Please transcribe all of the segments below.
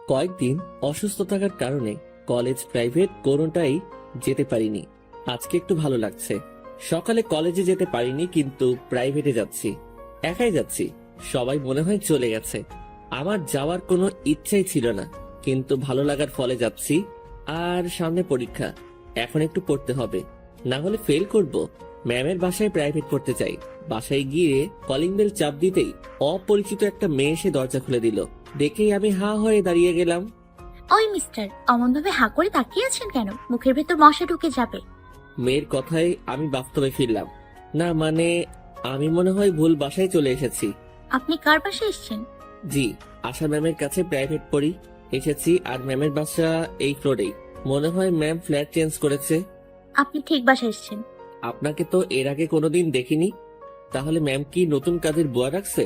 কয়েকদিন অসুস্থ থাকার কারণে কলেজ প্রাইভেট কোনোটাই যেতে পারিনি। আজকে একটু ভালো লাগছে। সকালে কলেজে যেতে পারিনি, কিন্তু প্রাইভেটে যাচ্ছি। একাই যাচ্ছি। সবাই মনে হয় চলে গেছে। আমার যাওয়ার কোনো ইচ্ছাই ছিল না, কিন্তু ভালো লাগার ফলে যাচ্ছি। আর সামনে পরীক্ষা, এখন একটু পড়তে হবে, না হলে ফেল করব। ম্যামের বাসায় প্রাইভেট পড়তে চাই। বাসায় গিয়ে কলিং বেল চাপ দিতেই অপরিচিত একটা মেয়ে এসে দরজা খুলে দিল। দেখেই আমি হা হয়ে দাঁড়িয়ে গেলাম। ওই মিস্টার, অমন ভাবে হা করে তাকিয়ে আছেন কেন? মুখের ভেতর মশা ঢুকে যাবে। মেয়ের কথায় আমি বাস্তবে ফিরলাম। না মানে, আমি মনে হয় ভুল বাসায় চলে এসেছি। আপনি কার বাসায় এসেছেন? জি, আশা ম্যামের কাছে প্রাইভেট পড়ি এসেছি। আর ম্যামের বাসা এই ফ্লোরেই। মনে হয় ম্যাম ফ্ল্যাট চেঞ্জ করেছে। আপনি ঠিক বাসায় এসেছেন। আপনাকে তো এর আগে কোনোদিন দেখিনি। তাহলে ম্যাম কি নতুন কাজের বুয়া রাখছে?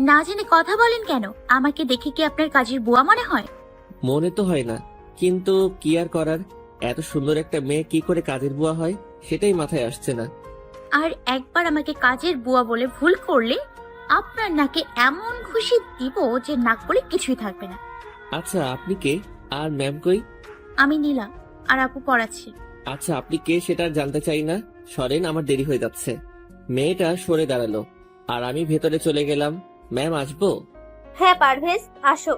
না জেনে কথা বলেন কেন? আমাকে দেখে কি আপনার কাজের বুয়া মনে হয়? মনে তো হয় না, কিন্তু কি আর করার। এত সুন্দর একটা মেয়ে কি করে কাজের বুয়া হয়, সেটাই মাথায় আসছে না। আর একবার আমাকে কাজের বুয়া বলে ভুল করলে আপনার নাকে এমন খুশি দিব যে নাক বলে কিছুই থাকবে না। আচ্ছা, আপনি কে? আর ম্যাম কই? আমি নীলা, আর আপু পড়াচ্ছি। আচ্ছা, আপনি কে সেটা আর জানতে চাই না। সরেন, আমার দেরি হয়ে যাচ্ছে। মেয়েটা সরে দাঁড়ালো আর আমি ভেতরে চলে গেলাম। ম্যাম, আসবো? হ্যাঁ পারভেজ, আসো।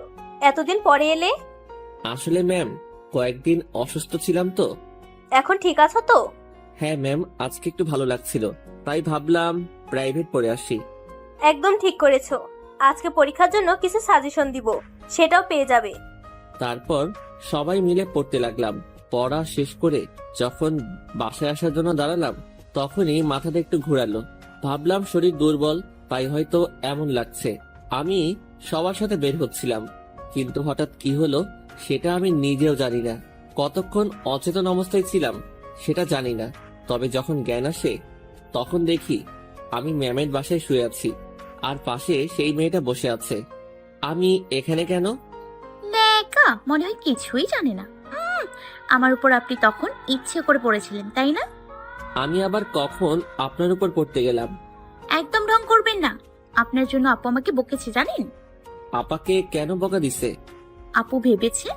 এতদিন পরে এলে? আসলে ম্যাম, কয়েকদিন অসুস্থ ছিলাম তো। এখন ঠিক আছো তো? হ্যাঁ ম্যাম, আজকে একটু ভালো লাগছিল, তাই ভাবলাম প্রাইভেট পড়ে আসি। একদম ঠিক করেছো। আজকে পরীক্ষার জন্য কিছু সাজেশন দিব, সেটাও পেয়ে যাবে। তারপর সবাই মিলে পড়তে লাগলাম। পড়া শেষ করে যখন বাসায় আসার জন্য দাঁড়ালাম, তখনই মাথাটা একটু ঘোরালো। ভাবলাম শরীর দুর্বল, তাই হয়তো এমন লাগছে। আমি সবার সাথে বের হচ্ছিলাম, কিন্তু হঠাৎ কি হলো সেটা আমি নিজেও জানি না। কতক্ষণ অচেতন অবস্থায় ছিলাম সেটা জানি না। তবে যখন জ্ঞান আসে, তখন দেখি আমি ম্যামের বাসায় শুয়ে আছি, আর পাশে সেই মেয়েটা বসে আছে। আমি এখানে কেন? নেকা মনে হয় কিছুই জানে না। আমার উপর আপনি তখন ইচ্ছে করে পড়েছিলেন, তাই না? আমি আবার কখন আপনার উপর পড়তে গেলাম? একদম ঢং করবেন না। আপনার জন্য আপু আমাকে বকেছে জানেন? আপাকে কেন বকা দিছে? আপু ভেবেছে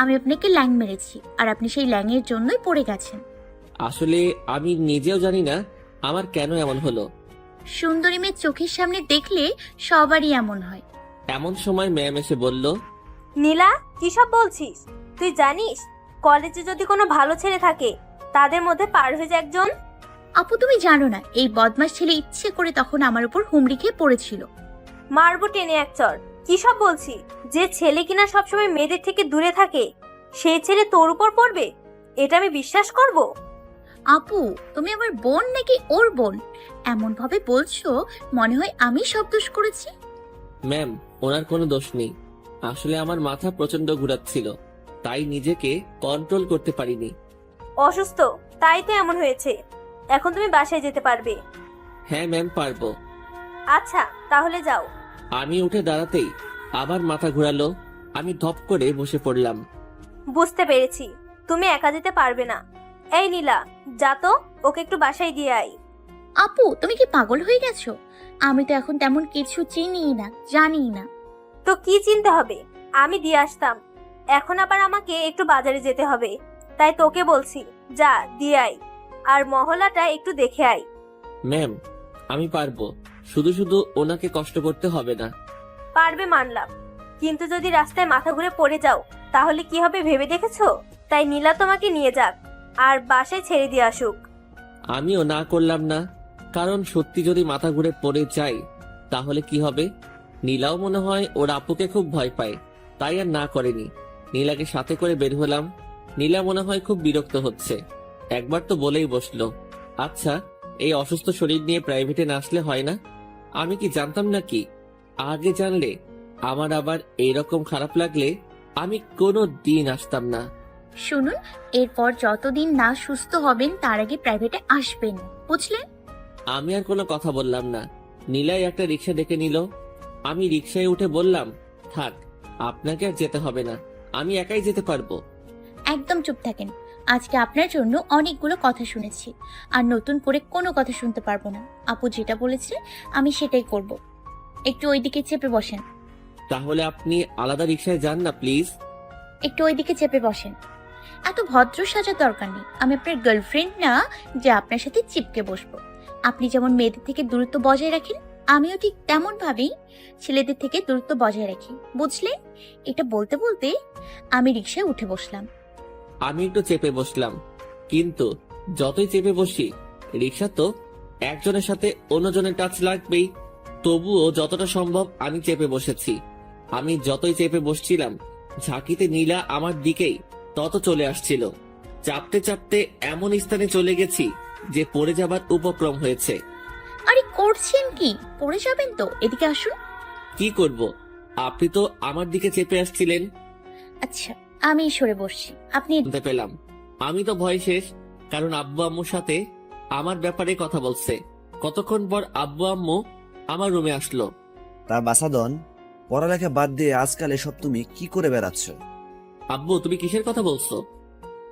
আমি আপনাকে ল্যাং মেরেছি, আর আপনি সেই ল্যাংয়ের জন্যই পড়ে গেছেন। আসলে আমি নিজেও জানি না আমার কেন এমন হলো। সুন্দরী মেয়ে চোখের সামনে দেখলে সবারই এমন হয়। এমন সময় ম্যাম এসে বলল, নীলা, কি সব বলছিস? তুই জানিস কলেজে যদি কোনো ভালো ছেলে থাকে, তাদের মধ্যে পারভেজ একজন। আপু তুমি জানো না, এই বদমাস ছেলে ইচ্ছে করে তখন আমার উপর হুমড়ি খেয়ে পড়েছিল। মারবো টেনে এক চড়। কি সব বলছিস? যে ছেলে কিনা সবসময় মেয়েদের থেকে দূরে থাকে, সেই ছেলে তোর উপর পড়বে? এটা আমি বিশ্বাস করব? আপু তুমি আমার বোন নাকি ওর বোন? এমন ভাবে বলছো মনে হয় আমি সব দোষ করেছি। ম্যাম, ওনার কোনো দোষ নেই। আসলে আমার মাথা প্রচন্ড ঘুরাচ্ছিল, তাই নিজেকে কন্ট্রোল করতে পারিনি। অসুস্থ, তাই তো এমন হয়েছে। এখন তুমি বাসায় যেতে পারবে। হ্যাঁ ম্যাম, পারবো। আচ্ছা, তাহলে যাও। আমি উঠে দাঁড়াতেই আবার মাথা ঘোরালো। আমি ধপ করে বসে পড়লাম। বুঝতে পেরেছি, তুমি একা যেতে পারবে না। এই নীলা, যা তো, ওকে একটু বাসায় দিয়ে আই। আপু তুমি কি পাগল হয়ে গেছো? আমি তো এখন তেমন কিছু চিনি না, জানি না। তো কি চিনতে হবে? আমি দিয়ে আসতাম। এখন আবার আমাকে একটু বাজারে যেতে হবে, তাই তোকে বলছি, যা দিয়ে আই। আর মহলাটা একটু দেখে আই। ম্যাম, আমি পারবো। শুধু শুধু ওনাকে কষ্ট করতে হবে না। পারবে মানলাম, কিন্তু যদি রাস্তায় মাথা ঘুরে পড়ে যাও, তাহলে কি হবে ভেবে দেখেছো? তাই নীলা তোমাকে নিয়ে যাক, আর বাসায় ছেড়ে দিয়ে আসুক। আমিও না করলাম না, কারণ সত্যি যদি মাথা ঘুরে পড়ে যাই তাহলে কি হবে? নীলাও মনে হয় ওর আপুকে খুব ভয় পায়, তাই আর না করেনি। নীলাকে সাথে করে বের হলাম। নীলা মনে হয় খুব বিরক্ত হচ্ছে। একবার তো বলেই বসলো, আচ্ছা এই অসুস্থ শরীর নিয়ে প্রাইভেটে না আসলে হয় না? আমি কি জানতাম নাকি? আগে জানলে আমার আবার এইরকম খারাপ লাগলে আমি কোনো দিন আসতাম না। শুনুন, এরপর যতদিন না সুস্থ হবেন তার আগে প্রাইভেটে আসবেন, বুঝলেন? আমি আর কোনো কথা বললাম না। নীলাই একটা রিক্সা ডেকে নিল। আমি রিক্সায় উঠে বললাম, থাক, আপনাকে আর যেতে হবে না, আমি একাই যেতে পারবো। একদম চুপ থাকেন। আজকে আপনার জন্য অনেকগুলো কথা শুনেছি, আর নতুন করে কোনো কথা শুনতে পারবো না। আপু যেটা বলেছে আমি সেটাই করব। একটু ওইদিকে চেপে বসেন। তাহলে আপনি আলাদা রিক্সায় যান না প্লিজ। একটু ওইদিকে চেপে বসেন। এত ভদ্র সাজার দরকার নেই। আমি আপনার গার্লফ্রেন্ড না যে আপনার সাথে চিপকে বসবো। আপনি যেমন মেয়েদের থেকে দূরত্ব বজায় রাখেন, আমিও ঠিক তেমন ভাবেই ছেলেদের থেকে দূরত্ব বজায় রাখি, বুঝলেন? এটা বলতে বলতে আমি রিক্সায় উঠে বসলাম। আমি একটু চেপে বসলাম, কিন্তু যতই চেপে বসি রিক্সা তো একজনের সাথে অন্যজনের টাচ লাগবেই। তবুও যতটা সম্ভব আমি চেপে বসেছি। আমি যতই চেপে বসছিলাম ঝাঁকিতে নীলা আমার দিকেই তত চলে আসছিল। চাপতে চাপতে এমন স্থানে চলে গেছি যে পড়ে যাবার উপক্রম হয়েছে। আরে করছেন কি? পড়ে যাবেন তো, এদিকে আসুন। কি করব? আপনি তো আমার দিকে চেপে আসছিলেন। আচ্ছা, আমি সরে বসছি, আপনি। শুনতে পেলাম। আমি তো ভয় শেষ, কারণ আব্বু আম্মুর সাথে আমার ব্যাপারে কথা বলছে। কতক্ষণ পর আব্বু আম্মু আমার রুমে আসলো। তা বাসাদন, পড়ালেখা বাদ দিয়ে আজকাল এসব তুমি কি করে বেড়াচ্ছ? আব্বু, তুমি কিসের কথা বলছো?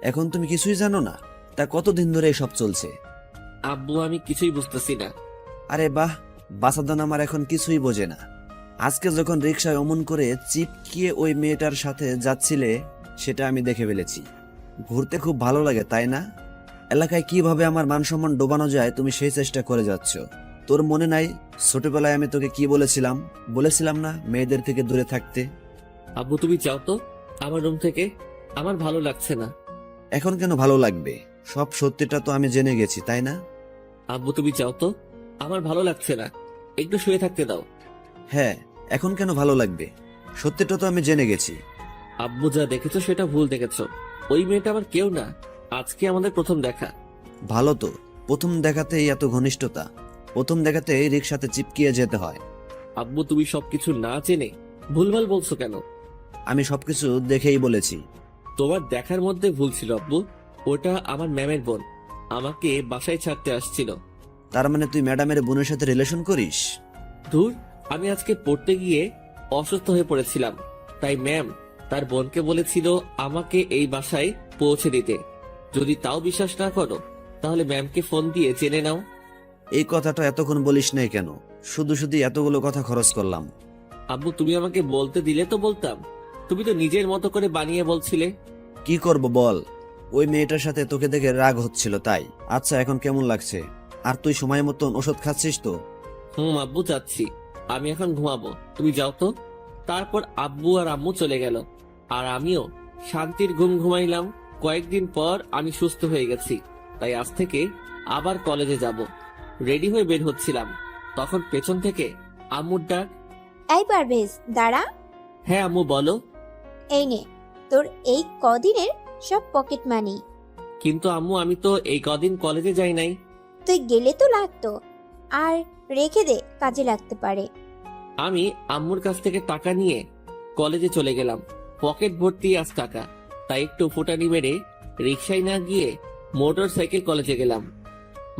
এখন তুমি কিছুই জানো না? তা কতদিন ধরে এসব চলছে? আব্বু, আমি কিছুই বুঝতেছি না। আরে বাহ, বাসাদন আমার এখন কিছুই বোঝে না। আজকে যখন রিক্সায় অমন করে চিপকিয়ে ওই মেয়েটার সাথে যাচ্ছিলে, সেটা আমি দেখে ফেলেছি। ঘুরতে খুব ভালো লাগে, তাই না? এলাকায় কিভাবে আমার মান সম্মান ডোবানো যায় তুমি সেই চেষ্টা করে যাচ্ছ। তোর মনে নাই ছোটবেলায় আমি তোকে কি বলেছিলাম না মেয়েদের থেকে দূরে থাকতে? আব্বু, তুমি যাও তো আমার রুম থেকে, আমার ভালো লাগছে না। এখন কেন ভালো লাগবে? সব সত্যিটা তো আমি জেনে গেছি, তাই না? আব্বু, তুমি যাও তো, আমার ভালো লাগছে না, একটু শুয়ে থাকতে দাও। হ্যাঁ, এখন কেন ভালো লাগবে? সত্যিটা তো আমি জেনে গেছি। আব্বু, যা দেখেছো সেটা ভুল দেখেছো। ওই মেয়েটা আমার কেউ না, আজকে আমাদের প্রথম দেখা। ভালো তো, প্রথম দেখাতেই এত ঘনিষ্ঠতা, প্রথম দেখাতেই রিক্সাতে চিপকিয়ে যেতে হয়। আব্বু, তুমি সবকিছু না জেনে ভুলভাল বলছো কেন? আমি সবকিছু দেখেই বলেছি। তোমার দেখার মধ্যে ভুল ছিল আব্বু। ওটা আমার ম্যামের বোন, আমাকে বাসায় ছাড়তে আসছিল। তার মানে তুই ম্যাডামের বোনের সাথে রিলেশন করিস? ধুর, আমি আজকে পড়তে গিয়ে অসুস্থ হয়ে পড়েছিলাম, তাই ম্যাম তার বোনকে বলেছিল আমাকে এই বাসায় পৌঁছে দিতে। যদি তাও বিশ্বাস না করো তাহলে ম্যামকে ফোন দিয়ে জেনে নাও। এই কথাটা এতক্ষণ বলিস নাই কেন? শুধু শুধু এতগুলো কথা খরচ করলাম। আব্বু, তুমি আমাকে বলতে দিলে তো বলতাম, তুমি তো নিজের মতো করে বানিয়ে বলছিলে। কি করব বল, ওই মেয়েটার সাথে তোকে দেখে রাগ হচ্ছিল তাই। আচ্ছা, এখন কেমন লাগছে? আর তুই সময় মতন ওষুধ খাচ্ছিস তো? আব্বু, যাচ্ছি। আমি এখন ঘুমাবো, তুমি যাও তো। তারপর আব্বু আর আম্মু চলে গেল, আর আমিও শান্তির ঘুম ঘুমাইলাম। কয়েকদিন পর আমি সুস্থ হয়ে গেছি, তাই আজ থেকে আবার কলেজে যাব। রেডি হয়ে বের হচ্ছিলাম, তখন পেছন থেকে আম্মুর ডাক। এই পারভেজ, দাঁড়া। হ্যাঁ আম্মু, বলো। এই নে তোর এই কদিনের সব পকেট মানি। কিন্তু আম্মু, আমি তো এই কদিন কলেজে যাই নাই। তুই গেলে তো লাগতো, আর রেখে দে, কাজে লাগতে পারে। আমি আম্মুর কাছ থেকে টাকা নিয়ে কলেজে চলে গেলাম। পকেট ভর্তি আজ টাকা, তাই একটু ফুটানি মেরে রিক্সায় না গিয়ে মোটর সাইকেল কলেজে গেলাম।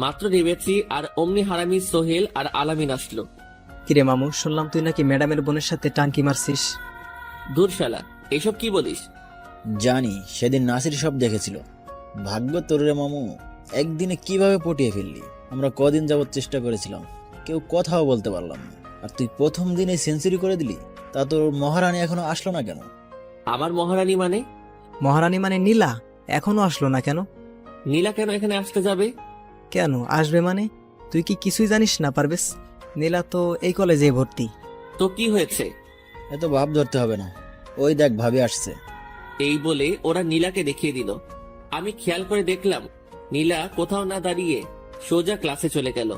মাত্র নেমেছি আর অমনি হারামি সোহেল আর আলামিন আসলো। কিরে মামু, শুনলাম তুই নাকি ম্যাডামের বোনের সাথে টাঙ্কি মারছিস। দূর শালা, এসব কি বলিস? জানি, সেদিন নাসির সব দেখেছিল। ভাগ্য তোর রে মামু, একদিনে কিভাবে পটিয়ে ফেললি। আমরা কদিন যাবত চেষ্টা করেছিলাম, কেউ কথাও বলতে পারলাম না, আর তুই প্রথম দিনে সেঞ্চুরি করে দিলি। তা তোর মহারানী এখনো আসলো না কেন? আমার মহারানী মানে? মহারানী মানে নীলা এখনো আসলো না কেন? নীলা কেন এখানে আসতে যাবে? কেন আসবে মানে? তুই কি কিছুই জানিস না পারবেশ? নীলা তো এই কলেজে ভর্তি। তো কি হয়েছে? এত ভাব ধরতে হবে না, ওই দেখ ভাবি আসছে। এই বলে ওরা নীলাকে দেখিয়ে দিল। আমি খেয়াল করে দেখলাম নীলা কোথাও না দাঁড়িয়ে সোজা ক্লাসে চলে গেল।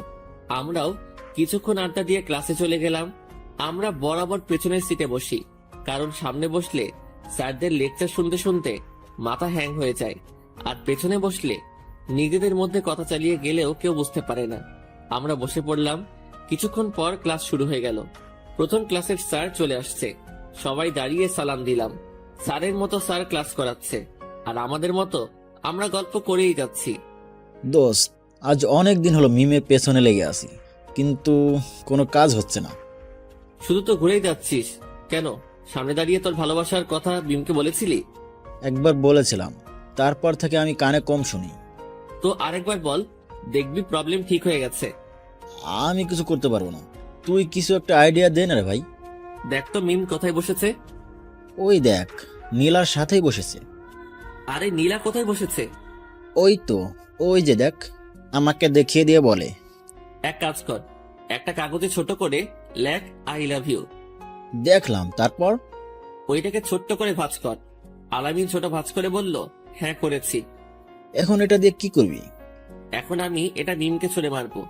আমরাও কিছুক্ষণ আড্ডা দিয়ে ক্লাসে চলে গেলাম। আমরা বরাবর পেছনের সিটে বসি, কারণ সামনে বসলে স্যারদের লেকচার শুনতে শুনতে মাথা হ্যাং হয়ে যায়, আর পেছনে বসলে নিজেদের মধ্যে কথা চালিয়ে গেলেও কেউ বুঝতে পারে না। আমরা বসে পড়লাম। কিছুক্ষণ পর ক্লাস শুরু হয়ে গেল। প্রথম ক্লাসের স্যার চলে আসছে। সবাই দাঁড়িয়ে সালাম দিলাম। স্যারের মতো স্যার ক্লাস করাচ্ছে, আর আমাদের মতো আমরা গল্প করেই যাচ্ছি। দোস্ত, আজ অনেক দিন হলো মিমের পেছনে লেগে আছি, কিন্তু কোনো কাজ হচ্ছে না। শুধু তো ঘুরেই যাচ্ছিস কেন? সামনে দাঁড়িয়ে তোর ভালোবাসার কথা বিমকে বলেছিলি? একবার বলেছিলাম, তারপর থেকে আমি কানে কম শুনি। তো আরেকবার বল, দেখবি প্রবলেম ঠিক হয়ে গেছে। আমি কিছু করতে পারবো না, তুই কিছু একটা আইডিয়া দে না রে ভাই। দেখ তো মিম কোথায় বসেছে। ওই দেখ, নীলার সাথেই বসেছে। আরে নীলা কোথায় বসেছে? ওই তো, ওই যে দেখ, আমাকে দেখিয়ে দিয়ে বলে। এক কাজ কর, একটা কাগজে ছোট করে লেখ আই লাভ ইউ। দেখলাম, তারপর? ওইটাকে ছোট্ট করে ভাঁজ কর। আলামিন ছোট ভাঁজ করে বলল, হ্যাঁ করেছি। এখন এটা দিয়ে কি করবি? এখন আমি এটা মিমকে ছুড়ে মারবো।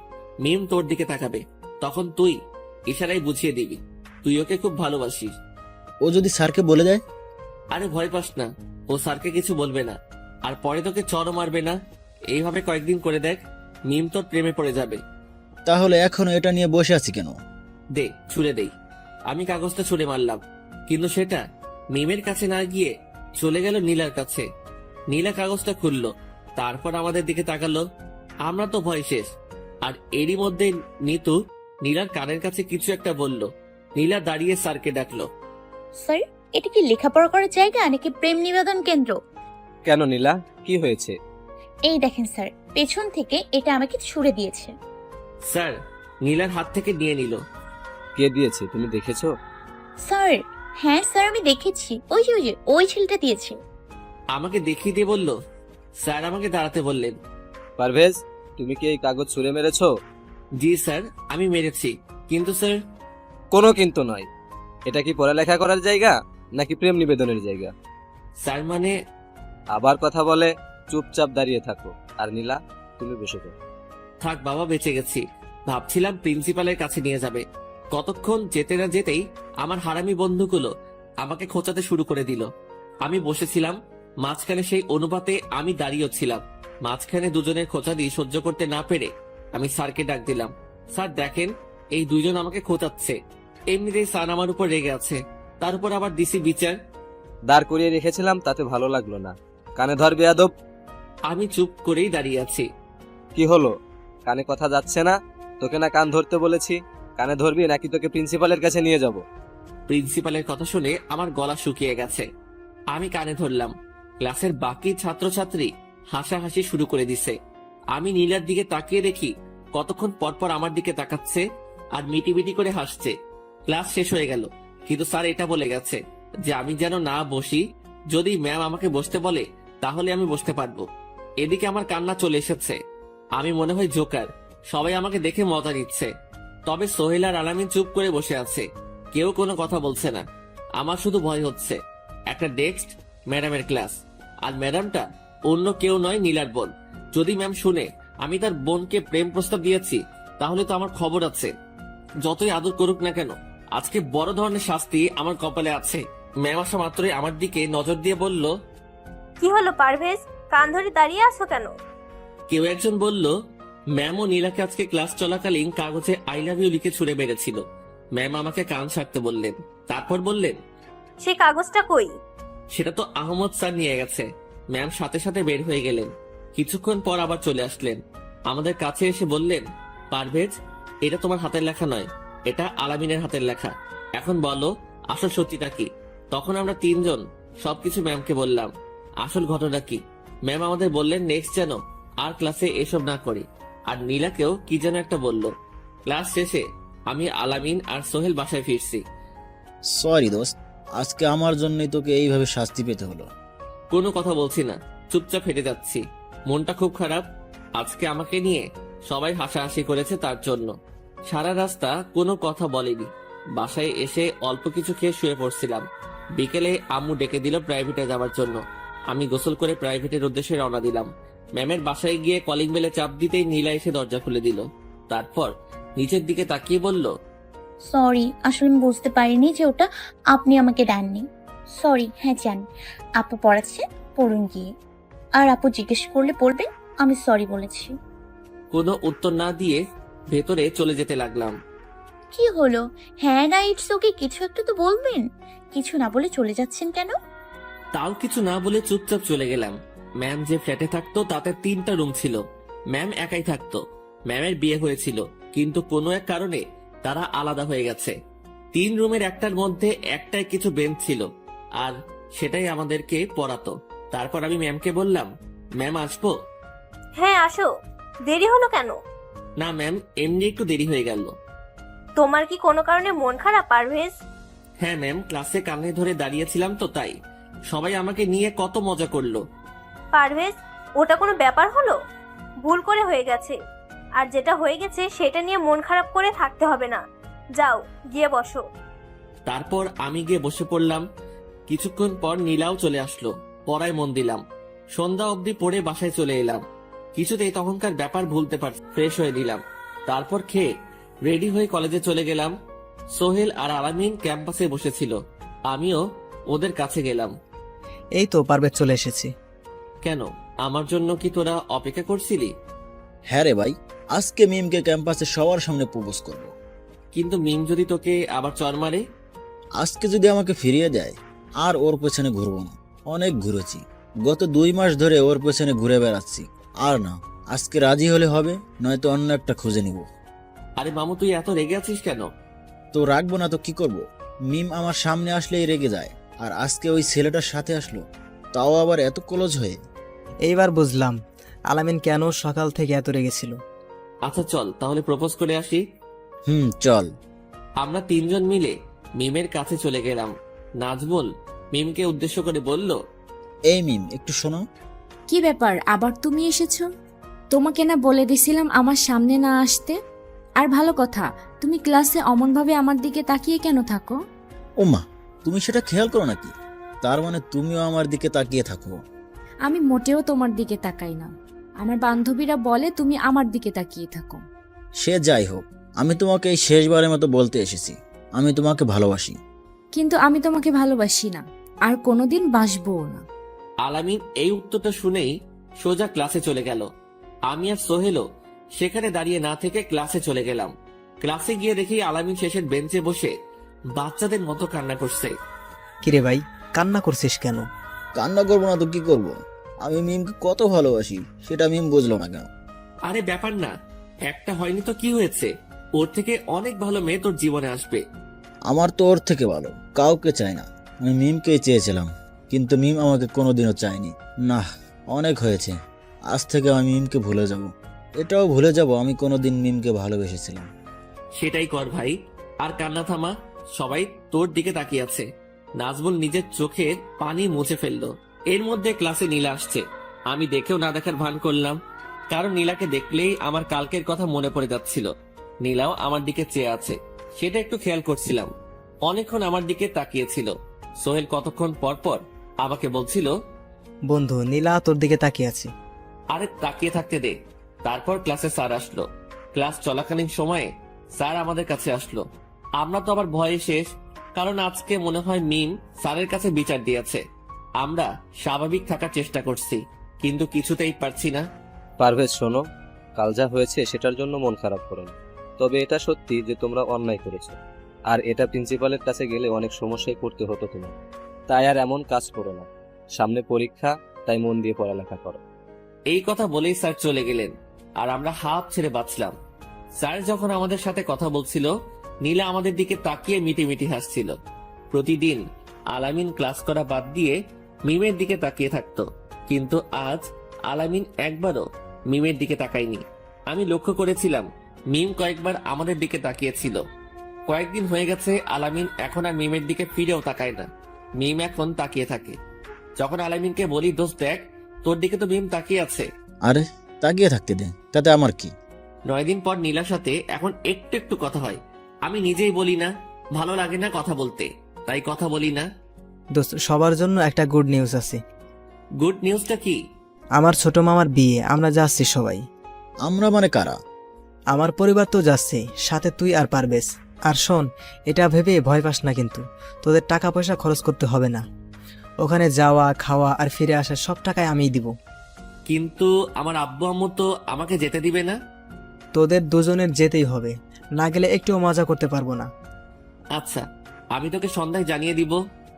মিম তোর দিকে তাকাবে, তখন তুই ইশারায় বুঝিয়ে দিবি তুই ওকে খুব ভালোবাসিস। ও যদি স্যারকে বলে দেয়? আরে ভয় পাস না, ও স্যারকে কিছু বলবে না, আর পরে তোকে চড়ও মারবে না। এইভাবে কয়েকদিন করে দেখ, মিম তোর প্রেমে পড়ে যাবে। তাহলে এখনো এটা নিয়ে বসে আছি কেন? দে, ছুড়ে দেই। আমি কাগজটা ছুড়ে মারলাম, কিন্তু সেটা মিমের কাছে না গিয়ে চলে গেল নীলার কাছে। নীলা কাগজটা খুললো, তারপর আমাদের দিকে তাকালো। আমরা তো ভয় শেষ। আর এরই মধ্যে নিতু নীলার কানের কাছে কিছু একটা বলল। নীলা দাঁড়িয়ে স্যারকে ডাকলো। স্যার, এটা কি লেখাপড়া করার জায়গা নাকি প্রেম নিবেদন কেন্দ্র? কেন নীলা, কি হয়েছে? এই দেখেন স্যার, পেছন থেকে এটা আমাকে ছুড়ে দিয়েছে। স্যার নীলার হাত থেকে নিয়ে নিল। কে দিয়েছে, তুমি দেখেছো? স্যার, হ্যাঁ স্যার, আমি দেখেছি। ওই ছেলেটা দিয়েছে। আমাকে দেখিয়ে দিয়ে বলল। স্যার আমাকে দাঁড়াতে বললেন। পারভেজ, তুমি কি এই কাগজ ছুঁড়ে মেরেছো? জি স্যার, আমি মেরেছি, কিন্তু স্যার। কোনো কিন্তু নয়। এটা কি পড়ালেখা করার জায়গা নাকি প্রেম নিবেদনের জায়গা? স্যার মানে। আবার কথা বলে চুপচাপ দাঁড়িয়ে থাকো। আর নীলা, তুমি বসে পড়ো। থাক বাবা, বেঁচে গেছি। ভাবছিলাম প্রিন্সিপালের কাছে নিয়ে যাবে। কতক্ষণ যেতে না যেতেই আমার হারামি বন্ধুগুলো আমাকে খোঁচাতে শুরু করে দিল। আমি বসেছিলাম মাঝখানে, সেই অনুপাতে আমি দাঁড়িয়ে ছিলাম। মাঝখানে দুজনের খোঁচা দিয়ে সহ্য করতে না পেরে আমি স্যারকে ডাক দিলাম। স্যার দেখেন, এই দুইজন আমাকে খোঁচাচ্ছে। এমনিতেই স্যার আমার উপর রেগে আছে, তার উপর আবার দিছি বিচার। দাঁড় করিয়ে রেখেছিলাম, তাতে ভালো লাগলো না। কানে ধর বেয়াদব। আমি চুপ করেই দাঁড়িয়ে আছি। কি হলো, কানে কথা যাচ্ছে না? তোকে না কান ধরতে বলেছি? কানে ধরবি নাকি তোকে প্রিন্সিপালের কাছে নিয়ে যাব? প্রিন্সিপালের কথা শুনে আমার গলা শুকিয়ে গেছে। আমি কানে ধরলাম। ক্লাসের বাকি ছাত্রছাত্রী হাসাহাসি শুরু করে দিছে। আমি নীলার দিকে তাকিয়ে দেখি কতক্ষণ পরপর আমার দিকে তাকাচ্ছে আর মিটিমিটি করে হাসছে। ক্লাস শেষ হয়ে গেল, কিন্তু স্যার এটা বলে গেছে যে আমি যেন না বসি। যদি ম্যাম আমাকে বসতে বলে তাহলে আমি বসতে পারবো। এদিকে আমার কান্না চলে এসেছে। আমি মনে হয় জোকার, সবাই আমাকে দেখে মজা নিচ্ছে। তবে সোহেল আর আলামিন চুপ করে বসে আছে, কেউ কোনো কথা বলছে না। আমার শুধু ভয় হচ্ছে। একটা ডেস্ক, ম্যাডামের ক্লাস, আর ম্যাডামটা অন্য কেউ নয়, নীলার বোন। যদি ম্যাম শুনে আমি তার বোনকে প্রেম প্রস্তাব দিয়েছি, তাহলে তো আমার খবর আছে। যতই আদর করুক না কেন, আজকে বড় ধরনের শাস্তি আমার কপালে আছে। ম্যাম আসা মাত্রই আমার দিকে নজর দিয়ে বলল, কি হলো পারভেজ, কান ধরে দাঁড়িয়ে আছো কেন? কেউ একজন বলল, ম্যাম ও নীলাকে আজকে ক্লাস চলাকালীন কাগজে আই লাভ ইউ লিখে ছুড়ে মেরেছিল। ম্যাম আমাকে কান ছাড়তে বললেন, তারপর বললেন, সেই কাগজটা কই? সেটা তো আহমদ স্যার নিয়ে গেছে। ম্যাম সাথে সাথে বের হয়ে গেলেন। কিছুক্ষণ পর আবার চলে আসলেন। আমাদের কাছে এসে বললেন, পারভেজ, এটা তোমার হাতের লেখা নয়, এটা আলামিনের হাতের লেখা। এখন বলো আসল সত্যিটা কি। তখন আমরা তিনজন সবকিছু ম্যামকে বললাম। আসল ঘটনা কি ম্যাম আমাদের বললেন, নেক্সট যেন আর ক্লাসে এসব না করি। আর নীলাকেও কি যেন একটা বলল। ক্লাস শেষে আমি, আলামিন আর সোহেল বাসায় ফিরছি। সরি দোস্ত, আজকে আমার জন্যই তোকে এইভাবে শাস্তি পেতে হলো। কোনো কথা বলছি না, চুপচাপ হেঁটে যাচ্ছি। মনটা খুব খারাপ। আজকে আমাকে নিয়ে সবাই হাসাহাসি করেছে, তার জন্য সারা রাস্তা কোনো কথা বলেনি। বাসায় এসে অল্প কিছু খেয়ে শুয়ে পড়ছিলাম। বিকেলে আম্মু ডেকে দিল প্রাইভেটে যাওয়ার জন্য। আমি গোসল করে প্রাইভেটের উদ্দেশ্যে রওনা দিলাম। ম্যামের বাসায় গিয়ে কলিং বেলে চাপ দিতেই নীলা এসে দরজা খুলে দিল। তারপর নিচের দিকে তাকিয়ে বলল, সরি, আসলে আমি বুঝতে পারিনি যে ওটা আপনি আমাকে দেননি। সরি। হ্যাঁ যান, আপু পড়াচ্ছে, পড়ুন গিয়ে। আর আপু জিজ্ঞেস করলে বলবেন আমি সরি বলেছি। কোনো উত্তর না দিয়ে ভেতরে চলে যেতে লাগলাম। কি হলো? হ্যাঁ না ইটস ওকে, কিছু একটা তো বলবেন। কিছু না বলে চলে যাচ্ছেন কেন? তাও কিছু না বলে চুপচাপ চলে গেলাম। ম্যাম যে ফ্ল্যাটে থাকতো তাতে 3টা রুম ছিল। ম্যাম একাই থাকতো। ম্যামের বিয়ে হয়েছিল, কিন্তু কোনো এক কারণে তারা আলাদা হয়ে গেছে। 3 রুমের একটার মধ্যে একটাই কিছু বেঞ্চ ছিল, আর সেটাই আমাদেরকে পড়াতো। তারপর আমি ম্যামকে বললাম, ম্যাম আসবো? হ্যাঁ আসো। দেরি হলো কেন? না ম্যাম, এমনি একটু দেরি হয়ে গেল। তোমার কি কোনো কারণে মন খারাপ পারভেজ? হ্যাঁ ম্যাম, ক্লাসে কানে ধরে দাঁড়িয়েছিলাম তো তাই। সবাই আমাকে নিয়ে কত মজা করলো। পারভেজ, ওটা কোনো ব্যাপার হলো? ভুল করে হয়ে গেছে, আর যেটা হয়ে গেছে সেটা নিয়ে মন খারাপ করে থাকতে হবে না। যাও, গিয়ে বসো। তারপর আমি গিয়ে বসে পড়লাম। কিছুক্ষণ পর নীলাও চলে আসলো। পড়ায় মন দিলাম। সন্ধ্যা অবধি পড়ে বাসায় চলে এলাম। কিছুতেই তখনকার ব্যাপার ভুলতে পারছি। ফ্রেশ হয়ে নিলাম। তারপর খেয়ে রেডি হয়ে কলেজে চলে গেলাম। সোহেল আর আলামিন ক্যাম্পাসে বসেছিল। আমিও ওদের কাছে গেলাম। এই তো পারভেজ চলে এসেছি। কেন, আমার জন্য কি তোরা অপেক্ষা করছিলি? হ্যাঁ রে ভাই, আজকে মিমকে ক্যাম্পাসে সবার সামনে প্রপোজ করব। কিন্তু মিম যদি তোকে আবার চর মারে? আজকে যদি আমাকে ফিরিয়ে দেয় আর ওর পেছনে ঘুরবো না। অনেক ঘুরেছি, গত 2 মাস ধরে ওর পেছনে ঘুরে বেড়াচ্ছি। আর না, আজকে রাজি হলে হবে, নয়তো অন্য একটা খুঁজে নিব। আরে মামু, তুই এত রেগে আছিস কেন? তো রাখবো না তো কি করব? মিম আমার সামনে আসলেই রেগে যায়, আর আজকে ওই ছেলেটার সাথে আসলো, তাও আবার এত ক্লোজ হয়ে। এইবার বুঝলাম আলামিন কেন সকাল থেকে এত রেগেছিল। আচ্ছা চল তাহলে প্রপোজ করে আসি। চল। আমরা 3 জন মিলে মিমের কাছে চলে গেলাম। নাজমুল মিমকে উদ্দেশ্য করে বলল, এই মিম, একটু শোনো। কি ব্যাপার, আবার তুমি এসেছো? তোমাকে না বলে দিছিলাম আমার সামনে না আসতে? আর ভালো কথা, তুমি ক্লাসে অমনভাবে আমার দিকে তাকিয়ে কেন থাকো? ওমা, তুমি সেটা খেয়াল করো নাকি? তার মানে তুমিও আমার দিকে তাকিয়ে থাকো? আমি মোটেও তোমার দিকে তাকাই না। আমার বান্ধবীরা বলে তুমি আমার দিকে তাকিয়ে থাকো। সে যাই হোক, আমি তোমাকে এই শেষবারের মতো বলতে এসেছি, আমি তোমাকে ভালোবাসি। কিন্তু আমি তোমাকে ভালোবাসি না, আর কোনোদিন বাসবও না। আলামিন এই উত্তরটা শুনেই সোজা ক্লাসে চলে গেল। আমি আর সোহেলও সেখানে দাঁড়িয়ে না থেকে ক্লাসে চলে গেলাম। ক্লাসে গিয়ে দেখি আলামিন শেষের বেঞ্চে বসে বাচ্চাদের মতো কান্না করছে। কিরে ভাই, কান্না করছিস কেন? কান্না করবো না তো কি করব? আমি মিমকে কত ভালোবাসি, সেটা মিম বুঝলো না কেন? আরে ব্যাপার না, একটা হয়নি তো কি হয়েছে? ওর থেকে অনেক ভালো মেয়ে তোর জীবনে আসবে। আমার তো ওর থেকে ভালো কাউকে চাই না। আমি মিমকেই চেয়েছিলাম, কিন্তু মিম আমাকে কোনোদিনও চায়নি। না, অনেক হয়েছে। আজ থেকে আমি মিমকে ভুলে যাব। এটাও ভুলে যাব আমি কোনোদিন মিমকে ভালোবেসেছিলাম। সেটাই কর ভাই, আর কান্না থামা। সবাই তোর দিকে তাকিয়ে আছে। নাজমুল নিজের চোখে পানি মুছে ফেললো। এর মধ্যে ক্লাসে নীলা আসছে। আমি দেখেও না দেখার ভান করলাম, কারণ নীলাকে দেখলেই আমার কালকের কথা মনে পড়ে যাচ্ছিল। নীলাও আমার দিকে চেয়ে আছে, সেটা একটু খেয়াল করছিলাম। অনেকক্ষণ আমার দিকে তাকিয়েছিল। সোহেল কতক্ষণ পর পর আমাকে বলছিল, বন্ধু, নীলা তোর দিকে তাকিয়ে আছে। আরে তাকিয়ে থাকতে দে। তারপর ক্লাসে স্যার আসলো। ক্লাস চলাকালীন সময়ে স্যার আমাদের কাছে আসলো। আমরা তো আবার ভয়ে শেষ, কারণ আজকে মনে হয় মিম স্যারের কাছে বিচার দিয়েছে। আমরা স্বাভাবিক থাকার চেষ্টা করছি, কিন্তু কিছুতেই পারছি না। পারভেজ শোনো, কাল যা হয়েছে সেটার জন্য মন খারাপ করো না। তবে এটা সত্যি যে তোমরা অন্যায় করেছো, আর এটা প্রিন্সিপালের কাছে গেলে অনেক সমস্যায় পড়তে হতো তোমার। তাই আর এমন কাজ করো না। সামনে পরীক্ষা, তাই মন দিয়ে পড়ালেখা করো। এই কথা বলেই স্যার চলে গেলেন, আর আমরা হাফ ছেড়ে বাঁচলাম। স্যার যখন আমাদের সাথে কথা বলছিল, নীলা আমাদের দিকে তাকিয়ে মিটি মিটি হাসছিল। প্রতিদিন আলামিন ক্লাস করা বাদ দিয়ে মিমের দিকে তাকিয়ে থাকতো, কিন্তু আজ আলামিন একবারও মিমের দিকে তাকায়নি। আমি লক্ষ্য করেছিলাম মিম কয়েকবার আমাদের দিকে তাকিয়েছিল। কয়েকদিন হয়ে গেছে আলামিন এখন আর মিমের দিকে ফিরেও তাকায় না। মিম এখন তাকিয়ে থাকে। যখন আলামিনকে বলি, দোস্ত দেখ, তোর দিকে তো মিম তাকিয়ে আছে। আরে তাকিয়ে থাকতে দে, তাতে আমার কি? 9 দিন পর নীলার সাথে এখন একটু একটু কথা হয়। আমি নিজেই বলি না, ভালো লাগে না কথা বলতে, তাই কথা বলি না। দোস্ত, সবার জন্য একটা গুড নিউজ আছে। গুড নিউজটা কি? আমার ছোট মামার বিয়ে, আমরা যাচ্ছি সবাই। আমরা মানে কারা? আমার পরিবার তো যাচ্ছে, সাথে তুই আর পারবেশ। আর শোন, এটা ভেবে ভয় পাস না, কিন্তু তোদের টাকা পয়সা খরচ করতে হবে না। ওখানে যাওয়া, খাওয়া আর ফিরে আসার সব টাকায় আমিই দিব। কিন্তু আমার আব্বু আম্মু তো আমাকে যেতে দিবে না। তোদের দুজনের যেতেই হবে, না গেলে একটুও মজা করতে পারবো না। আচ্ছা, আমি তোকে সন্ধ্যায় জানিয়ে দিব,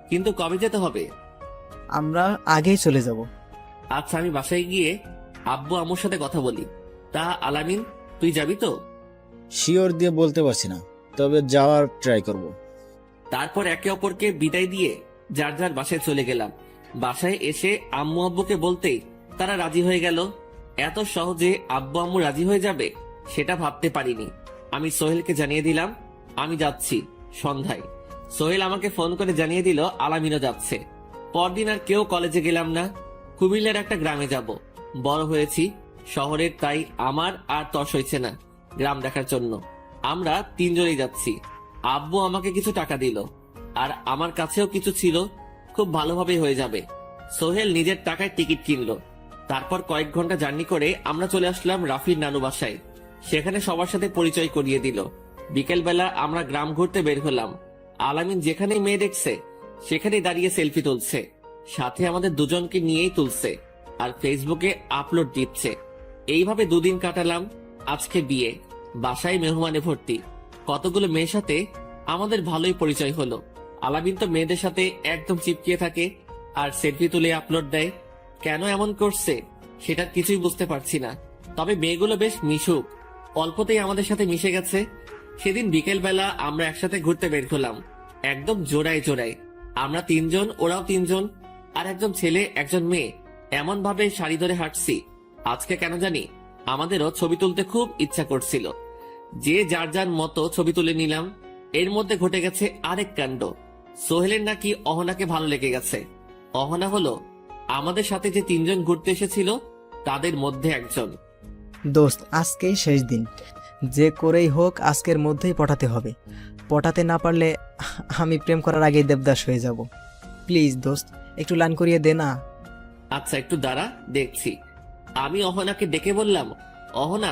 কিন্তু কবে যেতে হবে? আমরা আগেই চলে যাব। আচ্ছা, আমি বাসায় গিয়ে আব্বু আম্মুর সাথে কথা বলি। তা আলামিন, তুই যাবি তো? শিওর দিয়ে বলতে পারছি না, তবে যাওয়ার ট্রাই করব। তারপর একে অপরকে বিদায় দিয়ে যার যার বাসায় চলে গেলাম। বাসায় এসে আম্মু আব্বুকে বলতেই তারা রাজি হয়ে গেল। এত সহজে আব্বু আম্মু রাজি হয়ে যাবে সেটা ভাবতে পারিনি। আমি সোহেলকে জানিয়ে দিলাম আমি যাচ্ছি সন্ধ্যায়। সোহেল আমাকে ফোন করে জানিয়ে দিল আলামিনও যাচ্ছে। পরদিন আর কেউ কলেজে গেলাম না। কুমিল্লার একটা গ্রামে যাব। বড় হয়েছি শহরের, তাই আমার আর তর্স হয়েছে না গ্রাম দেখার জন্য। আমরা তিনজনেই যাচ্ছি। আব্বু আমাকে কিছু টাকা দিল, আর আমার কাছেও কিছু ছিল। খুব ভালোভাবে হয়ে যাবে। সোহেল নিজের টাকায় টিকিট কিনলো। তারপর কয়েক ঘন্টা জার্নি করে আমরা চলে আসলাম রাফির নানু বাসায়। সেখানে সবার সাথে পরিচয় করিয়ে দিল। বিকেলবেলা আমরা গ্রাম ঘুরতে বের হলাম। আলামিন যেখানেই মেয়ে দেখছে সেখানেই দাঁড়িয়ে সেলফি তুলছে, সাথে আমাদের দুজনকে নিয়েই তুলছে আর ফেসবুকে আপলোড দিচ্ছে। এইভাবে দুদিন কাটালাম। আজকে বিয়ে, বাসায় মেহমানে ভর্তি, কতগুলো মেয়ের সাথে আমাদের ভালোই পরিচয় হলো। আলামিন তো মেয়েদের সাথে একদম চিপকিয়ে থাকে আর সেলফি তুলে আপলোড দেয়। কেন এমন করছে সেটা কিছুই বুঝতে পারছি না। তবে মেয়েগুলো বেশ মিশুক, অল্পতেই আমাদের সাথে মিশে গেছে। সেদিন বিকেল বেলা আমরা একসাথে ঘুরতে বের হলাম, একদম জোড়ায় জোড়ায়। আমরা তিনজন, ওরাও তিনজন, আর একজন ছেলে একজন মেয়ে। এমন ভাবে সারি ধরে হাঁটছি। আজকে কেন জানি আমাদেরও ছবি তুলতে খুব ইচ্ছা করছিল। যে যার যার মতো ছবি তুলে নিলাম। এর মধ্যে ঘটে গেছে আরেক কাণ্ড। সোহেলের নাকি অহনাকে ভালো লেগে গেছে। অহনা হলো আমাদের সাথে যে তিনজন ঘুরতে এসেছিল তাদের মধ্যে একজন। দোস্ত, আজকেই শেষ দিন। যে করেই হোক আজকের মধ্যেই পটাতে হবে। পটাতে না পারলে আমি প্রেম করার আগেই দেবদাস হয়ে যাব। প্লিজ দোস্ত, একটু লাইন করিয়ে দে না। আচ্ছা একটু দাঁড়া, দেখছি। আমি অহনাকে ডেকে বললাম, অহনা,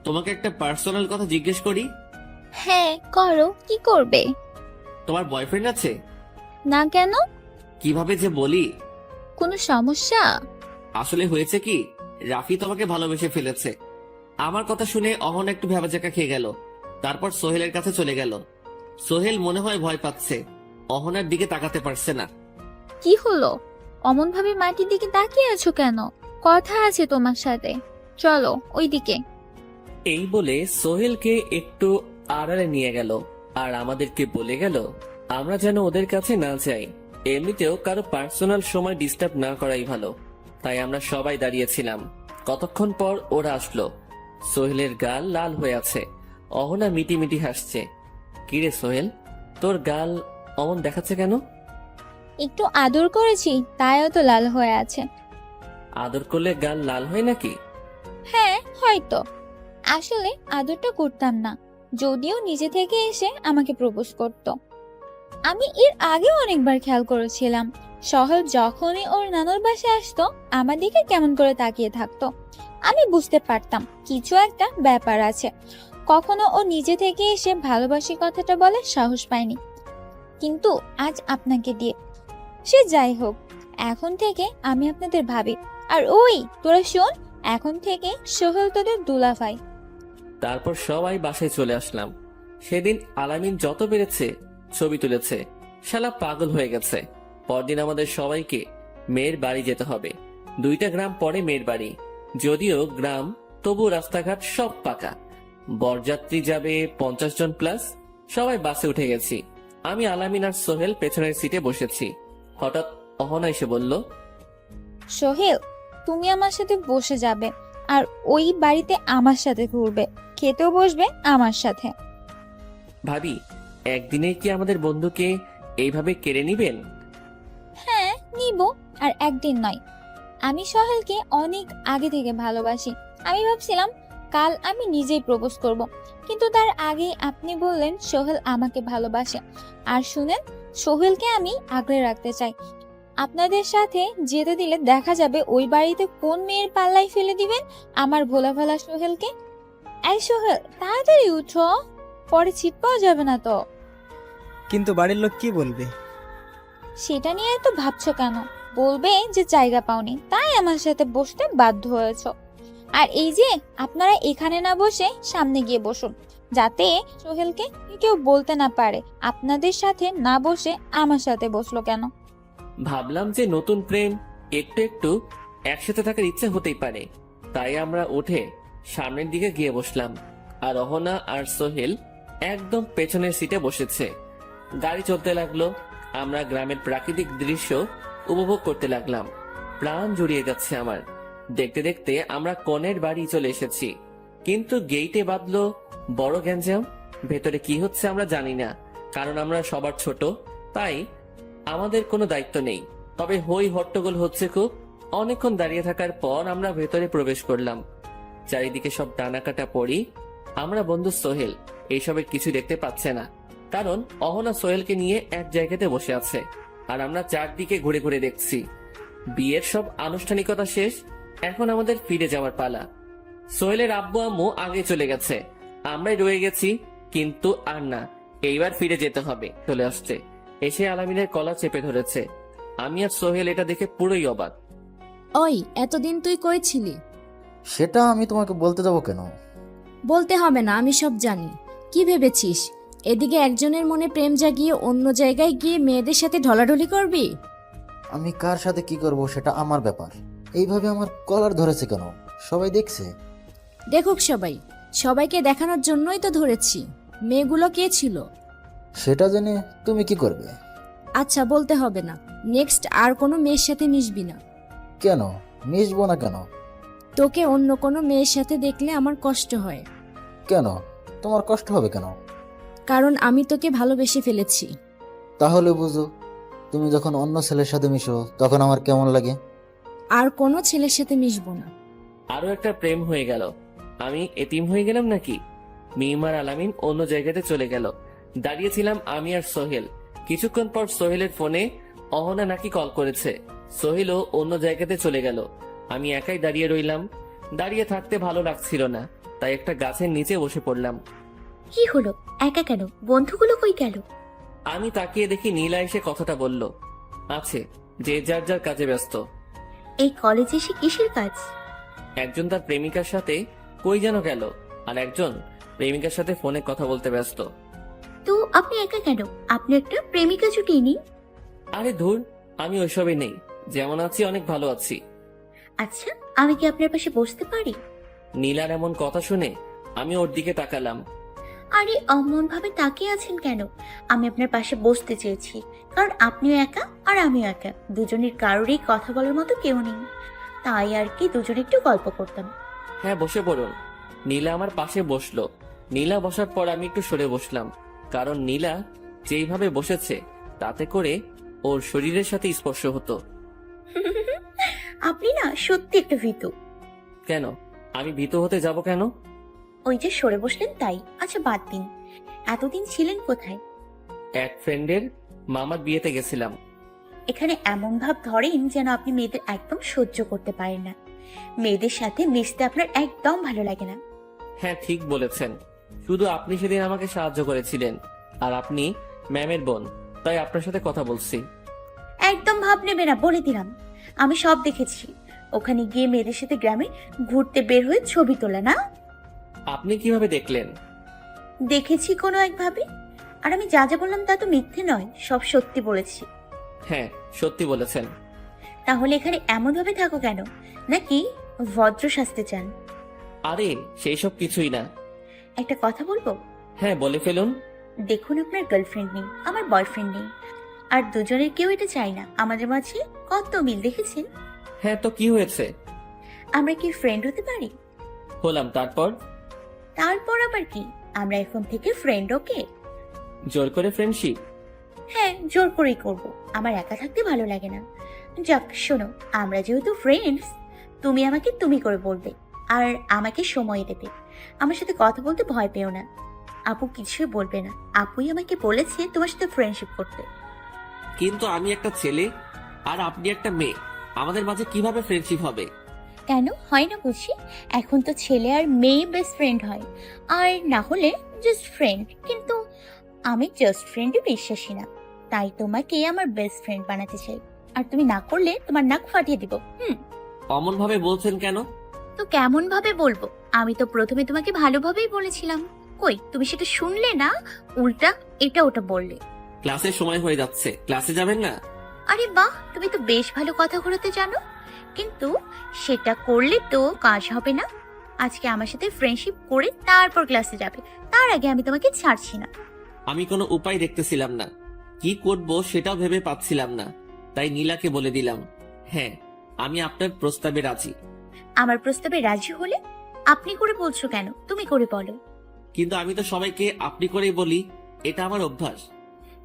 তোমাকে একটা পার্সোনাল কথা জিজ্ঞেস করি। হ্যাঁ করো, কি করবে? তোমার বয়ফ্রেন্ড আছে? না কেন? কিভাবে যে বলি। কোনো সমস্যা? আসলে হয়েছে কি, রাফি তোমাকে ভালোবেসে ফেলেছে। আমার কথা শুনে অহনা একটু ভেবাচাকা খেয়ে গেল। তারপর সোহেলের কাছে চলে গেল। সোহেল মনে হয় ভয় পাচ্ছে, অহনার দিকে তাকাতে পারছে না। কি হলো? অমন ভাবে মাটির দিকে তাকিয়ে আছো কেন? কথা আছে তোমার সাথে, চলো ওইদিকে। এই বলে সোহেলকে একটু আড়ালে নিয়ে গেল আর আমাদেরকে বলে গেল আমরা যেন ওদের কাছে না যাই। এমনিতেও কারো পার্সোনাল সময় ডিস্টার্ব না করাই ভালো। তাই আমরা সবাই দাঁড়িয়েছিলাম। কতক্ষণ পর ওরা আসলো। সোহেলের গাল লাল হয়ে আছে, অহনা মিটি মিটি হাসছে। কিরে সোহেল, তোর গাল অমন দেখাচ্ছে কেন? একটু আদর করেছি তাই তো লাল হয়ে আছে। আদর করলে গাল লাল হয় নাকি? হ্যাঁ হয়তো। আসলে আদরটা করতাম না, যদিও নিজে থেকে এসে আমাকে প্রপোজ করত। আমি এর আগেও অনেকবার খেয়াল করেছিলাম, সোহেল যখনই ওর নানুর বাসায় আসতো আমার দিকে কেমন করে তাকিয়ে থাকতো। আমি বুঝতে পারতাম কিছু একটা ব্যাপার আছে। কখনো ও নিজে থেকে এসে ভালোবাসি কথাটা বলে সাহস পায়নি, কিন্তু আজ আপনাকে দিয়ে। সে যাই হোক, এখন থেকে আমি আপনাদের ভাবি। আর ওই তোরা শোন, এখন থেকে সোহেল তোদের দুলাভাই। তারপর সবাই বাসায় চলে আসলাম। সেদিন আলামিন যত পেরেছে ছবি তুলেছে, শালা পাগল হয়ে গেছে। পরদিন আমাদের সবাইকে মেয়ের বাড়ি যেতে হবে। 2টা গ্রাম পরে মেয়ের বাড়ি, যদিও গ্রাম তবু রাস্তাঘাট সব পাকা। বরযাত্রী যাবে 50 জন প্লাস। সবাই বাসে উঠে গেছি। আমি, আলামিন আর সোহেল পেছনের সিটে বসেছি। হঠাৎ অহনা এসে বলল, সোহেল, তুমি আমার সাথে বসে যাবে আর ওই বাড়িতে আমার সাথে ঘুরবে, খেতেও বসবে আমার সাথে। ভাবি, একদিনে কি আমাদের বন্ধুকে এইভাবে কেড়ে নিবেন? হ্যাঁ নিব, আর একদিন নয়। আমি সোহেলকে অনেক আগে থেকে ভালোবাসি। আমি ভাবছিলাম কাল আমি নিজেই প্রপোজ করব, কিন্তু তার আগে আপনি বললেন সোহেল আমাকে ভালোবাসে। আর শুনেন, সোহেলকে আমি আগলে রাখতে চাই। আপনাদের সাথে যেতে দিলে দেখা যাবে ওই বাড়িতে কোন মেয়ের পাল্লায় ফেলে দিবেন আমার ভোলা ভালা সোহেলকে। এই সোহেল, তাড়াতাড়ি উঠো, পরে ছিট পাওয়া যাবে না তো। কিন্তু বাড়ির লোক কি বলবে? সেটা নিয়ে তো ভাবছো কেন? বলবে যে জায়গা পাওনি তাই আমার সাথে বসতে বাধ্য হয়েছো। আর এই যে আপনারা এখানে না বসে সামনে গিয়ে বসুন, যাতে সোহেলকে কেউ বলতে না পারে আপনাদের সাথে না বসে আমার সাথে বসলো কেন। ভাবলাম যে নতুন প্রেম, একটু একটু একসাথে থাকার ইচ্ছা হতেই পারে। তাই আমরা উঠে সামনের দিকে গিয়ে বসলাম। আর অহনা আর সোহেল একদম পেছনের সিটে বসেছে। গাড়ি চলতে লাগলো। আমরা গ্রামের প্রাকৃতিক দৃশ্য উপভোগ করতে লাগলাম। প্রাণ জুড়িয়ে যাচ্ছে আমার। দেখতে দেখতে আমরা কনের বাড়ি চলে এসেছি, কিন্তু গেইটে বাঁধলো বড় গ্যাঞ্জাম। ভেতরে কি হচ্ছে আমরা জানি না, কারণ আমরা সবার ছোট, তাই আমাদের কোনো দায়িত্ব নেই। তবে হই হট্টগোল হচ্ছে খুব। অনেকক্ষণ দাঁড়িয়ে থাকার পর আমরা ভেতরে প্রবেশ করলাম। চারিদিকে সব ডানাকাটা পড়ি। আমরা বন্ধু সোহেল এইসবের কিছু দেখতে পাচ্ছে না, কারণ অহনা সোহেলকে নিয়ে এক জায়গাতে বসে আছে আর আমরা চারদিকে ঘুরে ঘুরে দেখছি। বিয়ের সব আনুষ্ঠানিকতা শেষ, এখন আমাদের ফিরে যাওয়ার পালা। সোহেলের আব্বু আম্মু আগে চলে গেছে, আমরাই রয়ে গেছি। কিন্তু আর না, এইবার ফিরে যেতে হবে। চলে আসছে, এসে আলামিনের কলা চেপে ধরেছে। আমি আর সোহেল এটা দেখে পুরোই অবাক। ওই, এতদিন তুই কই ছিলি? সেটা আমি তোমাকে বলতে যাবো কেন? বলতে হবে না, আমি সব জানি। কি ভেবেছিস এদিকে একজনের মনে প্রেম জাগিয়ে অন্য জায়গায় গিয়ে মেয়েদের সাথে ঢলাঢলি করবি? আমি কার সাথে কি করব সেটা আমার ব্যাপার। এইভাবে আমার কলার ধরেছে কেন? সবাই দেখছে। দেখুক সবাই, সবাইকে দেখানোর জন্যই তো ধরেছি। মেয়েগুলো কে ছিল? সেটা জেনে তুমি কি করবে? আচ্ছা, বলতে হবে না। নেক্সট আর কোনো মেয়ের সাথে মিশবি না। কেন মিশবো না কেন? তোকে অন্য কোনো মেয়ের সাথে দেখলে আমার কষ্ট হয়। কেন তোমার কষ্ট হবে কেন? কারণ আমি তোকে ভালোবেসে ফেলেছি। তাহলে বুঝো, তুমি যখন অন্য ছেলের সাথে মিশো তখন আমার কেমন লাগে। আর কোনো ছেলের সাথে মিশবো না। আরো একটা প্রেম হয়ে গেল। আমি এতিম হয়ে গেলাম নাকি? মিম আর আলামিন অন্য জায়গাতে চলে গেল। দাঁড়িয়েছিলাম আমি আর সোহেল। কিছুক্ষণ পর সোহেলের ফোনে অহনা নাকি কল করেছে। সোহেলও অন্য জায়গাতে চলে গেল। আমি একাই দাঁড়িয়ে রইলাম। দাঁড়িয়ে থাকতে ভালো লাগছিল না, তাই একটা গাছের নিচে বসে পড়লাম। কি হলো, একা কেন? বন্ধুগুলো কই গেল? আমি তাকিয়ে দেখি নীলা এসে কথাটা বলল। আছে, যে যার যার কাজে ব্যস্ত। এই কলেজে এসে কিসের কাজ? একজন তার প্রেমিকার সাথে কই যেন গেল, আর একজন প্রেমিকার সাথে ফোনে কথা বলতে ব্যস্ত। তো আপনি একা কেন? আপনি একটা প্রেমিকা জুটিয়ে নিন। আরে ধুর, আমি ওইসবে নেই। যেমন আছি অনেক ভালো আছি। আচ্ছা, আমি কি আপনার পাশে বসতে পারি? নীলার এমন কথা শুনে আমি ওর দিকে তাকালাম। আরে অমন ভাবে তাকিয়ে আছেন কেন? আমি আপনার পাশে বসতে চেয়েছি, কারণ আপনিও একা আর আমিও একা। দুজনের কারোরই কথা বলার মতো কেউ নেই, তাই আর কি দুজনে একটু গল্প করতাম। হ্যাঁ, বসে পড়ুন। নীলা আমার পাশে বসলো। নীলা বসার পর আমি একটু সরে বসলাম, কারণ নীলা যেইভাবে বসেছে তাতে করে ওর শরীরের সাথে স্পর্শ হতো। আপনি না সত্যি একটু ভীতু। কেন? আমি ভীত হতে যাব কেন? ওই যে সরে বসলেন তাই। আচ্ছা বাদ দিন, এতদিন ছিলেন কোথায়? এক ফ্রেন্ডের মামার বিয়েতে গেছিলাম। এখানে এমন ভাব ধরেন যেন আপনি মেয়েদের একদম সহ্য করতে পারেন না। মেয়েদের সাথে মিশতে আপনার একদম ভালো লাগে না। হ্যাঁ, ঠিক বলেছেন। শুধু আপনি সেদিন আমাকে সাহায্য করেছিলেন, আর আপনি ম্যামের বোন, তাই আপনার সাথে কথা বলছি। একদম ভাব নেবে না বলে দিলাম। আমি সব দেখেছি। ওখানে গিয়ে মেয়েদের সাথে গ্রামে ঘুরতে বের হয়ে ছবি তোলা না? আপনি কিভাবে দেখলেন? দেখেছি কোনো একভাবে। আর আমি যা যা বললাম তা তো মিথ্যে নয়, সব সত্যি বলেছি। হ্যাঁ, সত্যি বলেছেন। তাহলে এখানে এমন ভাবে থাকো কেন? নাকি ভদ্র সাজতে চান? আরে সেই সব কিছুই না। একটা কথা বলবো? হ্যাঁ, বলে ফেলুন। দেখুন, আপনার গার্লফ্রেন্ড নেই, আমার বয়ফ্রেন্ড নেই, আর দুজনের কেউ এটা চাই না। আমাদের মাঝে কত মিল দেখেছেন। হ্যাঁ, তো কি হয়েছে? আমরা কি ফ্রেন্ড হতে পারি? হলাম, তারপর? তারপর আবার কি? আমরা এখন থেকে ফ্রেন্ড, ওকে? জোর করে ফ্রেন্ডশিপ? হ্যাঁ, জোর করেই করব। আমার একা থাকতে ভালো লাগে না। যাক শোনো, আমরা যেহেতু ফ্রেন্ডস, তুমি আমাকে তুমি করে বলবে আর আমাকে সময় দেবে। আমার সাথে কথা বলতে ভয় পেও না। আপু কিছুই বলবে না। আপুই আমাকে বলেছে তোমার সাথে ফ্রেন্ডশিপ করতে। কিন্তু আমি একটা ছেলে আর আপনি একটা মেয়ে, আমাদের মাঝে কিভাবে ফ্রেন্ডশিপ হবে? কেন হয় না বুঝি? এখন তো ছেলে আর মেয়ে বেস্ট ফ্রেন্ড হয়, আর না হলে জাস্ট ফ্রেন্ড। কিন্তু আমি জাস্ট ফ্রেন্ডে বিশ্বাসী না, তাই তোমাকে আমার বেস্ট ফ্রেন্ড বানাতে চাই। আর তুমি না করলে তোমার নাক ফাটিয়ে দিব। অমন ভাবে বলছেন কেন? তো কেমন ভাবে বলবো? আমি তো প্রথমে তোমাকে ভালোভাবেই বলেছিলাম। কই তুমি সেটা শুনলে না, উল্টা এটা ওটা বললে। ক্লাসের সময় হয়ে যাচ্ছে, ক্লাসে যাবেন না? আরে বাহ, তুমি তো বেশ ভালো কথা ঘোরাতে জানো, কিন্তু সেটা করলে তো কাজ হবে না। আজকে আমার সাথে ফ্রেন্ডশিপ করে তারপর ক্লাসে যাবে, তার আগে আমি তোমাকে ছাড়ছি না। আমি কোনো উপায় দেখতেছিলাম না, কি করব সেটাও ভেবে পাচ্ছিলাম না, তাই নীলাকে বলে দিলাম, হ্যাঁ আমি আপনার প্রস্তাবে রাজি। আমার প্রস্তাবে রাজি হলে আপনি করে বলছো কেন? তুমি করে বলো। কিন্তু আমি তো সবাইকে আপনি করেই বলি, এটা আমার অভ্যাস।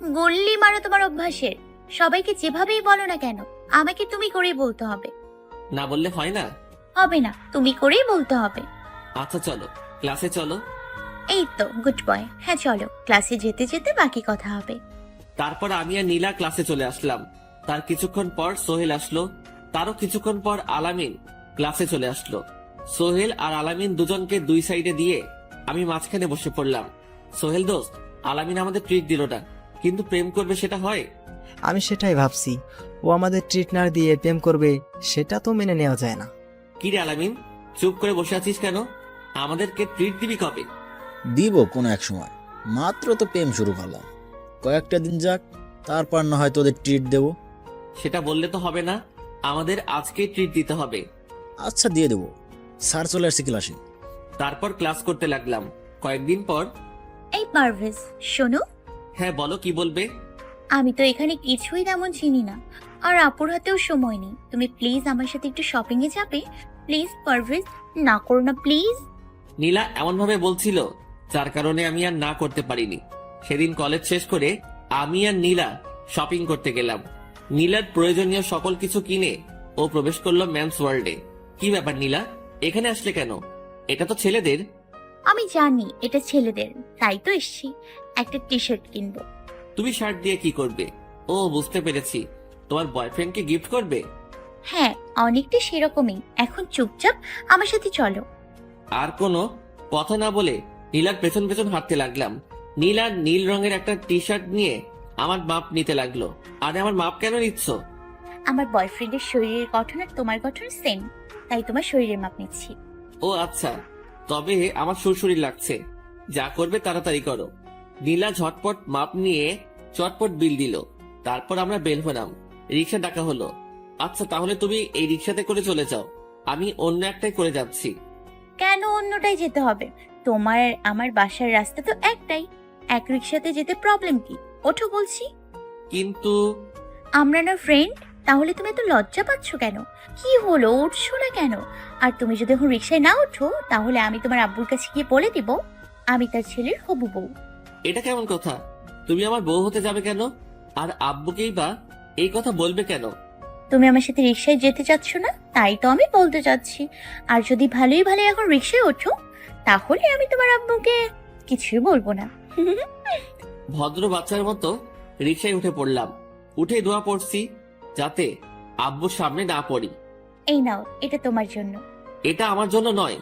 গল্লি মারা তোমার অভ্যাসের। সবাইকে যেভাবেই বলো না কেন, আমাকে তুমি করেই বলতে হবে। না বললে হয় না? হবে না, তুমি করেই বলতে হবে। আচ্ছা চলো, ক্লাসে চলো। এই তো গুড বয়। হ্যাঁ চলো, ক্লাসে যেতে যেতে বাকি কথা হবে। তারপর আমি আর নীলা ক্লাসে চলে আসলাম। তার কিছুক্ষণ পর সোহেল আসলো। তারও কিছুক্ষণ পর আলামিন ক্লাসে চলে আসলো। সোহেল আর আলামিন দুজনকে দুই সাইডে দিয়ে আমি মাঝখানে বসে পড়লাম। সোহেল দোস্ত, আলামিন আমাদের ট্রিট দিল না, কিন্তু প্রেম করবে সেটা হয়? আমি সেটাই ভাবছি, ও আমাদের ট্রিট না দিয়ে প্রেম করবে, সেটা তো মেনে নেওয়া যায় না। কি রে আলামিন, চুপ করে বসে আছিস কেন? আমাদেরকে ট্রিট দিবি কবে? দিব কোনো এক সময়, মাত্র তো প্রেম শুরু করলাম, কয়েকটা দিন যাক, তারপর না হয় তোদের ট্রিট দেবো। সেটা বললে তো হবে না, আমাদের আজকে ট্রিট দিতে হবে। আচ্ছা দিয়ে দেবো, স্যার চলে আসছে ক্লাসে। তারপর ক্লাস করতে লাগলাম। কয়েকদিন পর, এই পারভেজ শোনো, হ্যাঁ বলো, কি বলবে? আমি তো এখানে কিছুই তেমন চিনি না, আর আপুর হাতেও সময় নেই। তুমি প্লিজ আমার সাথে একটু শপিং এ যাবে? প্লিজ পারভেজ, না করো না প্লিজ। নীলা এমন ভাবে বলছিল যার কারণে আমি আর না করতে পারিনি। সেদিন কলেজ শেষ করে আমি আর নীলা শপিং করতে গেলাম। নীলার প্রয়োজনীয় সকল কিছু কিনে ও প্রবেশ করলো ম্যামস ওয়ার্ল্ডে। কি ব্যাপার নীলা, এখানে আসলে কেন? এটা তো ছেলেদের। আমি জানি এটা ছেলেদের, তাই তো এসছি, একটা টি শার্ট কিনবো। তুমি শার্ট দিয়ে কি করবে? ও বুঝতে পেরেছি, তোমার বয়ফ্রেন্ডকে গিফট করবে। হ্যাঁ, অনেকটা সেরকমই। এখন চুপচাপ আমার সাথে চলো। আর কোনো কথা না বলে নীলার পেছন পেছন হাঁটতে লাগলাম। নীলা নীল রঙের একটা টি শার্ট নিয়ে আমার মাপ নিতে লাগলো। আরে আমার মাপ কেন নিচ্ছ? আমার বয়ফ্রেন্ডের শরীরের গঠন আর তোমার গঠন সেম, তাই তোমার শরীরের মাপ নিচ্ছি। ও আচ্ছা, তবে আমার সুরসুরি লাগছে। যা করবে তাড়াতাড়ি করো। নীলা ঝটপট মাপ নিয়ে চটপট বিল দিল। তারপর আমরা বের হলাম। রিক্সা ডাকা হলো। আচ্ছা তাহলে তুমি এই রিক্সাতে করে চলে যাও, আমি অন্য একটাই করে যাচ্ছি। কেন অন্যটাই যেতে হবে? তোমার আর আমার বাসার রাস্তা তো একটাই, এক রিক্সাতে যেতে প্রবলেম কি? ওঠো বলছি। কিন্তু আমরা না ফ্রেন্ড? তাহলে তুমি এত লজ্জা পাচ্ছ কেন? কি হলো, উঠছো না কেন? আর তুমি যদি এখন রিক্সায় না ওঠো, তাহলে আমি তোমার আব্বুর কাছে গিয়ে বলে দিব আমি তার ছেলের হবু বউ। এটা কেমন কথা? তুমি আমার বউ হতে যাবে কেন? আর আব্বুকেই বা এই কথা বলবে কেন? তুমি আমার সাথে রিক্সায় যেতে চাচ্ছ না, তাই তো আমি বলতে চাচ্ছি। আর যদি ভালোই ভালো এখন রিক্সায় ওঠো, তাহলে আমি তোমার আব্বুকে কিছুই বলবো না। ভদ্র বাচ্চার মতো রিক্সায় উঠে পড়লাম। উঠে দোয়া পড়ছি যাতে আব্বুর সামনে না পড়ি। এই নাও, এটা তোমার জন্য। এটা আমার জন্য নয়,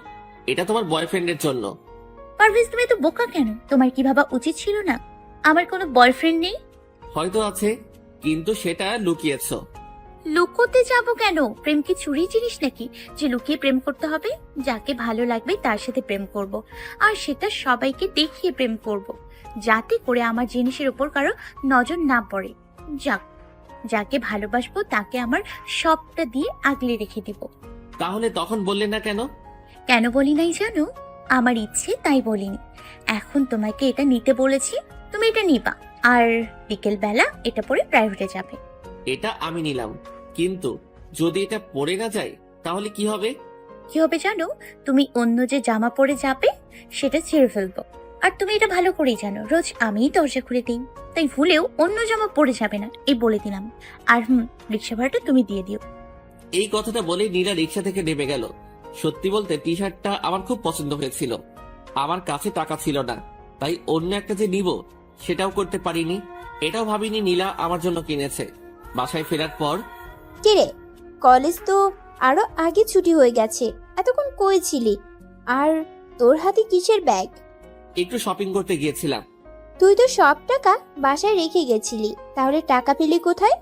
এটা তোমার বয়ফ্রেন্ডের জন্য। পারভেজ, তুমি তো বোকা কেন? তোমার কি ভাবা উচিত ছিল না আমার কোনো বয়ফ্রেন্ড নেই? হয়তো আছে, কিন্তু সেটা লুকিয়েছো। লুকোতে যাব কেন? প্রেম কি চুরি জিনিস নাকি যে লুকিয়ে প্রেম করতে হবে? যাকে ভালো লাগবে তার সাথে প্রেম করব, আর সেটা সবাইকে দেখিয়ে প্রেম করব, যাতে করে আমার জিনিসের উপর কারো নজর না পড়ে। যাকে ভালোবাসবো তাকে আমার সবটা দিয়ে আগলে রেখে দিব। তাহলে তখন বললে না কেন? কেন বলি নাই জানো? আমার ইচ্ছে তাই বলিনি। এখন তোমাকে এটা নিতে বলেছি, তুমি এটা নিবা, আর বিকেল বেলা এটা পরে প্রাইভেটে যাবে। এটা আমি নিলাম, কিন্তু যদি এটা পরে না যায় তাহলে কি হবে? কি হবে জানো? তুমি অন্য যে জামা পরে যাবে সেটা ছেড়ে ফেলবো। আর তুমি এটা ভালো করেই জানো, রোজ আমিই দরজা খুলে দিই, তাই ভুলেও অন্য জামা পরে যাবে না, এই বলে দিলাম। আর রিক্সা ভাড়াটা তুমি দিয়ে দিও। এই কথাটা বলেই নীলা রিক্সা থেকে নেমে গেল। সত্যি বলতে টি শার্টটা আমার খুব পছন্দ হয়েছিল। আমার কাছে টাকা ছিল না, তাই অন্য একটা যে নিব সেটাও করতে পারিনি। এটাও ভাবিনি নীলা আমার জন্য কিনেছে। বাসায় ফেরার পর, কিরে, কলেজ তো আরো আগে ছুটি হয়ে গেছে, এতক্ষণ কই ছিলি? আর তোর হাতে কিসের ব্যাগ? একটু শপিং করতে গিয়েছিলাম। তুই তো সব টাকা বাসায় রেখে গেছিলি, তাহলে টাকা পেলি কোথায়?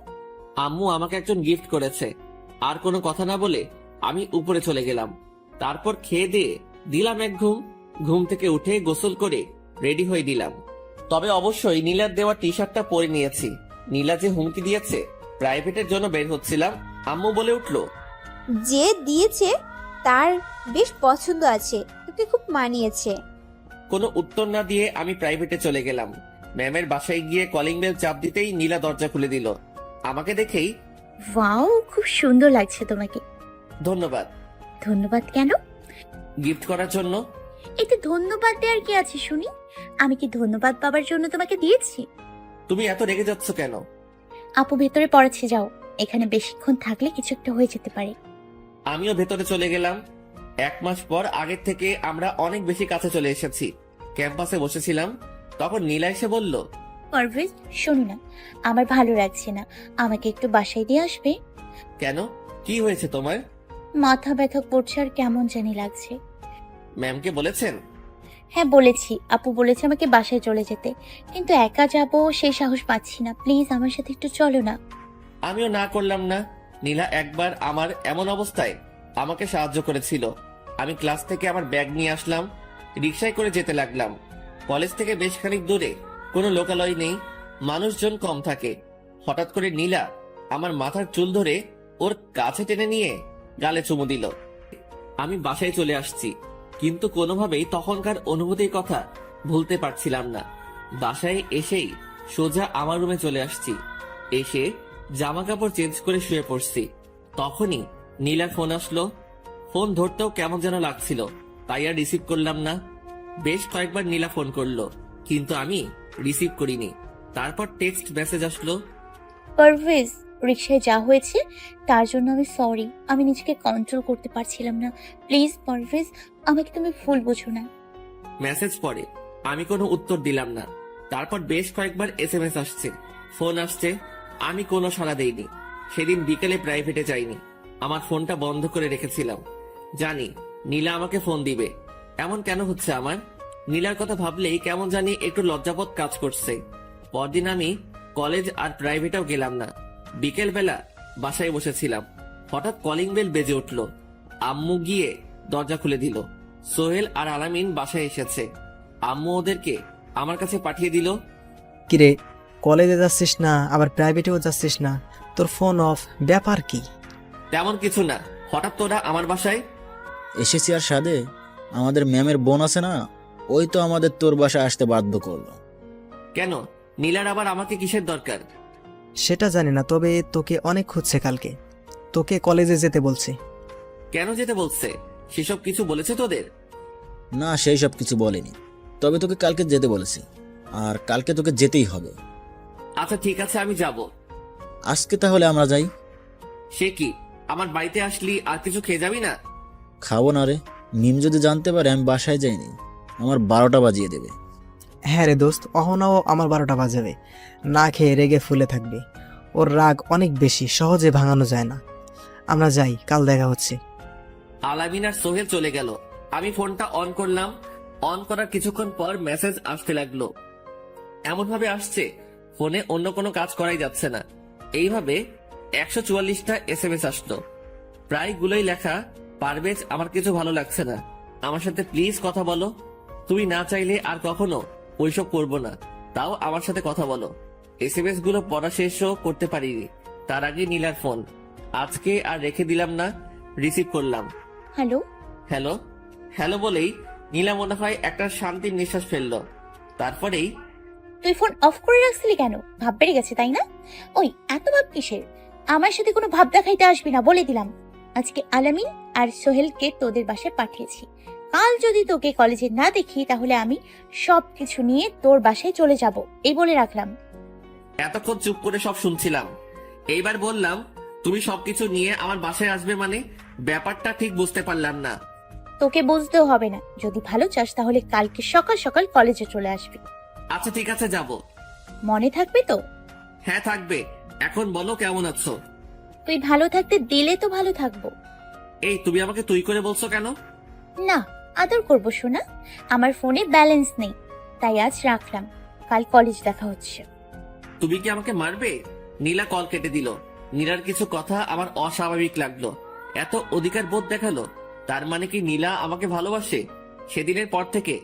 আম্মু আমাকে একজন গিফট করেছে। আর কোনো কথা না বলে আমি উপরে চলে গেলাম। তারপর খেয়ে দিয়ে দিলাম এক ঘুম। ঘুম থেকে উঠে গোসল করে রেডি হয়ে দিলাম। তবে অবশ্যই নীলার দেওয়া টি শার্টটা পরে নিয়েছি। নীলা যে হুমকি দিয়েছে প্রাইভেটের জন্য বের হচ্ছিলাম, আম্মু বলে উঠলো, যে দিয়েছে তার বেশ পছন্দ আছে, তোকে খুব মানিয়েছে। কোনো উত্তর না দিয়ে আমি প্রাইভেটে চলে গেলাম। ম্যামের বাসায় গিয়ে কলিং বেল চাপ দিতেই নীলা দরজা খুলে দিল। আমাকে দেখেই, ওয়াও, খুব সুন্দর লাগছে তোমাকে। ধন্যবাদ। ধন্যবাদ কেন? গিফট করার জন্য। এতে ধন্যবাদ দেওয়ার কি আছে শুনি? আমি কি ধন্যবাদ পাবার জন্য তোমাকে দিয়েছি? তুমি এত রেগে যাচ্ছ কেন? আপু ভেতরে পড়েছে, যাও। এখানে বেশিক্ষণ থাকলে কিছু একটা হয়ে যেতে পারে। আমিও ভেতরে চলে গেলাম। 1 মাস পর আগের থেকে আমরা অনেক বেশি কাছে চলে এসেছি। ক্যাম্পাসে বসেছিলাম, তখন নীলা এসে বলল, পারভেজ, শোনো না, আমার ভালো লাগছে না, আমাকে একটু বাসায় দিয়ে আসবে? কেন, কি হয়েছে তোমার? মাথা ব্যথা করছে আর কেমন জানি লাগছে। ম্যামকে বলেছেন? হ্যাঁ বলেছি, আপু বলেছে আমাকে বাসায় চলে যেতে, কিন্তু একা যাব সেই সাহস পাচ্ছি না। প্লিজ আমার সাথে একটু চলো না। আমিও না করলাম না। নীলা একবার আমার এমন অবস্থায় আমাকে সাহায্য করেছিল। আমি ক্লাস থেকে আমার ব্যাগ নিয়ে আসলাম, রিকশায় করে যেতে লাগলাম। কলেজ থেকে বেশ খানিক দূরে, কোনো লোকালয় নেই, মানুষজন কম থাকে। হঠাৎ করে নীলা আমার মাথার চুল ধরে ওর কাছে টেনে নিয়ে গালে চুমু দিল। আমি বাসায় চলে আসছি, কিন্তু কোনোভাবেই তখনকার অনুভূতির কথা ভুলতে পারছিলাম না। বাসায় এসেই সোজা আমার রুমে চলে আসছি। এসে জামা কাপড় চেঞ্জ করে শুয়ে পড়ছি। তখনই নীলার ফোন আসলো। ফোন ধরতেও কেমন যেন লাগছিল, তাই আর রিসিভ করলাম না। বেশ কয়েকবার নীলা ফোন করলো, কিন্তু আমি রিসিভ করিনি। তারপর টেক্সট মেসেজ আসলো, পারভেজ, রিক্সায় যা হয়েছে তার জন্য আমি সরি। আমি নিজেকে কন্ট্রোল করতে পারছিলাম না। প্লিজ পারভেজ, আমাকে তুমি ভুল বোঝো না। মেসেজ পড়ে, আমি কোনো উত্তর দিলাম না। তারপর বেশ কয়েকবার এসএমএস আসছে, ফোন আসছে, আমি কোনো সাড়া দেইনি। সেদিন বিকেলে প্রাইভেটে যাইনি, আমার ফোনটা বন্ধ করে রেখেছিলাম। জানি নীলা আমাকে ফোন দিবে। এমন কেন হচ্ছে আমার? নীলার কথা ভাবলেই কেমন জানি একটু লজ্জাবোধ কাজ করছে। পরদিন আমি কলেজ আর প্রাইভেটেও গেলাম না। বিকেল বেলা বাসায় বসেছিলাম, হঠাৎ কলিং বেল বেজে উঠল। আম্মু গিয়ে দরজা খুলে দিল। সোহেল আর আলামিন বাসায় এসেছে। আম্মু ওদেরকে আমার কাছে পাঠিয়ে দিল। কিরে, কলেজে যাচ্ছিস না, আবার প্রাইভেটেও যাচ্ছিস না, তোর ফোন অফ, ব্যাপার কি? তেমন কিছু না, হঠাৎ তোরা আমার বাসায়। এসেছি আর সাদে, আমাদের ম্যামের বোন আছে না, ওই তো আমাদের তোর বাসায় আসতে বাধ্য করলো। কেন, নীলার আবার আমাকে কিসের দরকার? সেটা জানি না, তবে তোকে অনেক খুঁজছে কালকে, তোকে কলেজে যেতে বলছে। কেন যেতে বলছে? সেসব কিছু বলেছে তোদের? না, সেই সব কিছু বলেনি, তবে তোকে কালকে যেতে বলেছি, আর কালকে তোকে যেতেই হবে। আচ্ছা ঠিক আছে, আমি যাব। আজকে তাহলে আমরা যাই। সে কি, আমার বাড়িতে আসলি আর কিছু খেয়ে যাবি না? খাবো না রে, মিম যদি জানতে পারে আমি বাসায় যাইনি, আমার 12টা বাজিয়ে দেবে। হ্যাঁ রে দোস্ত, অহনাও আমার 12টা বাজাবে, না খেয়ে রেগে ফুলে থাকবে। ওর রাগ অনেক বেশি, সহজে ভাঙানো যায় না। আমরা যাই, কাল দেখা হচ্ছে। আলামিন আর সোহেল চলে গেল। আমি ফোনটা অন করলাম। অন করার কিছুক্ষণ পর মেসেজ আসতে লাগলো। এমন ভাবে আসছে ফোনে অন্য কোনো কাজ করাই যাচ্ছে না। এইভাবে 144টা এসএমএস আসলো, প্রায়গুলোই লেখা, পারভেজ আমার কিছু ভালো লাগছে না, আমার সাথে প্লিজ কথা বলো। তুমি না চাইলে আর কখনো ওইসব করবো না, তাও আমার সাথে কথা বলো। এসএমএস গুলো পড়া শেষও করতে পারিনি, তার আগে নীলার ফোন। আজকে আর রেখে দিলাম না, রিসিভ করলাম। হ্যালো। হ্যালো হ্যালো বলেই নীলা মনে হয় একটা শান্তির নিঃশ্বাস ফেললো। তারপরেই, তুই ফোন অফ করে রাখছিলি কেন? ভাব বেড়ে গেছে তাই না? ওই এত ভাব কিসের? আমার সাথে কোনো ভাব দেখাইতে আসবি না, বলে দিলাম। আজকে আলামিন আর সোহেলকে তোদের বাসায় পাঠিয়েছি। কাল যদি তোকে কলেজে না দেখি তাহলে আমি সবকিছু নিয়ে তোর বাসায় চলে যাব, এই বলে রাখলাম। এতক্ষণ চুপ করে সব শুনছিলাম, এইবার বললাম তুমি সবকিছু নিয়ে আমার বাসায় আসবে মানে? ব্যাপারটা ঠিক বুঝতে পারলাম না। তোকে বুঝতেও হবে না, যদি ভালো চাস তাহলে কালকে সকাল সকাল কলেজে চলে আসবি। আচ্ছা ঠিক আছে, যাব। মনে থাকবে তো? হ্যাঁ থাকবে। এখন বলো কেমন আছো? তুই ভালো থাকতে দিলে তো ভালো থাকবো। এই তুমি আমাকে তুই করে বলছো কেন? না, আদর করবো শোনা। আমার ফোনে ব্যালেন্স নেই, তাই আজ রাখলাম, কাল কলেজ দেখা হচ্ছে। তুমি কি আমাকে মারবে? নীলা কল কেটে দিল। নীলার কিছু কথা আমার অস্বাভাবিক লাগলো। এত অধিকার বোধ দেখালো, তার মানে কি নীলা আমাকে ভালোবাসে? সেদিনের পর থেকে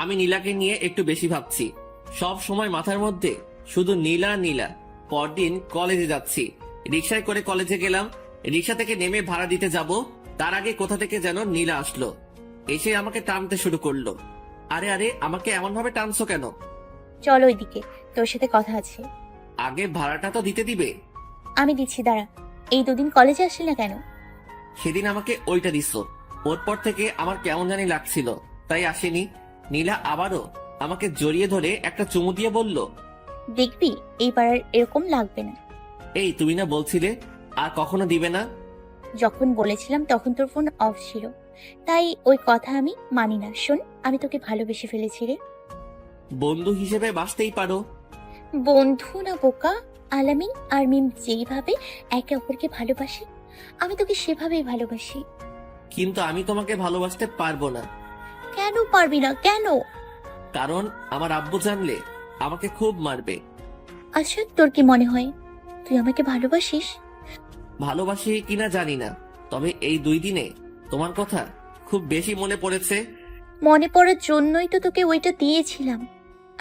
আমি নীলাকে নিয়ে একটু বেশি ভাবছি। সব সময় মাথার মধ্যে শুধু নীলা নীলা। পরদিন কলেজে যাচ্ছি, রিক্সায় করে কলেজে গেলাম। রিক্সা থেকে নেমে ভাড়া দিতে যাব, তার আগে কোথা থেকে যেন নীলা আসলো, এসে আমাকে টানতে শুরু করলো। আরে আরে, আমাকে এমন ভাবে টানছো কেন? চলো ওইদিকে, তোর সাথে কথা আছে। আগে ভাড়াটা তো দিতে দিবে। আমি দিচ্ছি, দাঁড়া। এই দুদিন কলেজে আসলি না কেন? সেদিন আমাকে ওইটা দিচ্ছ, ওর পর থেকে আমার কেমন জানি লাগছিল, তাই আসেনি। নীলা আবারও আমাকে জড়িয়ে ধরে একটা চুমু দিয়ে বলল, দেখবি এইবার আর এরকম লাগবে না। এই তুমি না বলছিলে আর কখনো দিবে না? যখন বলেছিলাম তখন তোর ফোন অফ ছিল, তাই ওই কথা আমি মানি না। শোন, আমি তোকে ভালোবেসে ফেলেছি রে। বন্ধু হিসেবে বাসতেই পারো। বন্ধু না বোকা, আলামিন আর মিম যেইভাবে একে অপরকে ভালোবাসে আমি তোকে সেভাবেই ভালোবাসি। কিন্তু আমি তোমাকে ভালোবাসতে পারবো না। কেন পারবি না? কেন? কারণ আমার আব্বু জানলে আমাকে খুব মারবে। আচ্ছা, তোর কি মনে হয় তুই আমাকে ভালোবাসিস? ভালোবাসি কিনা জানি না, তবে এই 2 দিনে তোমার কথা খুব বেশি মনে পড়েছে। মনে পড়ার জন্যই তো তোকে ওইটা দিয়েছিলাম,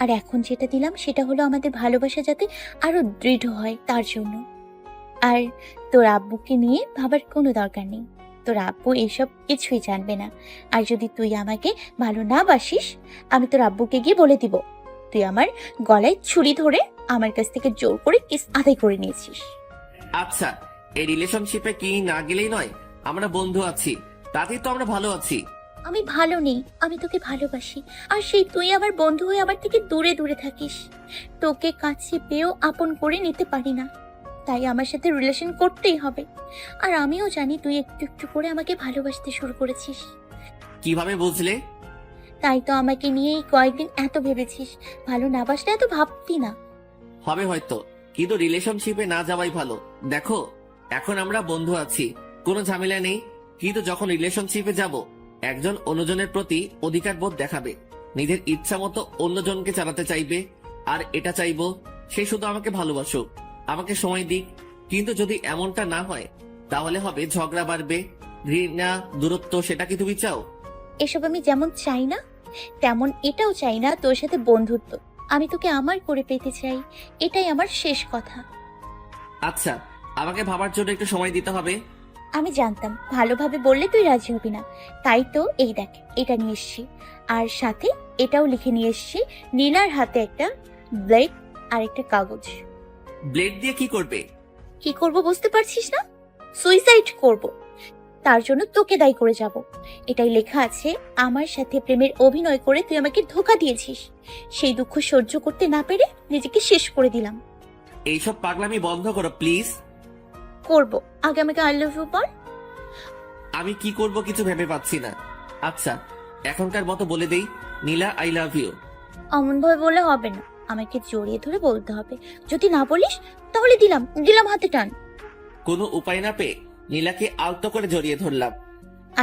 আর এখন যেটা দিলাম সেটা হলো আমাদের ভালোবাসা যাতে আরো দৃঢ় হয় তার জন্য। আর তোর আব্বুকে নিয়ে ভাবার কোনো দরকার নেই, তোর আব্বু এসব কিছুই জানবে না। আর যদি তুই আমাকে ভালো না বাসিস, আমি তোর আব্বুকে গিয়ে বলে দিব তুই আমার গলায় ছুরি ধরে আমার কাছ থেকে জোর করে কিস আদায় করে নিয়েছিস। আচ্ছা, এই রিলেশনশিপে কি না গেলেই নয়, আমরা বন্ধু আছি, তাতেই তো আমরা ভালো আছি। আমি ভালো নেই, আমি তোকে ভালোবাসি, আর সেই তুই আমার বন্ধু হয়ে আমার থেকে দূরে দূরে থাকিস। তোকে কাছে পেয়েও আপন করে নিতে পারি না, তাই আমার সাথে রিলেশন করতেই হবে। আর আমিও জানি তুই একটু একটু করে আমাকে ভালোবাসতে শুরু করেছিস। কিভাবে বুঝলে? তাই তো আমাকে নিয়ে এই কয়েকদিন এত ভেবেছিস, ভালো না বাসলে এত ভাবতি না। হবে হয়তো, কিন্তু রিলেশনশিপে না যাওয়াই ভালো। দেখো, এখন আমরা বন্ধু আছি, কোনো ঝামেলা নেই, কিন্তু যখন রিলেশনশিপে যাব একজন অন্যজনের প্রতি অধিকার বোধ দেখাবে, নিজের ইচ্ছা মতো অন্যজনকে চালাতে চাইবে, আর এটা চাইবো সে শুধু আমাকে ভালোবাসুক, আমাকে সময় দিক। কিন্তু যদি এমনটা না হয় তাহলে হবে ঝগড়া বাড়বে, ঘৃণা, দূরত্ব। সেটা কি তুমি চাও? এসব আমি যেমন চাই না তেমন এটাও চাই না তোর সাথে বন্ধুত্ব। আমি তোকে আমার করে পেতে চাই, এটাই আমার শেষ কথা। আচ্ছা, আমাকে ভাবার জন্য একটু সময় দিতে হবে। আমি জানতাম ভালোভাবে বললে তুই রাজি হবি না, তাই তো এই দেখ এটা নিয়ে এসছি, আর সাথে এটাও লিখে নিয়ে এসছি, নীলার হাতে একটা ব্লেড আর একটা কাগজ। ব্লেড দিয়ে কি করবে? কি করব বুঝতে পারছিস না? সুইসাইড করব, তার জন্য তোকে দায়ী করে যাব। এটাই লেখা আছে, আমার সাথে প্রেমের অভিনয় করে তুই আমাকে ধোঁকা দিয়েছিস, সেই দুঃখ সহ্য করতে না পেরে নিজেকে শেষ করে দিলাম। এইসব পাগলামি বন্ধ করো প্লিজ। করব, আগে আমাকে আই লাভ ইউ বল। আমি কি করব কিছু ভেবে পাচ্ছি না। আচ্ছা, এখনকার মতো বলে দেই, নীলা, আই লাভ ইউ। অমন ভাবে বলে হবে না, আমাকে জড়িয়ে ধরে বলতে হবে। যদি না বলিস তাহলে দিলাম দিলাম হাতে টান। কোনো উপায় না পেয়ে নীলাকে আলতো করে জড়িয়ে ধরলাম।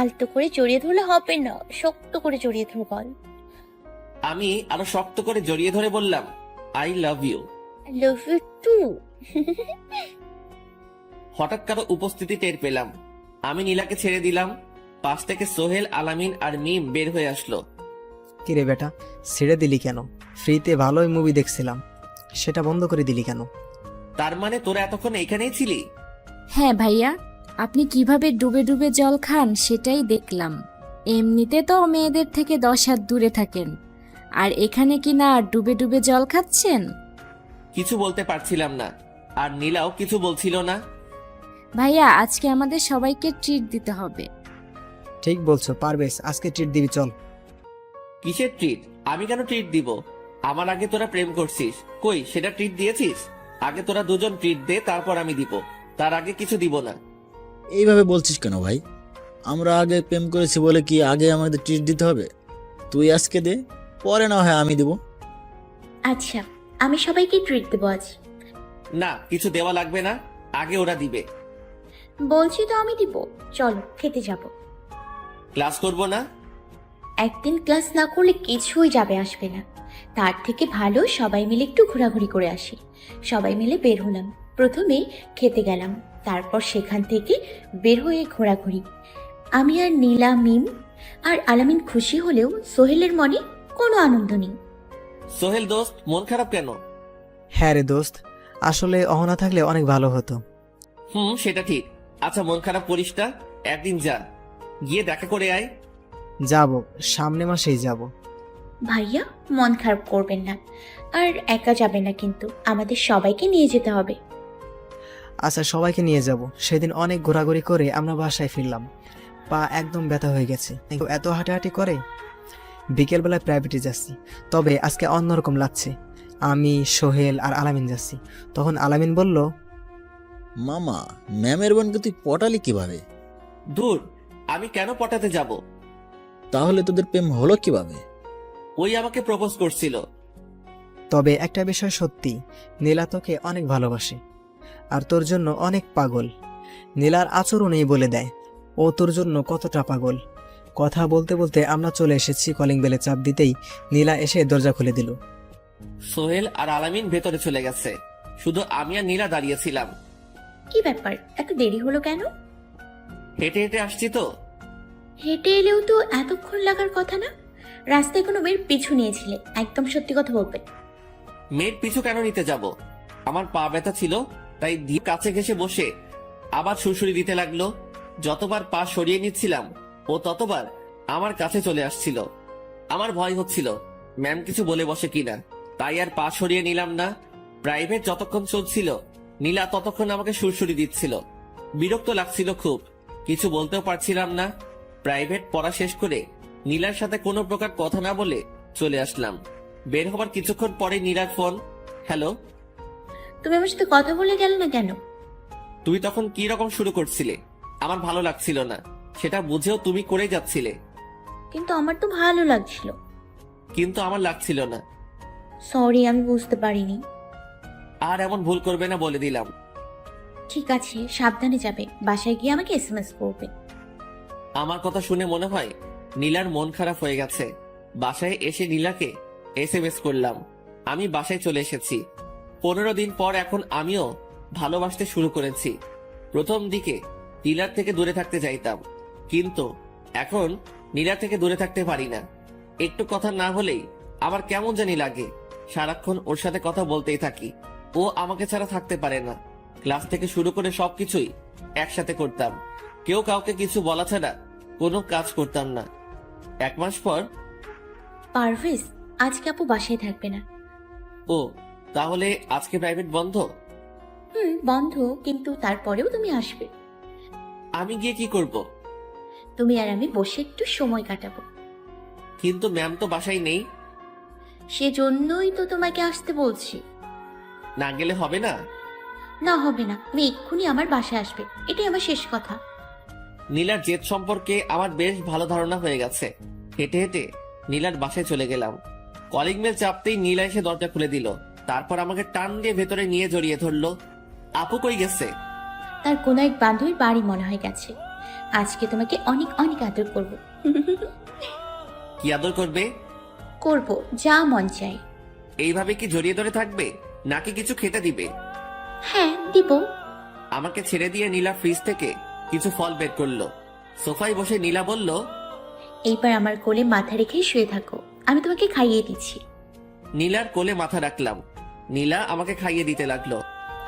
আলতো করে জড়িয়ে ধরলে হবে না, শক্ত করে জড়িয়ে ধরে বল। আমি আরো শক্ত করে জড়িয়ে ধরে বললাম, I love you. I love you too. হঠাৎ কারো উপস্থিতি টের পেলাম। আমি নীলাকে ছেড়ে দিলাম। পাশ থেকে সোহেল, আলামিন আর মিম বের হয়ে আসলো। কিরে বেটা, ছেড়ে দিলি কেন? ফ্রিতে ভালোই মুভি দেখছিলাম, সেটা বন্ধ করে দিলি কেন? তার মানে তোরা এতক্ষণ এখানেই ছিলি? হ্যাঁ ভাইয়া, আপনি কিভাবে ডুবে ডুবে জল খান সেটাই দেখলাম। এমনিতে তো মেয়েদের থেকে 10 হাত দূরে থাকেন, আর এখানে কি না ডুবে ডুবে জল খাচ্ছেন? কিছু বলতে পারছিলাম না, আর নীলাও কিছু বলছিল না। ভাইয়া, আজকে আমাদের সবাইকে ট্রিট দিতে হবে। ঠিক বলছো পারবেশ, আজকে ট্রিট দিবি, চল। কিসের ট্রিট? আমি কেন ট্রিট দিব? আমার আগে তোরা প্রেম করছিস, কই সেটা ট্রিট দিয়েছিস? আগে তোরা দুজন ট্রিট দে, তারপর আমি দিব, তার আগে কিছু দিব না। এইভাবে বলছিস কেন ভাই? আমরা আগে প্রেম করেছি বলে কি আগে আমাদের ট্রিট দিতে হবে? তুই আজকে দে, পরে না হয় আমি দেব। আচ্ছা, আমি সবাইকে ট্রিট দেবো আজ। না, কিছু দেওয়া লাগবে না, আগে ওরা দিবে। বলছি তো আমি দিব, চলো খেতে যাব। ক্লাস করব না? একদিন ক্লাস না করলে কিছুই যাবে আসবে না, তার থেকে ভালো সবাই মিলে একটু ঘোরাঘুরি করে আসি। সবাই মিলে বের হলাম, প্রথমে খেতে গেলাম, তারপর সেখান থেকে বের হয়ে ঘোরাঘুরি। আমি আর নীলা, মিম আর আলামিন খুশি হলেও সোহেলের মনে কোনো আনন্দ নেই। সোহেল দোস্ত, মন খারাপ কেন? হ্যাঁ রে দোস্ত, আসলে অহনা থাকলে অনেক ভালো হতো। সেটা ঠিক। আচ্ছা, মন খারাপ করিস না, একদিন যা, গিয়ে দেখা করে আয়। যাব, সামনে মাসেই যাব। ভাইয়া, মন খারাপ করবেন না, আর একা যাবে না কিন্তু, আমাদের সবাইকে নিয়ে যেতে হবে। আচ্ছা, সবাইকে নিয়ে যাব। সেদিন অনেক ঘোরাঘুরি করে আমরা বাসায় ফিরলাম, পা একদম ব্যথা হয়ে গেছে, এত হাঁটাহাঁটি করে। বিকেলবেলায় প্রাইভেটে যাচ্ছি, তবে আজকে অন্যরকম লাগছে। আমি, সোহেল আর আলামিন যাচ্ছি। তখন আলামিন বলল, মামা, ম্যামের বোনকে তুই পটালি কিভাবে? দূর, আমি কেন পটাতে যাব? তাহলে তোদের প্রেম হলো কিভাবে? ওই আমাকে প্রপোজ করছিল। তবে একটা বিষয় সত্যি, নীলা তোকে অনেক ভালোবাসে আর তোর জন্য অনেক পাগল। নীলার আচরণেই বলে দেয় ও তোর জন্য কতটা পাগল। কথা বলতে বলতে আমরা চলে এসেছি। কলিং বেলে চাপ দিতেই নীলা এসে দরজা খুলে দিল। সোহেল আর আলামিন ভেতরে চলে গেছে, শুধু আমি আর নীলা দাঁড়িয়েছিলাম। কি ব্যাপার, এত দেরি হলো কেন? হেঁটে হেঁটে আসছি তো। হেঁটে এলেও তো এতক্ষণ লাগার কথা না। রাস্তায় কোনো মেয়ের পিছু নিয়েছিলে, একদম সত্যি কথা বলবে। মেয়ের পিছু কেন নিতে যাব? আমার পা ব্যথা ছিল, তাই দিয়ে কাছে ঘেসে বসে আবার সুরসুরি দিতে লাগলো। যতবার পা সরিয়ে নিচ্ছিলাম ও ততবার আমার কাছে চলে আসছিল। আমার ভয় হচ্ছিল ম্যাম কিছু বলে বসে কিনা, তাই আর পা সরিয়ে নিলাম না। প্রাইভেট যতক্ষণ চলছিল নীলা ততক্ষণ আমাকে সুরসুরি দিচ্ছিল। বিরক্ত লাগছিল খুব, কিছু বলতেও পারছিলাম না। প্রাইভেট পড়া শেষ করে নীলার সাথে কোনো প্রকার কথা না বলে চলে আসলাম। বের হবার কিছুক্ষণ পরে নীলার ফোন। হ্যালো। তুমি আমার সাথে কথা বলে গেলে না কেন? তুমি তখন কি রকম শুরু করছিলে? আমার ভালো লাগছিল না, সেটা বুঝেও তুমি করে যাচ্ছিলে। কিন্তু আমার তো ভালো লাগছিল। কিন্তু আমার লাগছিল না। সরি, আমি বুঝতে পারিনি। আর এমন ভুল করবে না বলে দিলাম। ঠিক আছে, সাবধানে যাবে। বাসায় গিয়ে আমাকে এসএমএস করবে। আমার কথা শুনে মনে হয় নীলার মন খারাপ হয়ে গেছে। বাসায় এসে নীলাকে এসএমএস করলাম। আমি বাসায় চলে এসেছি। 15 দিন পর এখন আমিও ভালোবাসতে শুরু করেছি। প্রথম দিকে নীলার থেকে দূরে থাকতে চাইতাম, কিন্তু এখন নীলার থেকে দূরে থাকতে পারি না। একটু কথা না হলেই আমার কেমন জানি লাগে। সারাক্ষণ ওর সাথে কথা বলতেই থাকি। ও আমাকে ছাড়া থাকতে পারে না। ক্লাস থেকে শুরু করে সবকিছুই একসাথে করতাম। কেউ কাউকে কিছু বলা ছাড়া কোনো কাজ করতাম না। 1 মাস পর। পারভেজ, আজকে আপু বাসায় থাকবে না। ও, তাহলে আজকে প্রাইভেট বন্ধ? বন্ধ, কিন্তু তারপরেও তুমি আসবে। আমি গিয়ে কি করব? তুমি আর আমি বসে একটু সময় কাটাবো। কিন্তু ম্যাম তো বাসায় নেই। সেজন্যই তো তোমাকে আসতে বলছি। না গেলে হবে না? না, হবে না। তুমি এক্ষুনি আমার বাসায় আসবে, এটাই আমার শেষ কথা। নীলার জেদ সম্পর্কে আমার বেশ ভালো ধারণা হয়ে গেছে। হেঁটে হেঁটে নীলার বাসায় চলে গেলাম। কলিং বেল চাপতেই নীলা এসে দরজা খুলে দিল। তারপর আমাকে টান দিয়ে ভেতরে নিয়ে জড়িয়ে ধরলো। আপু কই গেছে? তার কোনো এক বান্ধবীর বাড়ি মনে হয় গেছে। আজকে তোমাকে অনেক অনেক আদর করব। কি আদর করবে? করব যা মন চাই। এইভাবে কি জড়িয়ে ধরে থাকবে, নাকি কিছু খেতে দিবে? হ্যাঁ, দিব। আমাকে ছেড়ে দিয়ে নীলা ফ্রিজ থেকে কিছু ফল বের করলো। সোফায় বসে নীলা বলল, এইবার আমার কোলে মাথা রেখে শুয়ে থাকো, আমি তোমাকে খাইয়ে দিচ্ছি। নীলার কোলে মাথা রাখলাম। নীলা আমাকে খাইয়ে দিতে লাগলো।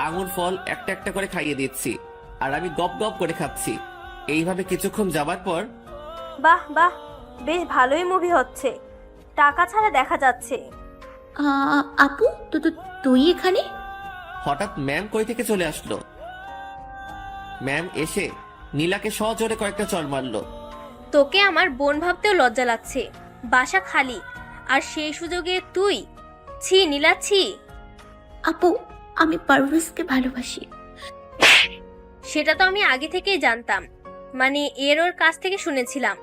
আঙুর ফল একটা একটা করে খাইয়ে দিচ্ছি, আর আমি গপ গপ করে খাচ্ছি। এইভাবে কিছুক্ষণ যাবার পর। বাহ বাহ, বেশ ভালোই মুভি হচ্ছে। টাকা ছাড়া দেখা যাচ্ছে। আপু, তুই এখানে? হঠাৎ ম্যাম কই থেকে চলে আসলো। ম্যাম এসে নীলাকে সজোরে কয়েকটা চড় মারলো। তোকে আমার বোন ভাবতেও লজ্জা লাগছে। বাসা খালি, আর সেই সুযোগে তুই। ছি নীলা, ছি। আপু, আমি পারভেজকে ভালোবাসি। সেটা তো আমি আগে থেকেই জানতাম, মানে ওর কাছ থেকে শুনেছিলাম,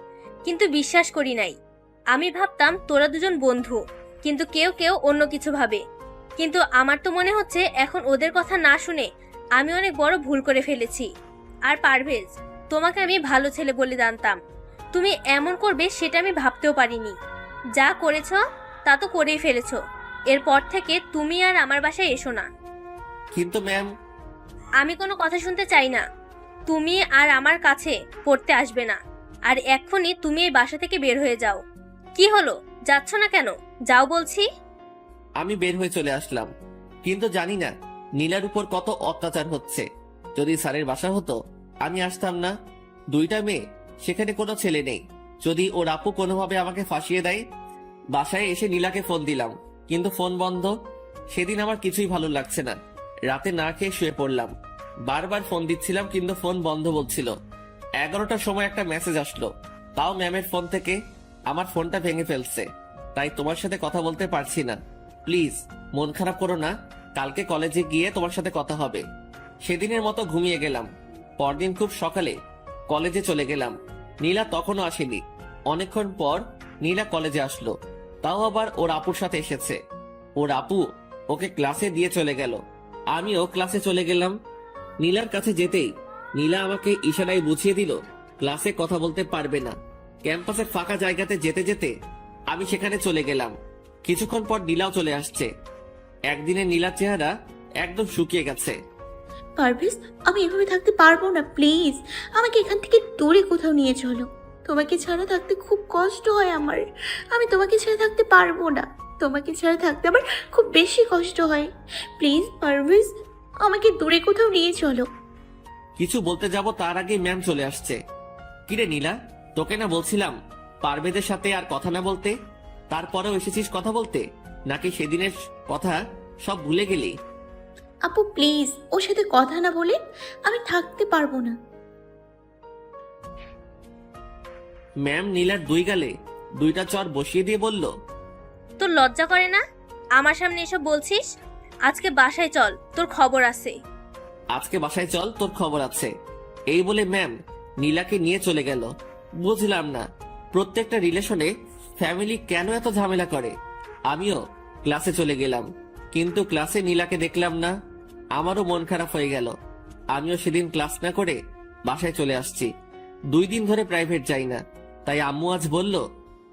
কিন্তু বিশ্বাস করি নাই। আমি ভাবতাম তোরা দুজন বন্ধু, কিন্তু কেউ কেউ অন্য কিছু ভাবে। কিন্তু আমার তো মনে হচ্ছে এখন ওদের কথা না শুনে আমি অনেক বড় ভুল করে ফেলেছি। আর পারভেজ, তোমাকে আমি ভালো ছেলে বলে জানতাম, তুমি এমন করবে সেটা আমি ভাবতেও পারিনি। যা করেছ তা তো করেই ফেলেছ। এরপর থেকে তুমি আর আমার বাসায় এসো না। কিন্তু ম্যাম। আমি কোনো কথা শুনতে চাই না। তুমি আর আমার কাছে পড়তে আসবে না। আর এক্ষুনি তুমি এই বাসা থেকে বের হয়ে যাও। কি হলো, যাচ্ছ না কেন? যাও বলছি। আমি বের হয়ে চলে আসলাম, কিন্তু জানি না নীলার উপর কত অত্যাচার হচ্ছে। যদি স্যারের বাসা হতো আমি আসতাম না। 2টা মেয়ে, সেখানে কোনো ছেলে নেই। যদি ওর আপু কোনোভাবে আমাকে ফাঁসিয়ে দেয়। বাসায় এসে নীলাকে ফোন দিলাম, কিন্তু ফোন বন্ধ। সেদিন আমার কিছুই ভালো লাগছে না। রাতে না খেয়ে শুয়ে পড়লাম। বারবার ফোন দিচ্ছিলাম, কিন্তু ফোন বন্ধ বলছিল। 11টার সময় একটা মেসেজ আসলো, তাও ম্যামের ফোন থেকে। আমার ফোনটা ভেঙে ফেলছে, তাই তোমার সাথে কথা বলতে পারছি না। প্লিজ মন খারাপ করো না, কালকে কলেজে গিয়ে তোমার সাথে কথা হবে। সেদিনের মতো ঘুমিয়ে গেলাম। পরদিন খুব সকালে কলেজে চলে গেলাম। নীলা তখনও আসেনি। অনেকক্ষণ পর নীলা কলেজে আসলো, তাও আবার ওর আপুর সাথে এসেছে। ওর আপু ওকে ক্লাসে দিয়ে চলে গেল। আমিও ক্লাসে চলে গেলাম। নীলার কাছে যেতেই নীলা আমাকে ইশারায় বুঝিয়ে দিল ক্লাসে কথা বলতে পারবে না। ক্যাম্পাসের ফাঁকা জায়গাতে যেতে যেতে আমি সেখানে চলে গেলাম। কিছুক্ষণ পর নীলাও চলে আসছে। একদিনে নীলার চেহারা একদম শুকিয়ে গেছে। পারভেজ, আমি এভাবে থাকতে পারবো না, প্লিজ আমাকে এখান থেকে দূরে কোথাও নিয়ে চলো। তোমাকে ছাড়া থাকতে খুব কষ্ট হয় আমার। আমি তোমাকে ছাড়া থাকতে পারবো না। তোমাকে ছাড়া থাকতে আমার খুব বেশি কষ্ট হয়। প্লিজ পারভেজ, আমাকে দূরে কোথাও নিয়ে চলো। কিছু বলতে যাব তার আগে ম্যাম চলে আসছে। কিরে নীলা, তোকে না বলছিলাম পারভেজের সাথে আর কথা না বলতে, তারপরেও এসেছিস কথা বলতে? নাকি সেদিনের কথা সব ভুলে গেলি? আপু প্লিজ, ওর সাথে কথা না বলে আমি থাকতে পারবো না। ম্যাম নীলার দুই গালে দুইটা চর বসিয়ে দিয়ে বলল, তোর লজ্জা করে না আমার সামনে এসব বলছিস? আজকে বাসায় চল, তোর খবর আছে। আজকে বাসায় চল, তোর খবর আছে। এই বলে ম্যাম নীলাকে নিয়ে চলে গেল। বুঝলাম না প্রত্যেকটা রিলেশনে ফ্যামিলি কেন এত ঝামেলা করে। আমিও ক্লাসে চলে গেলাম, কিন্তু ক্লাসে নীলাকে দেখলাম না। আমারও মন খারাপ হয়ে গেল। আমিও সেদিন ক্লাস না করে বাসায় চলে আসছি। 2 দিন ধরে প্রাইভেট যাই না। তাই আম্মু আজ বলল,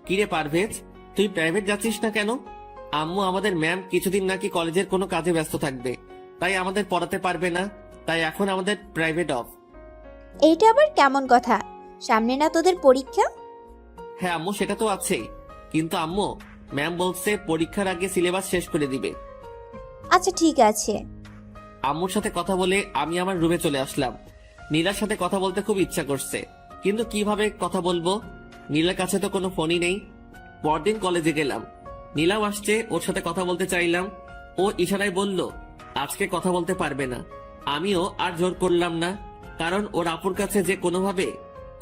কিরে পারভেজ, তুই প্রাইভেট যাচ্ছিস না কেন? আম্মু, আমাদের ম্যাম কিছুদিন নাকি কলেজের কোনো কাজে ব্যস্ত থাকবে, তাই আমাদের পড়াতে পারবে না, তাই এখন আমাদের প্রাইভেট অফ। এইটা আবার কেমন কথা? সামনে না তোদের পরীক্ষা? হ্যাঁ আম্মু, সেটা তো আছেই, কিন্তু আম্মু ম্যাম বলছে পরীক্ষার আগে সিলেবাস শেষ করে দিবে। আচ্ছা ঠিক আছে। আম্মুর সাথে কথা বলে আমি আমার রুমে চলে আসলাম। নীলার সাথে কথা বলতে খুব ইচ্ছা করছে, কিন্তু কিভাবে কথা বলবো? নীলার কাছে তো কোনো ফোনই নেই। পরদিন কলেজে গেলাম, নীলাও আসছে, ওর সাথে কথা বলতে চাইলাম। ও ইশারায় বলল আজকে কথা বলতে পারবে না। আমিও আর জোর করলাম না, কারণ ওর আপুর কাছে যে কোনোভাবে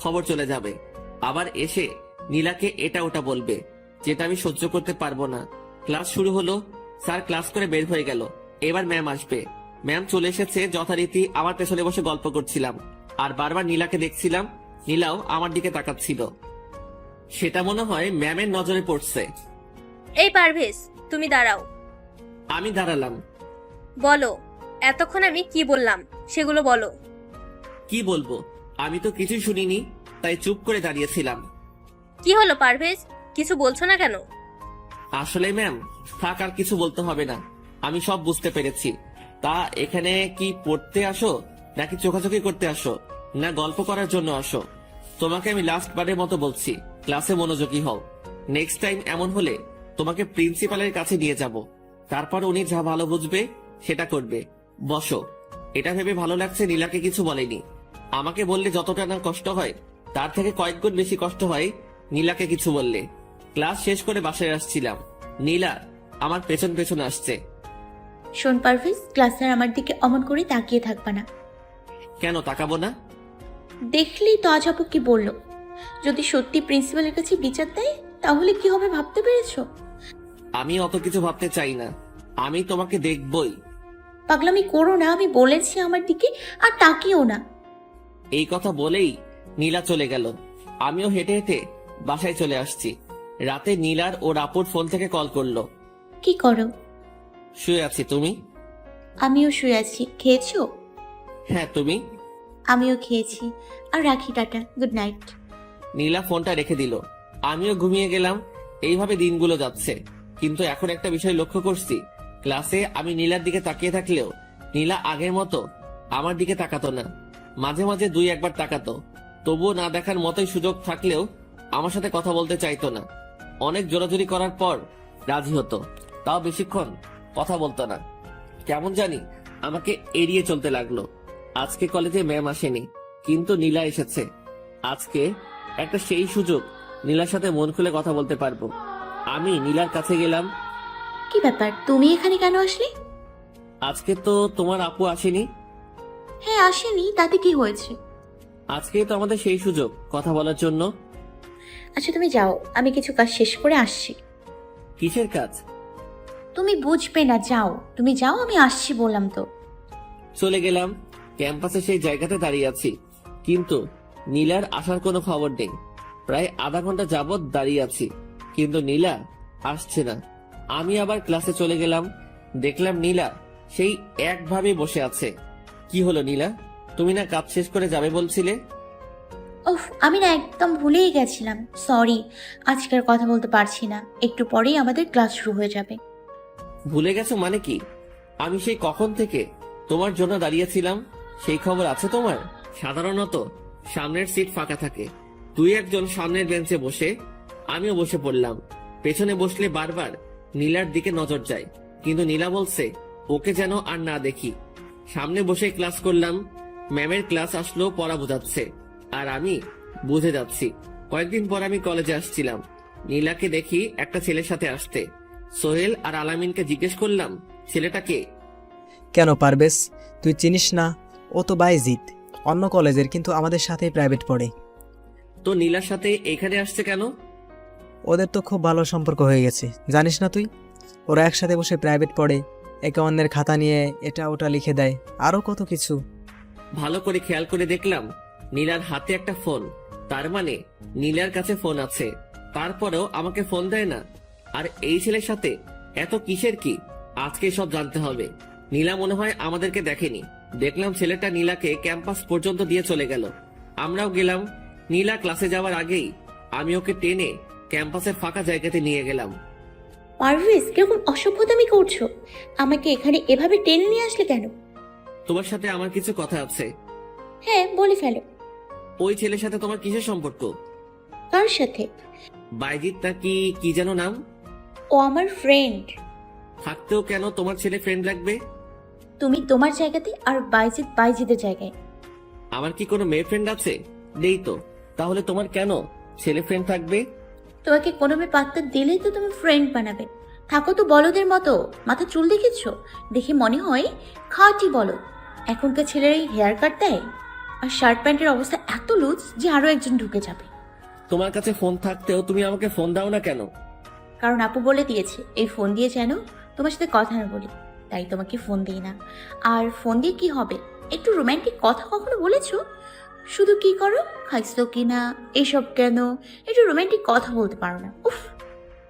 খবর চলে যাবে, আবার এসে নীলাকে এটা ওটা বলবে, যেটা আমি সহ্য করতে পারবো না। ক্লাস শুরু হলো, স্যার ক্লাস করে বের হয়ে গেল। এবার ম্যাম আসবে। ম্যাম চলে এসেছে। যথারীতি আমার পেছনে বসে গল্প করছিলাম, আর বারবার নীলাকে দেখছিলাম। নীলাও আমার দিকে তাকাচ্ছিল। সেটা মনে হয় ম্যামের নজরে পড়ছে। এই পারভেজ, তুমি দাঁড়াও। আমি দাঁড়ালাম। বলো, এতক্ষণ আমি কি বললাম সেগুলো বলো। কি বলবো? আমি তো কিছুই শুনিনি, তাই চুপ করে দাঁড়িয়েছিলাম। কি হলো পারভেজ, কিছু বলছো না কেন? আসলে ম্যাম, থাক, আর কিছু বলতে হবে না। আমি সব বুঝতে পেরেছি। তা এখানে কি পড়তে আসো, নাকি চোখাচোখি করতে আসো, না গল্প করার জন্য আসো? তোমাকে আমি লাস্ট বারের মতো বলছি, ক্লাসে মনোযোগী হও। নেক্সট টাইম এমন হলে তোমাকে প্রিন্সিপালের কাছে নিয়ে যাব, তারপর উনি যা ভালো বুঝবে সেটা করবে। বসো। এটা ভেবে ভালো লাগছে নীলাকে কিছু বলেনি। আমাকে বললে যতটা না কষ্ট হয়, তার থেকে কয়েক গুণ বেশি কষ্ট হয় নীলাকে কিছু বললে। ক্লাস শেষ করে বাসায় আসছিলাম, নীলা আমার পেছন পেছন আসছে। শোন পারভেজ, ক্লাসের আমার দিকে অমন করে তাকিয়ে থাকবা না। কেন তাকাবো না? দেখলেই তো আজ আপু কি বললো। যদি সত্যি প্রিন্সিপালের কাছে বিচার দেয় তাহলে কি হবে ভাবতে পেরেছো? আমি অত কিছু ভাবতে চাই না, আমি তোমাকে দেখবই। পাগলামি করো না, আমি বলেছি আমার দিকে আর তাকিও না। এই কথা বলেই নীলা চলে গেল। আমিও হেঁটে হেঁটে বাসায় চলে আসছি। রাতে নীলার ওর আপুর ফোন থেকে কল করলো। কি করো? শুয়ে আছি, তুমি? আমিও শুয়ে আছি। খেয়েছো? হ্যাঁ, তুমি? আমিও খেয়েছি। আর রাখি, টাটা, গুড নাইট। নীলা ফোনটা রেখে দিল। আমিও ঘুমিয়ে গেলাম। এইভাবে দিনগুলো যাচ্ছে, কিন্তু এখন একটা বিষয় লক্ষ্য করছি, ক্লাসে আমি নীলার দিকে তাকিয়ে থাকলেও নীলা আগের মতো আমার দিকে তাকাতো না। মাঝে মাঝে 2-1 বার তাকাতো, তবুও না দেখার মতোই সুযোগ থাকলেও আমার সাথে কথা বলতে চাইতো না। অনেক জোরাজুরি করার পর রাজি হতো, তাও বেশিক্ষণ কথা বলতো না। কেমন জানি আমাকে এড়িয়ে চলতে লাগলো। আজকে কলেজে ম্যাম আসেনি, কিন্তু নীলা এসেছে। আজকে একটা সেই সুযোগ, নীলার সাথে মন খুলে কথা বলতে পারবো। আমি নীলার কাছে গেলাম। কি ব্যাপার, তুমি এখানে কেন আসলে? আজকে তো তোমার আপু আসেনি। হ্যাঁ আসেনি, তাতে কি হয়েছে? আজকে তো আমাদের সেই সুযোগ কথা বলার জন্য। আচ্ছা তুমি যাও, আমি কিছু কাজ শেষ করে আসছি। কিসের কাজ? তুমি বুঝবে না, যাও তুমি যাও, আমি আসছি বললাম তো। চলে গেলাম। ক্যাম্পাসে সেই জায়গাতে দাঁড়িয়ে আছি, কিন্তু নীলার আসার কোনো খবর নেই। প্রায় আধা ঘন্টা যাবৎ দাঁড়িয়ে আছি, কিন্তু নীলা আসছে না। আমি আবার ক্লাসে চলে গেলাম, দেখলাম নীলা সেই একভাবে বসে আছে। কি হলো নীলা, তুমি না কাজ শেষ করে যাবে বলছিলে? উফ, আমি না একদম ভুলেই গেছিলাম, সরি। আজকের কথা বলতে পারছি না, একটু পরেই আমাদের ক্লাস শুরু হয়ে যাবে। ভুলে গেছো মানে কি? আমি সেই কখন থেকে তোমার জন্য দাঁড়িয়েছিলাম, সেই খবর আছে তোমার? সাধারণত সামনের সিট ফাঁকা থাকে, তুই একজন সামনের বেঞ্চে বসে, আমিও বসে পড়লাম। পেছনে বসলে বারবার নীলার দিকে নজর যায়, কিন্তু নীলা বলছে ওকে যেন আর না দেখি। সামনে বসে ক্লাস করলাম, ম্যামের ক্লাস আসলো, পড়া বোঝাচ্ছে, আর আমি বুঝে যাচ্ছি। কয়েকদিন পর আমি কলেজে আসছিলাম, নীলাকে দেখি একটা ছেলের সাথে আসতে। সোহেল আর আলামিনকে জিজ্ঞেস করলাম ছেলেটা কে। কেন পারবেশ, তুই চিনিস না? ও তো বাইজিৎ, অন্য কলেজের, কিন্তু আমাদের সাথেই প্রাইভেট পড়ে। তো নীলার সাথে এখানে আসছে কেন? ওদের তো খুব ভালো সম্পর্ক হয়ে গেছে, জানিস না তুই? ওরা একসাথে বসে প্রাইভেট পড়ে, একে অন্যের খাতা নিয়ে এটা ওটা লিখে দেয়, আরও কত কিছু। ভালো করে খেয়াল করে দেখলাম নীলার হাতে একটা ফোন, তার মানে নীলার কাছে ফোন আছে, তারপরেও আমাকে ফোন দেয় না। আর এই ছেলের সাথে এত কিসের কি, আজকে সব জানতে হবে। নীলা মনে হয় আমাদেরকে দেখেনি, দেখলাম ছেলেটা নীলাকে ক্যাম্পাস পর্যন্ত দিয়ে চলে গেল, আমরাও গেলাম। নীলা ক্লাসে যাওয়ার আগেই আমি ওকে টেনে ক্যাম্পাসের ফাঁকা জায়গাতে নিয়ে গেলাম। পারভেজ, কিরকম অসভ্যতামি করছো? আমাকে এখানে এভাবে টেনে নিয়ে আসলে কেন? তোমার সাথে আমার কিছু কথা আছে। হ্যাঁ, বলে ফেলো। ওই ছেলের সাথে তোমার কিসের সম্পর্ক? কার সাথে? বাইজিৎ নাকি কি যেন নাম? ও আমার ফ্রেন্ড। থাকতেও কেন তোমার ছেলে ফ্রেন্ড লাগবে? তুমি তোমার জায়গাতে আর বাইজিৎ বাইজিদের জায়গায়। আমার কি কোনো মেয়ে ফ্রেন্ড আছে? নেই তো, তাহলে তোমার কেন ছেলে ফ্রেন্ড থাকবে? তোমাকে কোনো মেয়ে পাত্তা দিলেই তো তুমি ফ্রেন্ড বানাবে। থাকো তো বলদের মতো, মাথা চুল দেখেছো? দেখে মনে হয় খাঁটি বলদ। এখনকার ছেলেরা এই হেয়ার কাট দেয়, আর শার্ট প্যান্টের অবস্থা এত লুজ যে আরো একজন ঢুকে যাবে। তোমার কাছে ফোন থাকতেও তুমি আমাকে ফোন দাও না কেন? কারণ আপু বলে দিয়েছে এই ফোন দিয়ে যেন তোমার সাথে কথা না বলি, তাই তোমাকে ফোন দিই না। আর ফোন দিয়ে কি হবে? একটু রোমান্টিক কথা কখনো বলেছো? শুধু কি করো, খাইছো কিনা, এসব কেন? একটু রোমান্টিক কথা বলতে পারো না? উফ।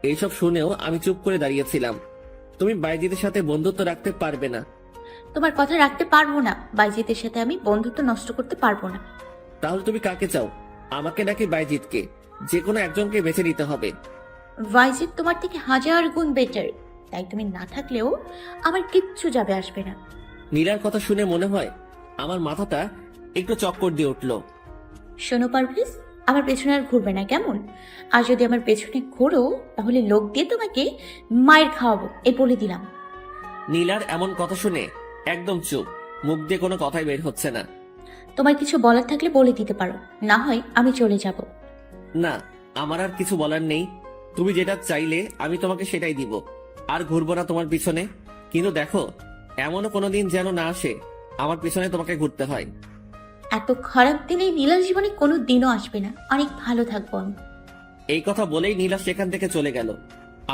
এইসব শুনেও আমি চুপ করে দাঁড়িয়েছিলাম। তুমি বাইজিদের সাথে বন্ধুত্ব রাখতে পারবে না। তোমার কথা রাখতে পারবো না, বাইজিতের সাথে আমি বন্ধুত্ব নষ্ট করতে পারবো না। তাহলে তুমি কাকে চাও, আমাকে নাকি বাইজিৎকে? যে কোনো একজনকে বেছে নিতে হবে। বাইজিত তোমার থেকে 1000 গুণ বেটার, তাই তুমি না থাকলেও আমার কিচ্ছু যাবে আসবে না। নীলার কথা শুনে মনে হয় আমার মাথাটা একটু চক্কর দিয়ে উঠলো। শোনো পারভেজ, আমার পেছনে আর ঘুরবে না কেমন? আর যদি আমার পেছনে ঘোরো তাহলে লোক দিয়ে তোমাকে মায়ের খাওয়াবো, এই বলে দিলাম। নীলার এমন কথা শুনে একদম চুপ, মুখ দিয়ে কোনো কথাই বের হচ্ছে না। তোমার কিছু বলার থাকলে বলে দিতে পারো, না হয় আমি চলে যাব। না, আমার আর কিছু বলার নেই। তুমি যেটা চাইলে আমি তোমাকে সেটাই দিব, আর ঘুরবো না তোমার পিছনে। কিন্তু দেখো, এমনও কোনোদিন যেন না আসে আমার পিছনে তোমাকে ঘুরতে হয়। এত খারাপ দিনে নীলার জীবনে কোনো দিনও আসবে না, অনেক ভালো থাকবো আমি। এই কথা বলেই নীলা সেখান থেকে চলে গেল।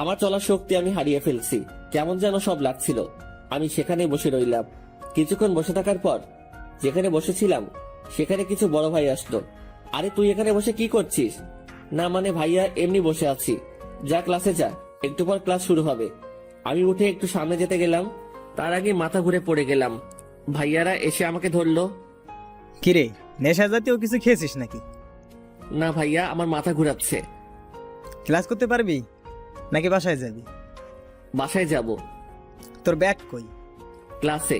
আমার চলার শক্তি আমি হারিয়ে ফেলছি, কেমন যেন সব লাগছিল। আমি সেখানে বসে রইলাম। কিছুক্ষণ বসে থাকার পর যেখানে বসেছিলাম সেখানে কিছু বড় ভাই আসলো। আরে তুই এখানে বসে কি করছিস? না মানে ভাইয়া, এমনি বসে আছি। যা ক্লাসে যা, একটু পর ক্লাস শুরু হবে। আমি উঠে একটু সামনে যেতে গেলাম, তার আগে মাথা ঘুরে পড়ে গেলাম। ভাইয়ারা এসে আমাকে ধরলো। কিরে, নেশা জাতীয় কিছু খেয়েছিস নাকি? না ভাইয়া, আমার মাথা ঘুরাচ্ছে। ক্লাস করতে পারবি নাকি বাসায় যাবি? বাসায় যাব। তোর ব্যাগ কই? ক্লাসে।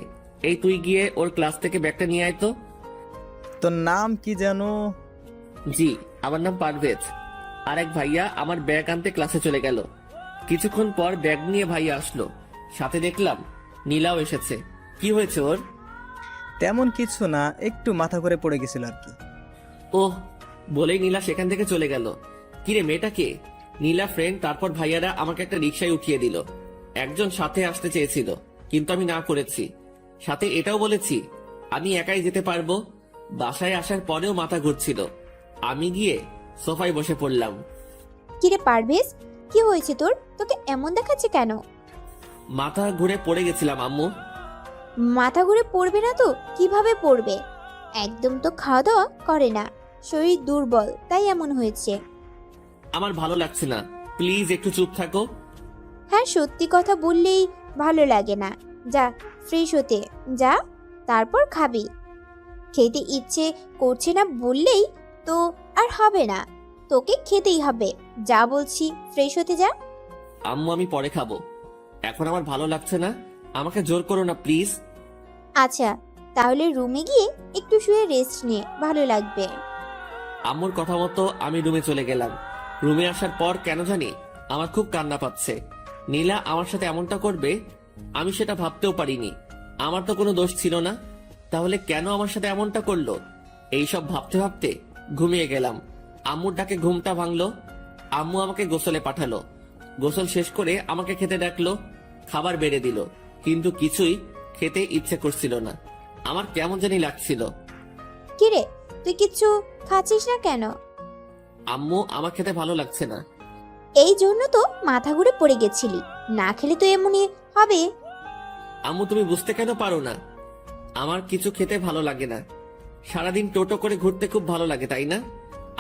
এই তুই গিয়ে ওর ক্লাস থেকে ব্যাগটা নিয়ে আয় তো। তোর নাম কি জানো? জি, আমার নাম পারভেজ। আরেক ভাইয়া আমার ব্যাগ আনতে ক্লাসে চলে গেল। কিছুক্ষণ পর ব্যাগ নিয়ে ভাইয়া আসলো, সাথে দেখলাম নীলাও এসেছে। কি হয়েছে ওর? তেমন কিছু না, একটু মাথা করে পড়ে গেছিল আর কি। ওহ, বলেই নীলা সেখান থেকে চলে গেল। কিরে, মেয়েটা কে? নীলা ফ্রেন্ড। তারপর ভাইয়ারা আমাকে একটা রিকশায় উঠিয়ে দিল। একজন সাথে আসতে চেয়েছিল, কিন্তু আমি না করেছি। সাথে এটাও বলেছি আমি একাই যেতে পারবো। বাসায় আসার পরেও মাথা ঘুরছিল। আমি গিয়ে সোফায় বসে পড়লাম। কিরে পারভেজ, কি হয়েছে তোর? তোকে এমন দেখাচ্ছে কেন? মাথা ঘুরে পড়ে গেছিলাম আম্মু। মাথা ঘুরে পড়বে না তো কিভাবে পড়বে? একদম তো খাওয়া দাওয়া করে না, শরীর দুর্বল তাই এমন হয়েছে। আমার ভালো লাগছে না, প্লিজ একটু চুপ থাকো। হ্যাঁ, সত্যি কথা বললেই ভালো লাগে না। যা ফ্রেশ হতে যা, তারপর খাবি। খেতে ইচ্ছে করছে না বললেই তো আর হবে না, তোকে খেতেই হবে। যা বলছি, ফ্রেশ হতে যা। আম্মু আমি পরে খাবো, এখন আমার ভালো লাগছে না, আমাকে জোর করো না প্লিজ। আচ্ছা, তাহলে রুমে গিয়ে একটু শুয়ে রেস্ট নে, ভালো লাগবে। আম্মুর কথা মতো আমি রুমে চলে গেলাম। রুমে আসার পর কেন জানি আমার খুব কান্না পাচ্ছে। নীলা আমার সাথে এমনটা করবে আমি সেটা ভাবতেও পারিনি। আমার তো কোনো দোষ ছিল না, তাহলে কেন আমার সাথে এমনটা করলো? এইসব ভাবতে ভাবতে ঘুমিয়ে গেলাম। আম্মুর ডাকে ঘুমটা ভাঙলো। আম্মু আমাকে গোসলে পাঠালো। গোসল শেষ করে আমাকে খেতে ডাকলো, খাবার বেড়ে দিল, কিন্তু কিছুই খেতে ইচ্ছে করছিল না। আমার কেমন জানি লাগছিল। কিরে, তুই কিচ্ছু খাচ্ছিস না কেন? আম্মু আমার খেতে ভালো লাগছে না। এই জন্য তো মাথা ঘুরে পড়ে গেছিলি, না খেলে তো এমনই হবে। আম্মু তুমি বুঝতে কেন পারো না? আমার কিছু খেতে ভালো লাগে না। সারাদিন টোটো করে ঘুরতে খুব ভালো লাগে, তাই না?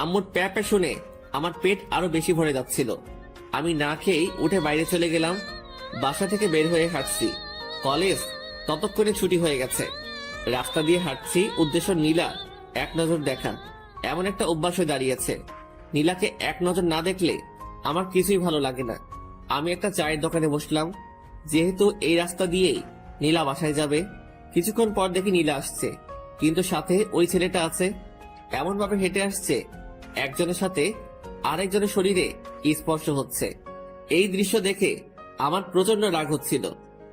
আম্মুর প্যাপে শুনে আমার পেট আরো বেশি ভরে যাচ্ছিল। আমি না খেয়েই উঠে বাইরে চলে গেলাম। বাসা থেকে বের হয়ে হাঁটছি। কলেজ ততক্ষণে ছুটি হয়ে গেছে। রাস্তা দিয়ে হাঁটছি, উদ্দেশ্য নীলা এক নজর দেখা। এমন একটা অভ্যাস হয়ে দাঁড়িয়েছে, নীলাকে এক নজর না দেখলে আমার কিছুই ভালো লাগে না। আমি একটা চায়ের দোকানে বসলাম, যেহেতু এই রাস্তা দিয়েই নীলা বাসায় যাবে। কিছুক্ষণ পর দেখি নীলা আসছে, কিন্তু সাথে ওই ছেলেটা আছে। এমন ভাবে হেঁটে আসছে, একজনের সাথে আরেকজনের শরীরে স্পর্শ হচ্ছে। এই দৃশ্য দেখে আমার প্রচন্ড রাগ হচ্ছিল,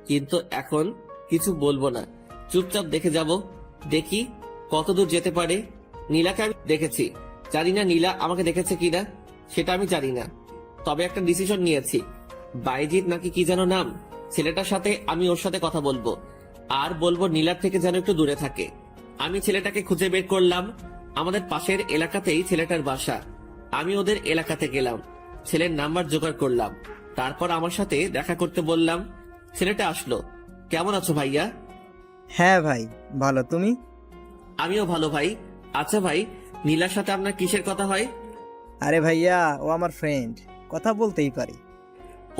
কিন্তু এখন কিছু বলবো না, চুপচাপ দেখে যাব, দেখি কতদূর যেতে পারে। নীলাকে আমি দেখেছি, জানি না নীলা আমাকে দেখেছে কিনা, সেটা আমি জানি না। তবে একটা ডিসিশন নিয়েছি, বাইজিৎ নাকি কি যেন নাম, ছেলেটার সাথে আমি ওর সাথে কথা বলবো, আর বলবো নীলার থেকে যেন একটু দূরে থাকে। আমি ছেলেটাকে খুঁজে বের করলাম। আমাদের পাশের এলাকাতেই ছেলেটার বাসা। আমি ওদের এলাকাতে গেলাম, ছেলের নাম্বার জোগাড় করলাম, তারপর আমার সাথে দেখা করতে বললাম। ছেলেটা আসলো। কেমন আছো ভাইয়া? হ্যাঁ ভাই, ভালো, তুমি? আমিও ভালো ভাই। আচ্ছা ভাই, নীলার সাথে আপনার কিসের কথা হয়? আরে ভাইয়া, ও আমার ফ্রেন্ড, কথা বলতেই পারি।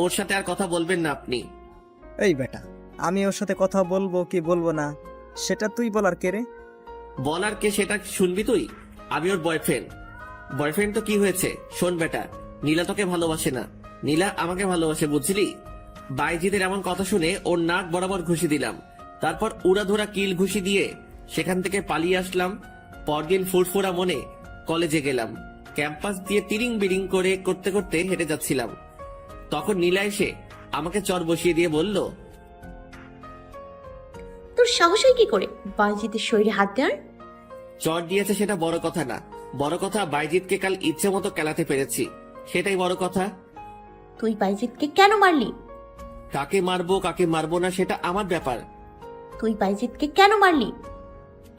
ওর সাথে আর কথা বলবেন না আপনি। এই বেটা, আমি ওর সাথে কথা বলবো কি বলবো না সেটা তুই বলার কে রে? বলার কে সেটা শুনবি তুই? আমি ওর বয়ফ্রেন্ড। বয়ফ্রেন্ড তো কি হয়েছে? শোন বেটা, নীলা তোকে ভালোবাসে না, নীলা আমাকে ভালোবাসে, বুঝলি? বাইজিদের এমন কথা শুনে ওর নাক বরাবর ঘুষি দিলাম। তারপর উড়াধুরা কিল ঘুষি দিয়ে সেখান থেকে পালিয়ে আসলাম। পরদিন ফুরফুরা মনে কলেজে গেলাম। ক্যাম্পাস দিয়ে তিরিং বিরিং করে করতে করতে হেঁটে যাচ্ছিলাম, তখন নীলা এসে আমাকে চর বসিয়ে দিয়ে বলল, তোর সাহস হয় কি করে বাইজিতের শরীরে হাত দেওয়ার? চর দিয়েছে সেটা বড় কথা না, বড় কথা বাইজিৎকে কাল ইচ্ছে মতো কেলাতে পেরেছি, সেটাই বড় কথা। তুই বাইজিতকে কেন মারলি? কাকে মারবো না সেটা আমার ব্যাপার। তুই বাইজিতকে কেন মারলি?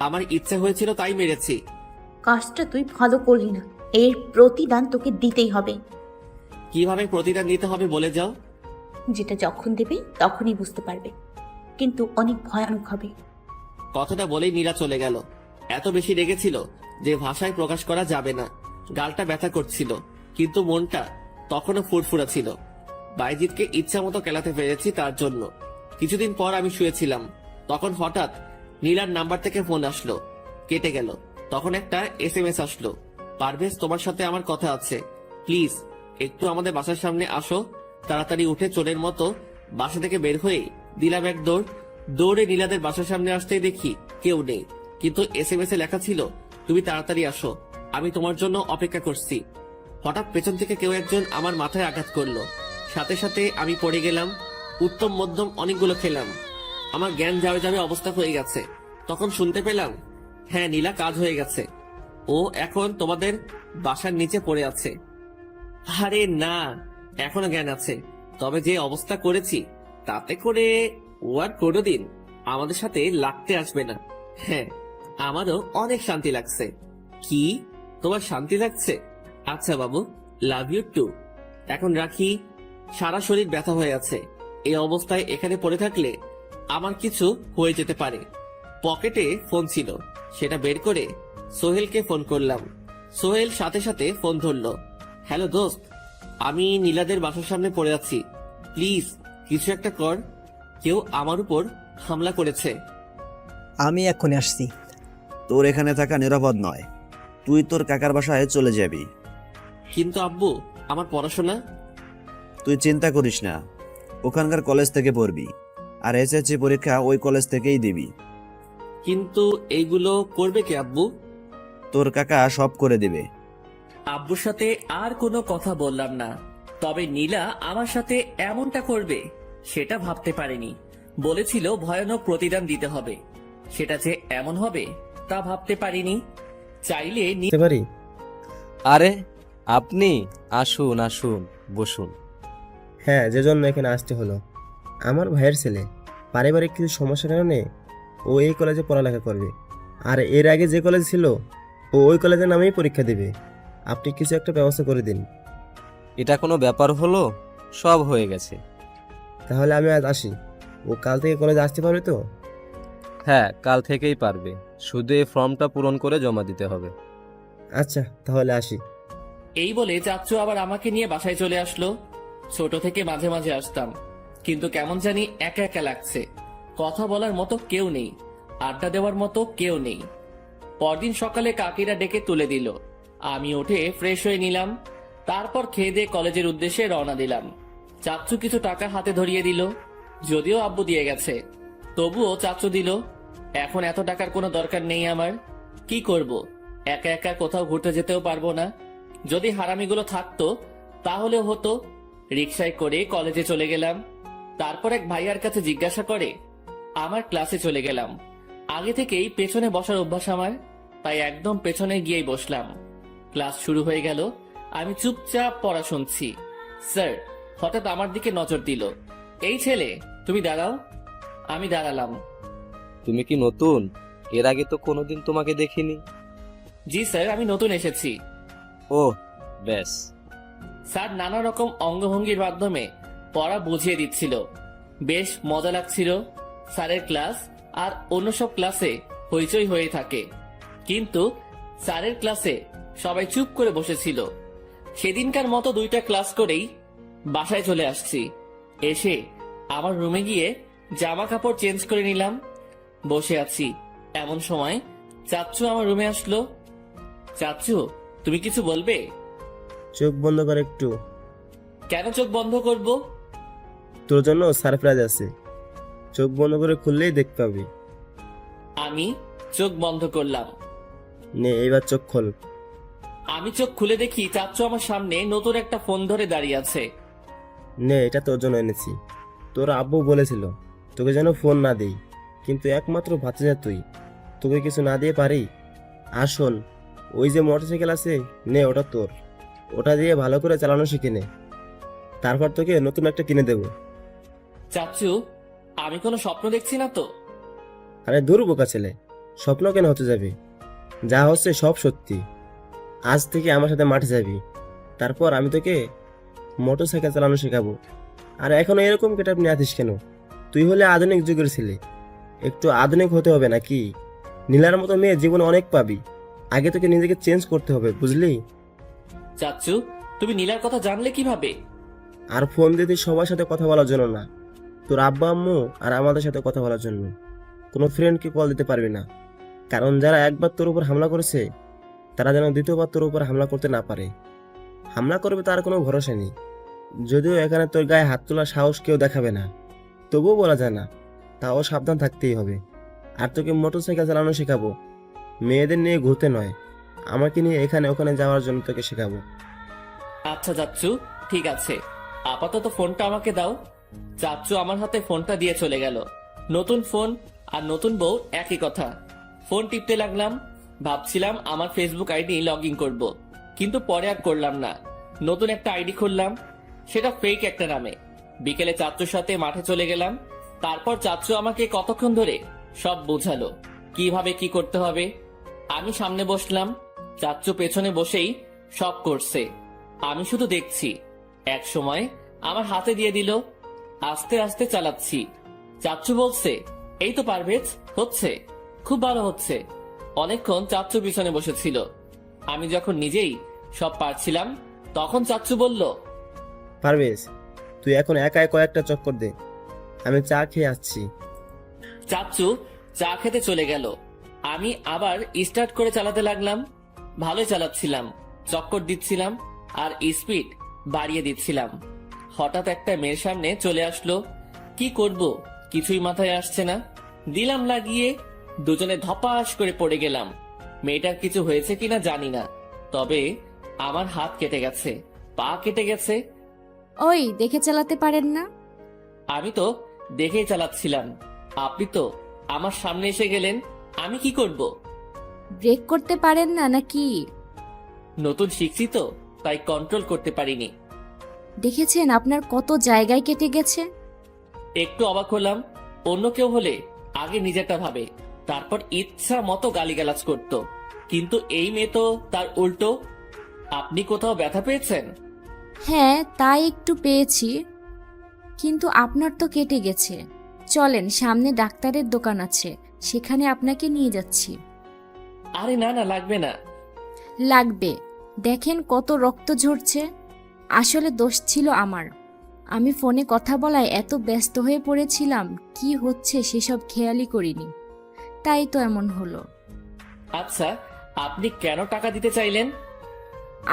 আমার ইচ্ছে হয়েছিল তাই মেরেছি। কাজটা তুই ভালো করলি না, এর প্রতিদান তোকে দিতেই হবে। কিভাবে প্রতিদান দিতে হবে বলে যাও। যেটা যখন দেবে তখনই বুঝতে পারবে, কিন্তু অনেক ভয়ানক হবে। কথাটা বলেই নীলা চলে গেল। এত বেশি রেগেছিল যে ভাষায় প্রকাশ করা যাবে না। গালটা ব্যথা করছিল, কিন্তু মনটা তখনও ফুরফুরা ছিল। বাইজিৎকে ইচ্ছা মতো কেলাতে পেরেছি তার জন্য। কিছুদিন পর আমি শুয়েছিলাম, তখন হঠাৎ নীলার নাম্বার থেকে ফোন আসলো, কেটে গেল। তখন একটা SMS আসলো, পারভেজ তোমার সাথে আমার কথা আছে, প্লিজ একটু আমাদের বাসার সামনে আসো। তাড়াতাড়ি উঠে চোরের মতো বাসা থেকে বের হয়ে দিলাম এক দৌড়। দৌড়ে নীলাদের বাসার সামনে আসতেই দেখি কেউ নেই, কিন্তু SMS এ লেখা ছিল, তুমি তাড়াতাড়ি আসো, আমি তোমার জন্য অপেক্ষা করছি। হঠাৎ পেছন থেকে কেউ একজন আমার মাথায় আঘাত করলো, সাথে সাথে আমি পড়ে গেলাম। উত্তম মধ্যম অনেকগুলো খেলাম, আমার জ্ঞান যাবে যাবে অবস্থা হয়ে গেছে। তখন শুনতে পেলাম, হ্যাঁ নীলা কাজ হয়ে গেছে, ও এখন তোমাদের বাসার নিচে পড়ে আছে। আরে না, এখনো জ্ঞান আছে, তবে যে অবস্থা করেছি তাতে করে ও আর কোনোদিন আমাদের সাথে লাগতে আসবে না। হ্যাঁ, আমারও অনেক শান্তি লাগছে। কি, তোমার শান্তি লাগছে? আচ্ছা বাবু, লাভ ইউ টু। এখন রাখি, সারা শরীর ব্যথা হয়ে আছে, এই অবস্থায় এখানে পড়ে থাকলে আমার কিছু হয়ে যেতে পারে। পকেটে ফোন ছিল, সেটা বের করে সোহেলকে ফোন করলাম। সোহেল সাথে সাথে ফোন ধরলো। হ্যালো দোস্ত, আমি নীলাদের বাসার সামনে পড়ে আছি, প্লিজ কিছু একটা কর, কেউ আমার উপর হামলা করেছে। আমি এক্ষুনি আসছি। তোর এখানে থাকা নিরাপদ নয়, তুই তোর কাকার বাসায় চলে যাবি। কিন্তু আব্বু, আমার পড়াশোনা। তুই চিন্তা করিস না, ওখানকার কলেজ থেকে পড়বি, আর এসএসসি পরীক্ষা ওই কলেজ থেকেই দিবি। কিন্তু এইগুলো করবে কে আব্বু? তোর কাকা সব করে দিবে। আব্বুর সাথে আর কোনো কথা বললাম না, তবে নীলা আমার সাথে এমনটা করবে সেটা ভাবতে পারিনি। বলেছিল ভয়ানক প্রতিদান দিতে হবে, সেটা যে এমন হবে তা ভাবতে পারিনি। চাইলে পারি? আরে আপনি আসুন আসুন, বসুন। হ্যাঁ, যে জন্য এখানে আসতে হলো, আমার ভাইয়ের ছেলে পারিবারিক কিছু সমস্যার কারণে ও এই কলেজে পড়ালেখা করবে, আর এর আগে যে কলেজ ছিল ও ওই কলেজের নামেই পরীক্ষা দেবে। আপনি কিছু একটা ব্যবস্থা করে দিন। এটা কোনো ব্যাপার হলো? সব হয়ে গেছে। তাহলে আমি আজ আসি, ও কাল থেকে কলেজে আসতে পারবে তো? হ্যাঁ, কাল থেকেই পারবে, শুধু এই ফর্মটা পূরণ করে জমা দিতে হবে। আচ্ছা, তাহলে আসি। এই বলে চাচ্চু আবার আমাকে নিয়ে বাসায় চলে আসলো। ছোট থেকে মাঝে মাঝে আসতাম, কিন্তু কেমন জানি একা একা লাগছে। কথা বলার মতো কেউ নেই, আড্ডা দেওয়ার মতো কেউ নেই। পরদিন সকালে কাকিরা ডেকে তুলে দিল। আমি উঠে ফ্রেশ হয়ে নিলাম, তারপর খেয়ে দিয়ে কলেজের উদ্দেশ্যে রওনা দিলাম। চাচ্চু কিছু টাকা হাতে ধরিয়ে দিল, যদিও আব্বু দিয়ে গেছে, তবুও চাচ্চু দিল। এখন এত টাকার কোনো দরকার নেই আমার। কি করব, একা একা কোথাও ঘুরতে যেতেও পারবো না। যদি হারামিগুলো থাকতো তাহলে হতো। রিকশায় করে কলেজে চলে গেলাম। তারপর এক ভাইয়ার কাছে জিজ্ঞাসা করে আমার ক্লাসে চলে গেলাম। আগে থেকেই পেছনে বসার অভ্যাস আমার, তাই একদম পেছনে গিয়েই বসলাম। ক্লাস শুরু হয়ে গেল, আমি চুপচাপ পড়া শুনছি। স্যার হঠাৎ আমার দিকে নজর দিল। এই ছেলে, তুমি দাঁড়াও। আমি দাঁড়ালাম। তুমি কি নতুন? এর আগে তো কোনোদিন তোমাকে দেখিনি। জি স্যার, আমি নতুন এসেছি। ও বেশ। স্যার নানা রকম অঙ্গভঙ্গির মাধ্যমে পড়া বুঝিয়ে দিচ্ছিল, বেশ মজা লাগছিল। স্যারের ক্লাস আর অন্য সব ক্লাসে হইচই হয়ে থাকে, কিন্তু স্যারের ক্লাসে সবাই চুপ করে বসেছিল। সেদিনকার মতো 2টা ক্লাস করেই বাসায় চলে আসছি। এসে আমার রুমে গিয়ে জামা কাপড় চেঞ্জ করে নিলাম, বসে আছি। এমন সময় চাচ্চু আমার রুমে আসলো। চাচ্চু, তুমি কিছু বলবে? চোখ বন্ধ করে একটু। কেন চোখ বন্ধ করব? তোর জন্য সারপ্রাইজ আছে, চোখ বন্ধ করে খুললেই দেখতে পাবি। আমি চোখ বন্ধ করলাম। নে, এইবার চোখ খোল। আমি চোখ খুলে দেখি চাচ্চু আমার সামনে নতুন একটা ফোন ধরে দাঁড়িয়ে আছে। নে, এটা তোর জন্য এনেছি। তোর আব্বু বলেছিল তোকে যেন ফোন না দেই, কিন্তু একমাত্র ভাতিজা তুই, তোকে কিছু না দিয়ে পারি? আর শোন, ওই যে মোটরসাইকেল আছে, নে ওটা তোর, ওটা দিয়ে ভালো করে চালানো শিখে নে, তারপর তোকে নতুন একটা কিনে দেবো। চাচ্চু, আমি কোনো স্বপ্ন দেখছি না তো? আরে দূর বোকা ছেলে, স্বপ্ন কেন হতে যাবে? যা হচ্ছে সব সত্যি। আজ থেকে আমার সাথে মাঠে যাবি, তারপর আমি তোকে মোটরসাইকেল চালানো শেখাবো। আর এখনো এরকম গেটআপ নিয়ে আছিস কেন? তুই হলে আধুনিক যুগের ছেলে, একটু আধুনিক হতে হবে নাকি? নীলার মতো মেয়ে জীবনে অনেক পাবি, আগে তোকে নিজেকে চেঞ্জ করতে হবে, বুঝলি? চাচ্চু, তুমি নীলার কথা জানলে কিভাবে? আর ফোন দিতে সবার সাথে কথা বলার জন্য না, তোর আব্বা আম্মু আর আমাদের সাথে কথা বলার জন্য। কোনো ফ্রেন্ডকে কল দিতে পারবি না, কারণ যারা একবার তোর উপর হামলা করেছে তারা যেন দ্বিতীয়বার তোর উপর হামলা করতে না পারে। হামলা করবে তার কোনো ভরসা নেই। যদিও এখানে তোর গায়ে হাত তোলার সাহস কেউ দেখাবে না, তবুও বলা যায় না, তাও সাবধান থাকতেই হবে। আর তোকে মোটরসাইকেল চালানো শেখাবো, মেয়েদের নিয়ে ঘুরতে নয়, আমাকে নিয়ে এখানে ওখানে যাওয়ার জন্য তোকে শেখাবো। আচ্ছা চাচ্চু, ঠিক আছে, আপাতত ফোনটা আমাকে দাও। চাচ্চু আমার হাতে ফোনটা দিয়ে চলে গেল। নতুন ফোন আর নতুন বউ একই কথা। ফোন টিপতে লাগলাম, ভাবছিলাম আমার ফেসবুক আইডি লগ ইন করবো, কিন্তু পরে আর করলাম না। নতুন একটা আইডি খুললাম, সেটা ফেক একটা নামে। বিকেলে চাচ্চুর সাথে মাঠে চলে গেলাম। তারপর চাচ্চু আমাকে কতক্ষণ ধরে সব বোঝালো কিভাবে কি করতে হবে। আমি সামনে বসলাম, চাচ্চু পেছনে বসেই সব করছে, আমি শুধু দেখছি। এক সময় আমার হাতে দিয়ে দিল। আস্তে আস্তে চালাচ্ছি। চাচ্চু বলছে, এই তো পারভেজ, হচ্ছে, খুব ভালো হচ্ছে। অনেকক্ষণ চাচ্চু পিছনে বসেছিল। আমি যখন নিজেই সব পারছিলাম তখন চাচ্চু বলল, পারভেজ, তুই এখন একাই কয়েকটা চক্কর দে, আমি চা খেয়ে আসছি। চাচ্চু চা খেতে চলে গেল। আমি আবার স্টার্ট করে চালাতে লাগলাম। ভালোই চালাচ্ছিলাম, চক্কর দিচ্ছিলাম আর স্পিড বাড়িয়ে দিচ্ছিলাম। হঠাৎ একটা মেয়ের সামনে চলে আসলো। কি করব কিছুই মাথায় আসছে না। দিলাম লাগিয়ে, দুজনে ধপাস করে পড়ে গেলাম। মেয়েটার কিছু হয়েছে কিনা জানি না, তবে আমার হাত কেটে গেছে, পা কেটে গেছে। ওই দেখে চালাতে পারেন না? আমি তো দেখেই চালাচ্ছিলাম, আপনি তো আমার সামনে এসে গেলেন, আমি কি করব? ব্রেক করতে পারেন না নাকি? নতুন শিখছি তো, তাই কন্ট্রোল করতে পারিনি। দেখেছেন আপনার কত জায়গায় কেটে গেছে। একটু অবাক হলাম। অন্য কেউ হলে আগে নিজেরটা ভাবে, তারপর ইচ্ছা মতো গালিগালাজ করত, কিন্তু এই মেয়ে তো তার উল্টো। আপনি কোথাও ব্যথা পেয়েছেন? হ্যাঁ, তাই একটু পেয়েছি, কিন্তু আপনার তো কেটে গেছে। চলেন, সামনে ডাক্তারের দোকান আছে, সেখানে আপনাকে নিয়ে যাচ্ছি। আরে না না, লাগবে না। লাগবে, দেখেন কত রক্ত ঝরছে। আসলে দোষ ছিল আমার। আমি ফোনে কথা বলায় এত ব্যস্ত হয়ে পড়েছিলাম, কি হচ্ছে সেসব খেয়ালই করিনি, তাই তো এমন হলো। আচ্ছা, আপনি কেন টাকা দিতে চাইলেন?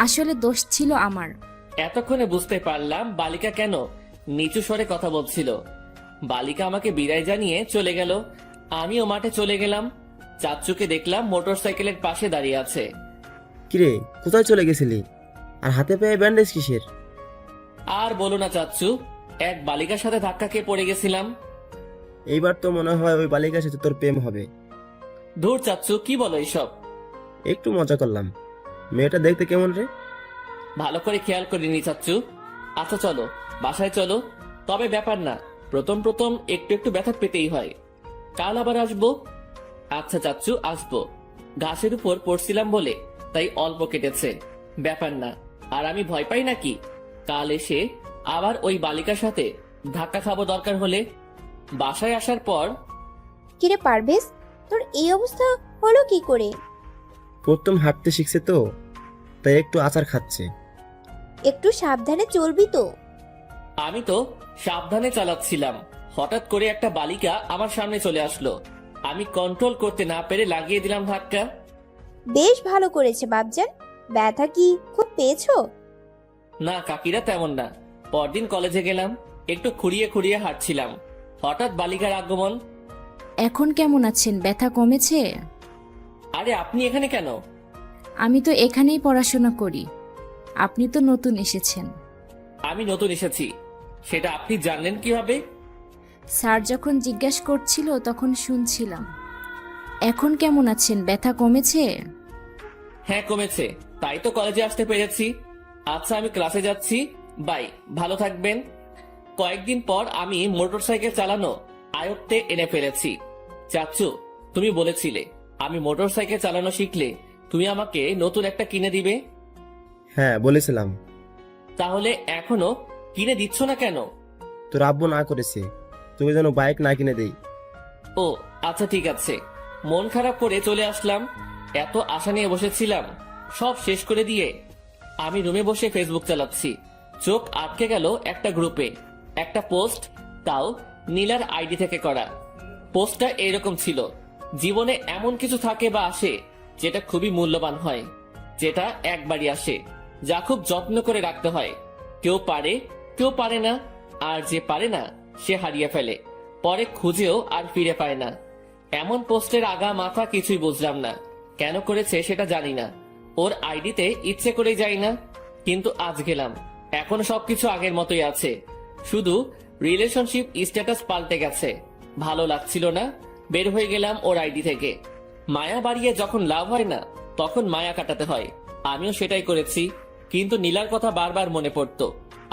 আসলে দোষ ছিল আমার। এতক্ষণে বুঝতে পারলাম বালিকা কেন নিচু স্বরে কথা বলছিল। বালিকা আমাকে বিদায় জানিয়ে চলে গেল। আমিও মাঠে চলে গেলাম। চাচ্চুকে দেখলাম মোটরসাইকেলের পাশে দাঁড়িয়ে আছে। কিরে, কোথায় চলে গেছিলি? আর হাতে পায়ে ব্যান্ডেজ কিসের? আর বলো না চাচ্চু, এক বালিকার সাথে ধাক্কা খেয়ে পড়ে গেছিলাম। এইবার তো মনে হয় ওই বালিকার সাথে তোর প্রেম হবে। ধুর চাচ্চু, কি বলো এইসব? একটু মজা করলাম। মেয়েটা দেখতে কেমন রে? ভালো করে খেয়াল করিনি চাচ্চু। আচ্ছা চলো, বাসায় চলো। তবে ব্যাপার না, প্রথম প্রথম একটু একটু ব্যথা পেতেই হয়। কাল আবার আসবো। আচ্ছা চাচ্চু, আসবো। ঘাসের উপর পড়ছিলাম বলে তাই অল্প কেটেছে, ব্যাপার না। আর আমি ভয় পাই নাকি? কাল এসে আবার ওই বালিকার সাথে ধাক্কা খাবো দরকার হলে। বাসায় আসার পর কিরে পারভেজ, তোর এই অবস্থা হলো কি করে? প্রথম হাঁটতে শিখছে তো, তাই একটু আচার খাচ্ছে। একটু সাবধানে চলবি তো। আমি তো সাবধানে চালাচ্ছিলাম, হঠাৎ করে একটা বালিকা আমার সামনে চলে আসলো। আমি কন্ট্রোল করতে না পেরে লাগিয়ে দিলাম ধাক্কা। বেশ ভালো করেছে বাপজান। ব্যথা কি খুব পেয়েছো? না কাকিরা, তেমন না। পরদিন কলেজে গেলাম, একটু খুঁড়িয়ে খুঁড়িয়ে হাঁটছিলাম, হঠাৎ বালিকার আগমন। এখন কেমন আছেন? ব্যথা কমেছে? আরে আপনি এখানে কেন? আমি তো এখানেই পড়াশোনা করি। আপনি তো নতুন এসেছেন। আমি নতুন এসেছি, সেটা আপনি জানলেন কিভাবে? স্যার যখন জিজ্ঞাসা করছিল তখন শুনছিলাম। এখন কেমন আছেন? ব্যথা কমেছে? হ্যাঁ কমেছে, তাই তো কলেজে আসতে পেরেছি। আচ্ছা আমি ক্লাসে যাচ্ছি, বাই, ভালো থাকবেন। কয়েকদিন পর আমি মোটরসাইকেল চালানো আয়ত্তে এনে ফেলেছি। চাচ্চু, তুমি বলেছিলে আমি মোটরসাইকেল চালানো শিখলে তুমি আমাকে নতুন একটা কিনে দিবে। হ্যাঁ বলেছিলাম। তাহলে এখনো কিনে দিচ্ছ না কেন? তোর আব্বু না করেছে, তোকে যেন বাইক না কিনে দেই। ও আচ্ছা ঠিক আছে। মন খারাপ করে চলে আসলাম। এত আশা নিয়ে বসেছিলাম, সব শেষ করে দিয়ে আমি রুমে বসে ফেসবুক চালাচ্ছি। চোখ আটকে গেল একটা গ্রুপে, একটা পোস্ট, তাও নীলার আইডি থেকে করা। পোস্টটা এরকম ছিল, জীবনে এমন কিছু থাকে বা আসে যেটা খুবই মূল্যবান হয়, যেটা একবারই আসে, যা খুব যত্ন করে রাখতে হয়। কেউ পারে, কেউ পারে না, আর যে পারে না সে হারিয়ে ফেলে, পরে খুঁজেও আর ফিরে পায় না। এমন পোস্টের আগা মাথা কিছুই বুঝলাম না, কেন করেছে সেটা জানি না। ওর আইডিতে ইচ্ছে করেই যাই না, কিন্তু আজ গেলাম, এখন সবকিছু আগের মতোই আছে, শুধু রিলেশনশিপ স্ট্যাটাস পাল্টে গেছে। ভালো লাগছিল না, বের হয়ে গেলাম ওর আইডি থেকে। মায়া বাড়িয়ে যখন লাভ হয় না তখন মায়া কাটাতে হয়, আমিও সেটাই করেছি। কিন্তু নীলার কথা বারবার মনে পড়তো,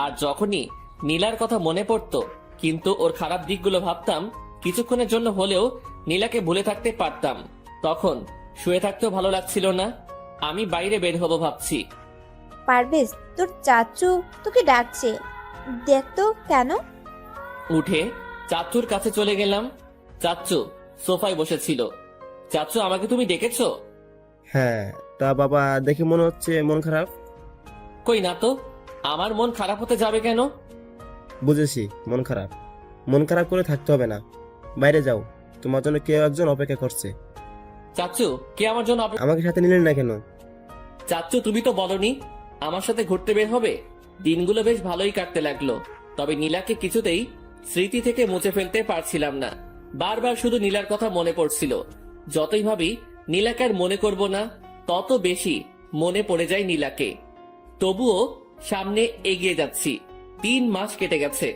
আর যখনই নীলার কথা মনে পড়তো কিন্তু ওর খারাপ দিকগুলো ভাবতাম, কিছুক্ষণের জন্য হলেও নীলাকে ভুলে থাকতে পারতাম, তখন শুয়ে থাকতেও ভালো লাগছিল না। আমি বাইরে বের হবো ভাবছি। পারভেজ, তোর চাচু তোকে ডাকছে, দেখ তো কেন। উঠে চাচ্চুর কাছে চলে গেলাম। চাচ্চু সোফায় বসেছিল। চাচ্চু, আমাকে তুমি ডেকেছো? হ্যাঁ, তা বাবা দেখে মনে হচ্ছে মন খারাপ। কই না তো, আমার মন খারাপ হতে যাবে কেন? বুঝেছি, মন খারাপ। মন খারাপ করে থাকতে হবে না, বাইরে যাও, তোমার জন্য কেউ একজন অপেক্ষা করছে। চাচ্চু, কে আমার জন্য আমাকে সাথে নিলেন না কেন? চাচ্চু, তুমি তো বলনি আমার সাথে ঘুরতে বের হবে। দিনগুলো বেশ ভালোই কাটতে লাগলো, তবে নীলাকে কিছুতেই স্মৃতি থেকে মুছে ফেলতে পারছিলাম না। বারবার শুধু নীলার কথা মনে পড়ছিল। যতই ভাবি নীলাকে আর মনে করব না, তত বেশি মনে পড়ে যায় নীলাকে। তবুও সামনে এগিয়ে যাচ্ছি। 3 মাস কেটে গেছে।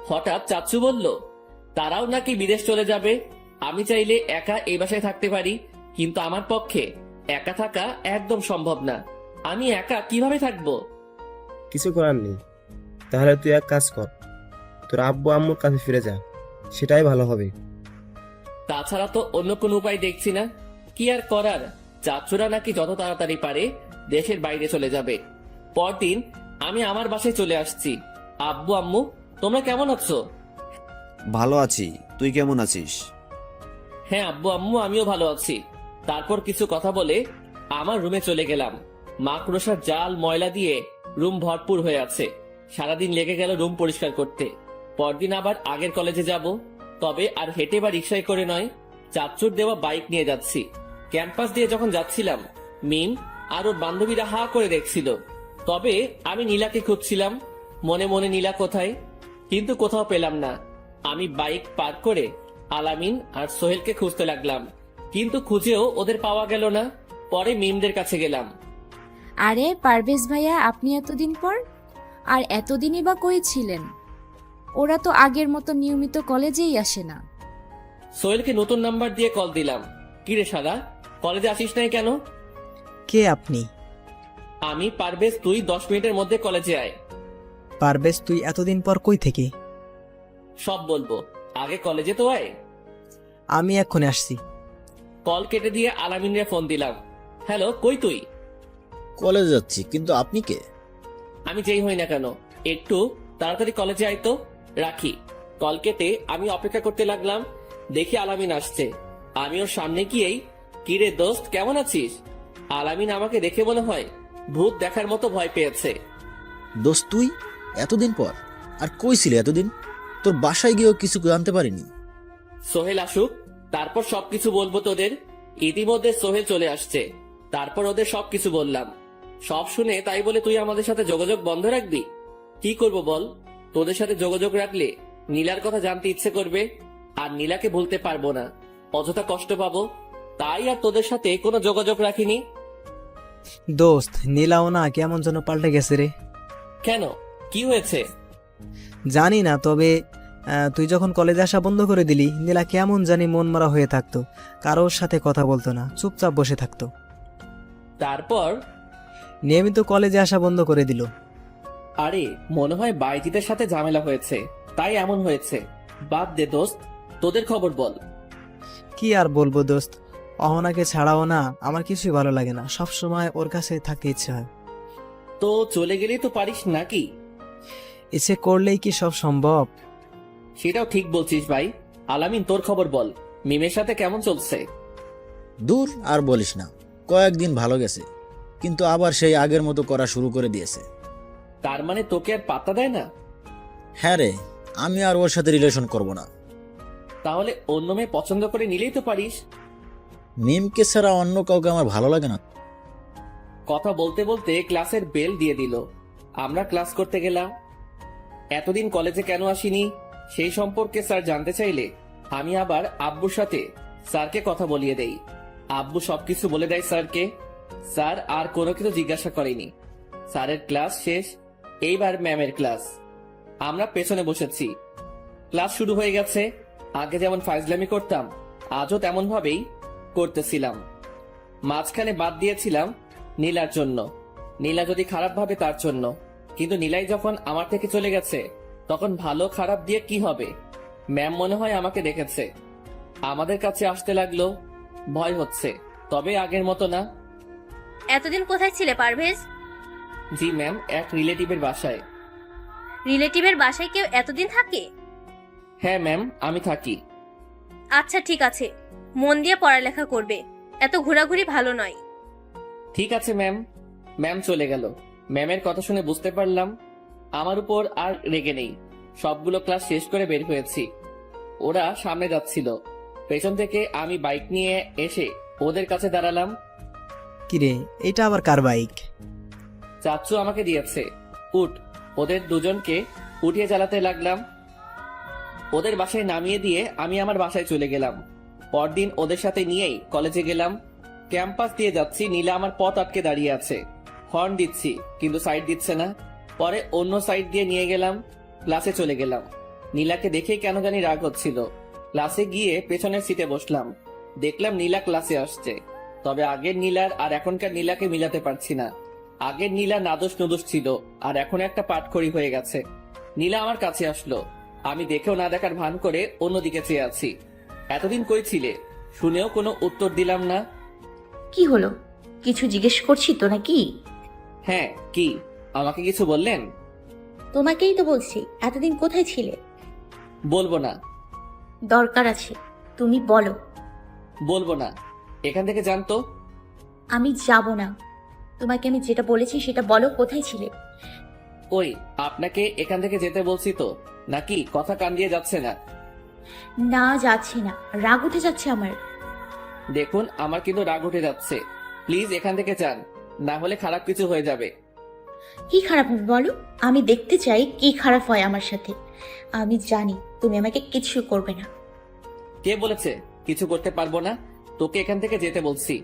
হঠাৎ চাচ্চু বলল তারাও নাকি বিদেশ চলে যাবে। আমি চাইলে একা এই বাসায় থাকতে পারি, কিন্তু আমার পক্ষে একা থাকা একদম সম্ভব না। আমি একা কিভাবে থাকবো? কিছু করার নেই। তাহলে তুই এক কাজ কর, তোর আব্বু আম্মুর কাছে ফিরে যা, সেটাই ভালো হবে। তাছাড়া তো অন্য কোনো উপায় দেখছি না। কি আর করার, চাচুরা নাকি যত তাড়াতাড়ি পারে দেশের বাইরে চলে যাবে। পরদিন আমি আমার বাসায় চলে আসছি। আব্বু আম্মু, তোমরা কেমন আছো? ভালো আছি, তুই কেমন আছিস? হ্যাঁ আব্বু আম্মু, আমিও ভালো আছি। তারপর কিছু কথা বলে আমার রুমে চলে গেলাম। মাকড়সার জাল ময়লা দিয়ে রুম ভরপুর হয়ে আছে। সারাদিন লেগে গেল রুম পরিষ্কার করতে। পরদিন আবার আগের কলেজে যাব, তবে আর হেঁটে বা রিক্সায় করে নয়, চাচ্চুর দেওয়া বাইক নিয়ে যাচ্ছি। ক্যাম্পাস দিয়ে যখন যাচ্ছিলাম, মিম আর ওর বান্ধবীরা হা করে দেখছিল। তবে আমি নীলাকে খুঁজছিলাম, মনে মনে নীলা কোথায়, কিন্তু কোথাও পেলাম না। আমি বাইক পার্ক করে আলামিন আর সোহেলকে খুঁজতে লাগলাম, কিন্তু খুঁজেও ওদের পাওয়া গেল না। পরে মিমদের কাছে গেলাম। আরে পারভেজ ভাইয়া, আপনি এতদিন পর? আর এতদিনই বা কই ছিলেন? ওরা তো আগের মতো নিয়মিত কলেজেই আসে না। সোহেলকে নতুন নাম্বার দিয়ে কল দিলাম। কিরে সাদা, কলেজে আসিস নাই কেন? কে আপনি? আমি পারভেজ, তুই 10 মিনিটের মধ্যে কলেজে আয়। পারভেজ, তুই এতদিন পর কই থেকে? সব বলবো, আগে কলেজে তো আয়। আমি এক্ষুনি আসছি। কল কেটে দিয়ে আলামিনরে ফোন দিলাম। হ্যালো, কই তুই? কলেজ যাচ্ছি, কিন্তু আপনি কে? আমি যেই হই না কেন, একটু তাড়াতাড়ি কলেজে আয় তো। রাখি। কল কেটে আমি অপেক্ষা করতে লাগলাম। দেখি আলামিন আসছে। আমি ওর সামনে গিয়েই, কিরে দোস্ত কেমন আছিস? আলামিন আমাকে দেখে মনে হয় ভূত দেখার মতো ভয় পেয়েছে। দোস্ত, তুই এতদিন পর? আর কই ছিলে এতদিন? তোর বাসায় গিয়েও কিছু জানতে পারিনি। সোহেল আসুক, তারপর সবকিছু বলবো তোদের। ইতিমধ্যে সোহেল চলে আসছে। তারপর ওদের সবকিছু বললাম। সব শুনে তাই বলে তুই আমাদের সাথে যোগাযোগ বন্ধ রাখবি? কি করব বল? তোদের সাথে যোগাযোগ রাখলে নীলার কথা জানতে ইচ্ছে করবে, আর নীলাকে ভুলতে পারবো না। অযথা কষ্ট পাবো, তাই আর তোদের সাথে কোনো যোগাযোগ রাখিনি। দোস্ত, নীলাও না কেমন যেন পাল্টে গেছে রে। কেন, কি হয়েছে? জানি না, তবে তুই যখন কলেজে আসা বন্ধ করে দিলি, নীলা কেমন জানি মন মারা হয়ে থাকতো। কারোর সাথে কথা বলতো না, চুপচাপ বসে থাকতো। তারপর নিয়মিত কলেজে আসা বন্ধ করে দিল। আরে মনে হয় বাইজিদের সাথে ঝামেলা হয়েছে, তাই এমন হয়েছে। বাদ দে দোস্ত, তোদের খবর বল। কি আর বলবো দোস্ত, অহনাকে ছাড়াও না আমার কিছুই ভালো লাগে না। সব সময় ওর কাছে থাকতে ইচ্ছে হয়। তো চলে গেলেই তো পারিস নাকি? ইচ্ছে করলেই কি সব সম্ভব? সেটাও ঠিক বলছিস ভাই। আলামিন, তোর খবর বল। মিমের সাথে কেমন চলছে? দূর, আর বলিস না। কয়েকদিন ভালো গেছে, কিন্তু আবার সেই আগের মতো করা শুরু করে দিয়েছে। তার মানে তোকে আর পাত্তা দেয় না? হ্যাঁ রে, আমি আর ওর সাথে রিলেশন করব না। তাহলে অন্য মেয়ে পছন্দ করে নিলেই তো পারিস। মিমকে ছাড়া অন্য কাউকে আমার ভালো লাগে না। কথা বলতে বলতে ক্লাসের বেল দিয়ে দিল। আমরা ক্লাস করতে গেলাম। এতদিন কলেজে কেন আসিনি সেই সম্পর্কে স্যার জানতে চাইলে আমি আবার আব্বুর সাথে স্যারকে কথা বলিয়ে দেই। আব্বু সবকিছু বলে দেয় স্যারকে। স্যার আর কোনো কিছু জিজ্ঞাসা করেনি। স্যারের ক্লাস শেষ, এইবার ম্যামের ক্লাস। আমরা পেছনে বসেছি। ক্লাস শুরু হয়ে গেছে। আগে যেমন ফাইজলামি করতাম, আজও তেমন ভাবেই করতেছিলাম। মাঝখানে বাদ দিয়েছিলাম নীলার জন্য। নীলা যদি খারাপ ভাবে তার জন্য, কিন্তু নীলাই যখন আমার থেকে চলে গেছে, তখন ভালো খারাপ দিয়ে কি হবে? ম্যাম মনে হয় আমাকে দেখেছে, আমাদের কাছে আসতে লাগলো। ভয় হচ্ছে, তবে আগের মতো না। এতদিন কোথায় ছিলে পারভেজ? জি ম্যাম, এক রিলেটিভের বাসায়। রিলেটিভের বাসায় কেউ এতদিন থাকে? হ্যাঁ ম্যাম, আমি থাকি। আচ্ছা ঠিক আছে, মন দিয়ে পড়ালেখা করবে, এত ঘোরাঘুরি ভালো নয়। ঠিক আছে ম্যাম। ম্যাম চলে গেল। ম্যামের কথা শুনে বুঝতে পারলাম আমার উপর আর রেগে নেই। সবগুলো ক্লাস শেষ করে বের হয়েছি। ওরা সামনে যাচ্ছিল, পেছন থেকে আমি বাইক নিয়ে এসে ওদের কাছে দাঁড়ালাম। কিরে, এটা আবার কার বাইক? চাচ্চু আমাকে দিয়েছে। উঠ। ওদের দুজনকে উঠিয়ে চালাতে লাগলাম। ওদের বাসায় নামিয়ে দিয়ে আমি আমার বাসায় চলে গেলাম। পরদিন ওদের সাথে নিয়েই কলেজে গেলাম। ক্যাম্পাস দিয়ে যাচ্ছি, নীলা আমার পথ আটকে দাঁড়িয়ে আছে। হর্ন দিচ্ছি কিন্তু সাইড দিচ্ছে না। পরে অন্য সাইড দিয়ে নিয়ে গেলাম। ক্লাসে চলে গেলাম। নীলাকে দেখেই কেন জানি রাগ হচ্ছিল। ক্লাসে গিয়ে পেছনের সিটে বসলাম। দেখলাম নীলা ক্লাসে আসছে। তবে আগের নীলার আর এখনকার নীলাকে মিলাতে পারছি না। আগের নীলা নাদোষ নুদোষ ছিল, আর এখন একটা পাটখড়ি হয়ে গেছে। নীলা আমার কাছে আসলো। আমি দেখেও না দেখার ভান করে অন্যদিকে চেয়ে আছি। এতদিন কই ছিলে? শুনেও কোনো উত্তর দিলাম না। কি হলো? কিছু জিজ্ঞেস করছি তো নাকি? হ্যাঁ, কি? আমাকে কিছু বললেন? তোমাকেই তো বলছি, এতদিন কোথায় ছিলে? বলবো না। দরকার আছে, তুমি বলো। বলবো না। এখান থেকে জানতো। আমি যাব না। তোমাকে আমি যেটা বলেছি সেটা বলো, কোথায় ছিলে? ওই, আপনাকে এখান থেকে যেতে বলছি তো, নাকি কথা কান দিয়ে যাচ্ছে না? না, যাচ্ছে না, রাগ উঠে যাচ্ছে আমার। দেখুন, আমার কিন্তু রাগ উঠে যাচ্ছে। প্লিজ এখান থেকে যান, না হলে খারাপ কিছু হয়ে যাবে। কি খারাপ হবে বলো? আমি দেখতে চাই কি খারাপ হয় আমার সাথে। আমি জানি তুমি আমাকে কিছু করবে না। কে বলেছে কিছু করতে পারবো না? তোকে এখান থেকে যেতে বলছি,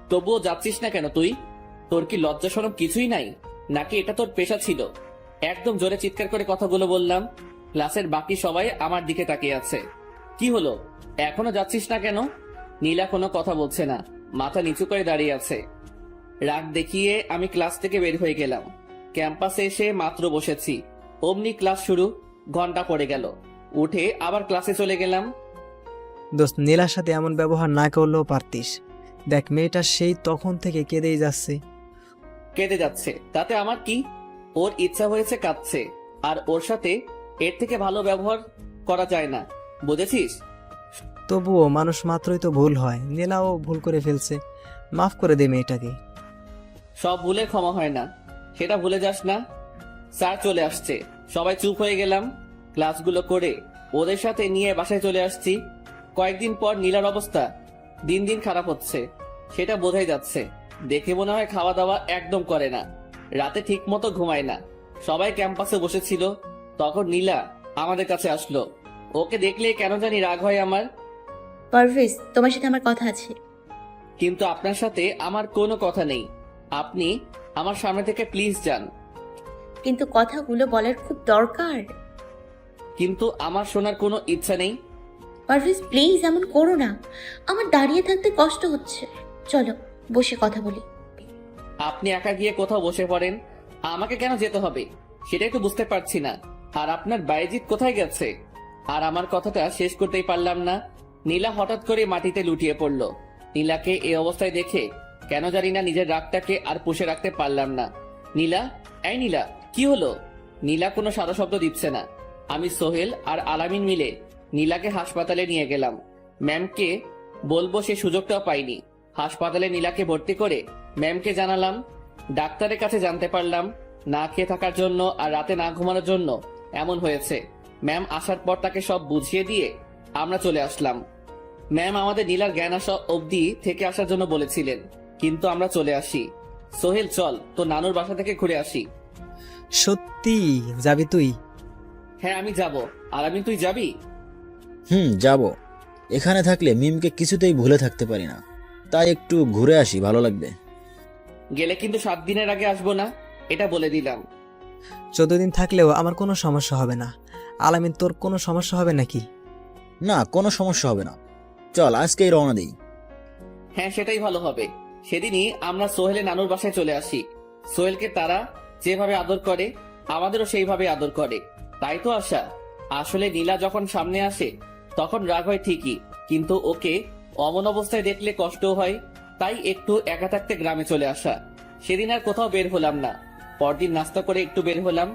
তবুও যাচ্ছিস না কেন তুই? তোর কি লজ্জা শরম কিছুই নাই? নাকি এটা তোর পেশা ছিল? একদম জোরে চিৎকার করে কথাগুলো বললাম। ক্লাসের বাকি সবাই আমার দিকে তাকিয়ে আছে। কি হলো, এখনো যাচ্ছিস না কেন? নীলা কোনো কথা বলছে না, মাথা নিচু করে দাঁড়িয়ে আছে। রাগ দেখিয়ে আমি ক্লাস থেকে বের হয়ে গেলাম। ক্যাম্পাসে এসে মাত্র বসেছি, অমনি ক্লাস শুরু। ঘন্টা পড়ে গেল। উঠে আবার ক্লাসে চলে গেলাম। দোস্ত, নীলার সাথে এমন ব্যবহার না করলেও পারতিস। দেখ, মেয়েটা সেই তখন থেকে কেঁদেই যাচ্ছে। কেঁদে যাচ্ছে তাতে আমার কি? ওর ইচ্ছা হয়েছে, কাঁদছে। আর ওর সাথে এর থেকে ভালো ব্যবহার করা যায় না, বুঝেছিস? তবুও মানুষ মাত্রই তো ভুল হয়। নীলাও ভুল করে ফেলছে, মাফ করে দে মেয়েটাকে। সব ভুলে ক্ষমা হয় না, সেটা ভুলে যাস না। স্যার চলে আসছে, সবাই চুপ হয়ে গেলাম। ক্লাসগুলো করে ওদের সাথে নিয়ে বাসায় চলে আসছি। কয়েকদিন পর নীলার অবস্থা দিন দিন খারাপ হচ্ছে, সেটা বোঝাই যাচ্ছে। দেখে মনে হয় খাওয়া দাওয়া একদম করে না, রাতে ঠিক মতো ঘুমায় না। সবাই ক্যাম্পাসে বসেছিল, তখন নীলা আমাদের কাছে আসলো। ওকে দেখলে কেন জানি রাগ হয় আমার। পারভেজ, তোমার সাথে আমার কথা আছে। কিন্তু আপনার সাথে আমার কোনো কথা নেই। আপনি আমার সামনে থেকে প্লিজ যান। কিন্তু কথাগুলো বলার খুব দরকার। কিন্তু আমার শোনার কোনো ইচ্ছা নেই। পারভেজ প্লিজ এমন করো না, আমার দাঁড়িয়ে থাকতে কষ্ট হচ্ছে। চলো বসে কথা বলি। আপনি একা গিয়ে কোথাও বসে পড়েন, আমাকে কেন যেতে হবে সেটাই তো বুঝতে পারছি না। আর আপনার বাইজিৎ কোথায় গেছে? আর আমার কথাটা শেষ করতেই পারলাম না, নীলা হঠাৎ করে মাটিতে লুটিয়ে পড়ল। নীলাকে এই অবস্থায় দেখে কেন জানি না নিজের রাগটাকে আর পুষে রাখতে পারলাম না। নীলা, এই নীলা, কি হলো? নীলা কোনো সাদা শব্দ দিচ্ছে না। আমি, সোহেল আর আলামিন মিলে নীলাকে হাসপাতালে নিয়ে গেলাম। ম্যামকে বলবো সে সুযোগটাও পাইনি। হাসপাতালে নীলাকে ভর্তি করে ম্যামকে জানালাম। ডাক্তারের কাছে জানতে পারলাম না খেয়ে থাকার জন্য আর রাতে না ঘুমানোর জন্য এমন হয়েছে। ম্যাম আসার পর তাকে সব বুঝিয়ে দিয়ে আমরা চলে আসলাম। ম্যাম আমাদের নীলার জ্ঞান আসা অবধি থেকে আসার জন্য বলেছিলেন, কিন্তু আমরা চলে আসি। সোহেল, চল তো নানুর বাসা থেকে ঘুরে আসি। সত্যি যাবি তুই? হ্যাঁ আমি যাব। আর আমি, তুই যাবি? যাব। এখানে থাকলে মিমকে কিছুতেই ভুলে থাকতে পারি না, তাই একটু ঘুরে আসি, ভালো লাগবে। গেলে কিন্তু 7 দিনের আগে আসবো না, এটা বলে দিলাম। 14 দিন থাকলেও আমার কোনো সমস্যা হবে না। আলামিন, তোর কোনো সমস্যা হবে নাকি? না, কোনো সমস্যা হবে না, চল আজকেই রওনা দিই। হ্যাঁ সেটাই ভালো হবে। সেদিনই আমরা সোহেলের নানুর বাসায় চলে আসি। সোহেলকে তারা যেভাবে আদর করে আমাদেরও সেইভাবে আদর করে, তাই তো আশা। আসলে নীলা যখন সামনে আসে তখন রাগ হয় ঠিকই, কিন্তু ওকে অমন অবস্থায় দেখলে কষ্টও হয়, তাই একটু একা থাকতে গ্রামে চলে আসা। সেদিন আর কোথাও বের হলাম না। পরদিন নাস্তা করে একটু বের হলাম।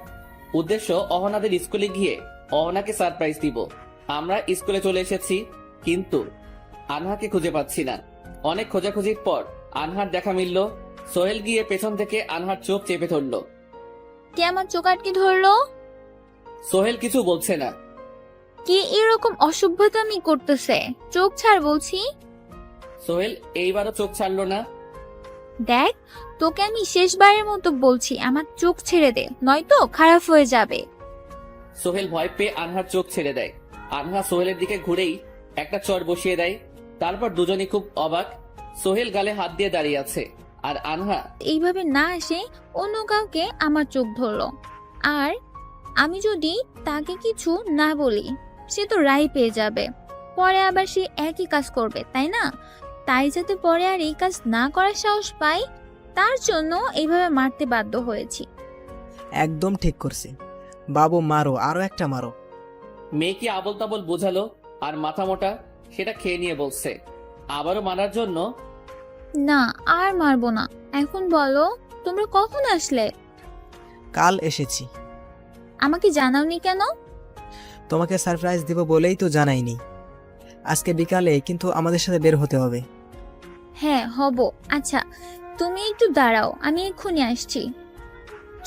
উদ্দেশ্য অহনাদের স্কুলে গিয়ে অহনাকে সারপ্রাইজ দিব। আমরা স্কুলে চলে এসেছি, কিন্তু আনহাকে খুঁজে পাচ্ছি না। অনেক খোঁজাখুঁজির পর আনহার দেখা মিলল। সোহেল গিয়ে পেছন থেকে আনহার চোখ চেপে ধরলো। কে আমার চোখ আটকে ধরলো? সোহেল কিছু বলছে না। কে এরকম অসভ্যতামি করতেছে? চোখ ছাড় বলছি। সোহেল এইবারও চোখ ছাড়লো না। দেখ, তোকে আমি শেষবারের মতো বলছি, আমার চোখ ছেড়ে দে, নয়তো খারাপ হয়ে যাবে। সোহেল ভয় পেয়ে আনহার চোখ ছেড়ে দেয়। আনহা সোহেলের দিকে ঘুরেই একটা চড় বসিয়ে দেয়। তারপর দুজনই খুব অবাক। সোহেল গালে হাত দিয়ে দাঁড়িয়ে আছে, আর আনহা এইভাবে না এসে অন্য কাউকে আমার চোখ ধরলো। আর আমি যদি তাকে কিছু না বলি, সে তো রায় পেয়ে যাবে। পরে আবার সে একই কাজ করবে, তাই না? তাই যাতে পরে আর এই কাজ না করার সাহস পাই, তার জন্য এইভাবে মারতে বাধ্য হয়েছি। একদম ঠিক করছে। বাবু মারো, আরো একটা মারো। মেয়েকে আবল তাবল বোঝালো, আর মাথা মোটা সেটা খেয়ে নিয়ে বলছে আবারও মারার জন্য। না, আর মারবো না। এখন বলো, তোমরা কখন আসলে? কাল এসেছি। আমাকে জানাওনি কেন? তোমাকে সারপ্রাইজ দিব বলেই তো জানাইনি। আজকে বিকালে কিন্তু আমাদের সাথে বের হতে হবে। হ্যাঁ, হব। আচ্ছা, তুমি একটু দাঁড়াও, আমি এক্ষুনি আসছি।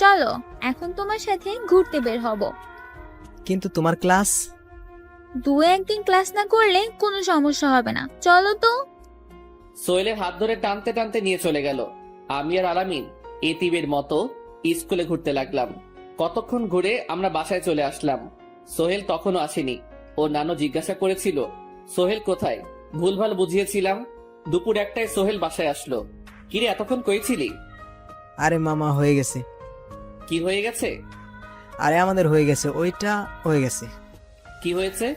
চলো, এখন তোমার সাথে ঘুরতে বের হব। কিন্তু তোমার ক্লাস। দু একদিন ক্লাস না করলে কোনো সমস্যা হবে না, চলো তো। সোহেলের হাত ধরে টানতে টানতে নিয়ে চলে গেল। আমি আর আলামিন এতিমের মতো স্কুলে ঘুরতে লাগলাম। কতক্ষণ ঘুরে আমরা বাসায় চলে আসলাম। সোহেল তখনও আসেনি। ও নানু জিজ্ঞাসা করেছিল সোহেল কোথায়। ভুলভাল বুঝিয়েছিলাম। দুপুর 1টায় সোহেল বাসায় আসলো। কিরে, এতক্ষণ কই ছিলি? আরে মামা, হয়ে গেছে। কি হয়ে গেছে? আরে আমাদের হয়ে গেছে, ওইটা হয়ে গেছে। কি হয়েছে?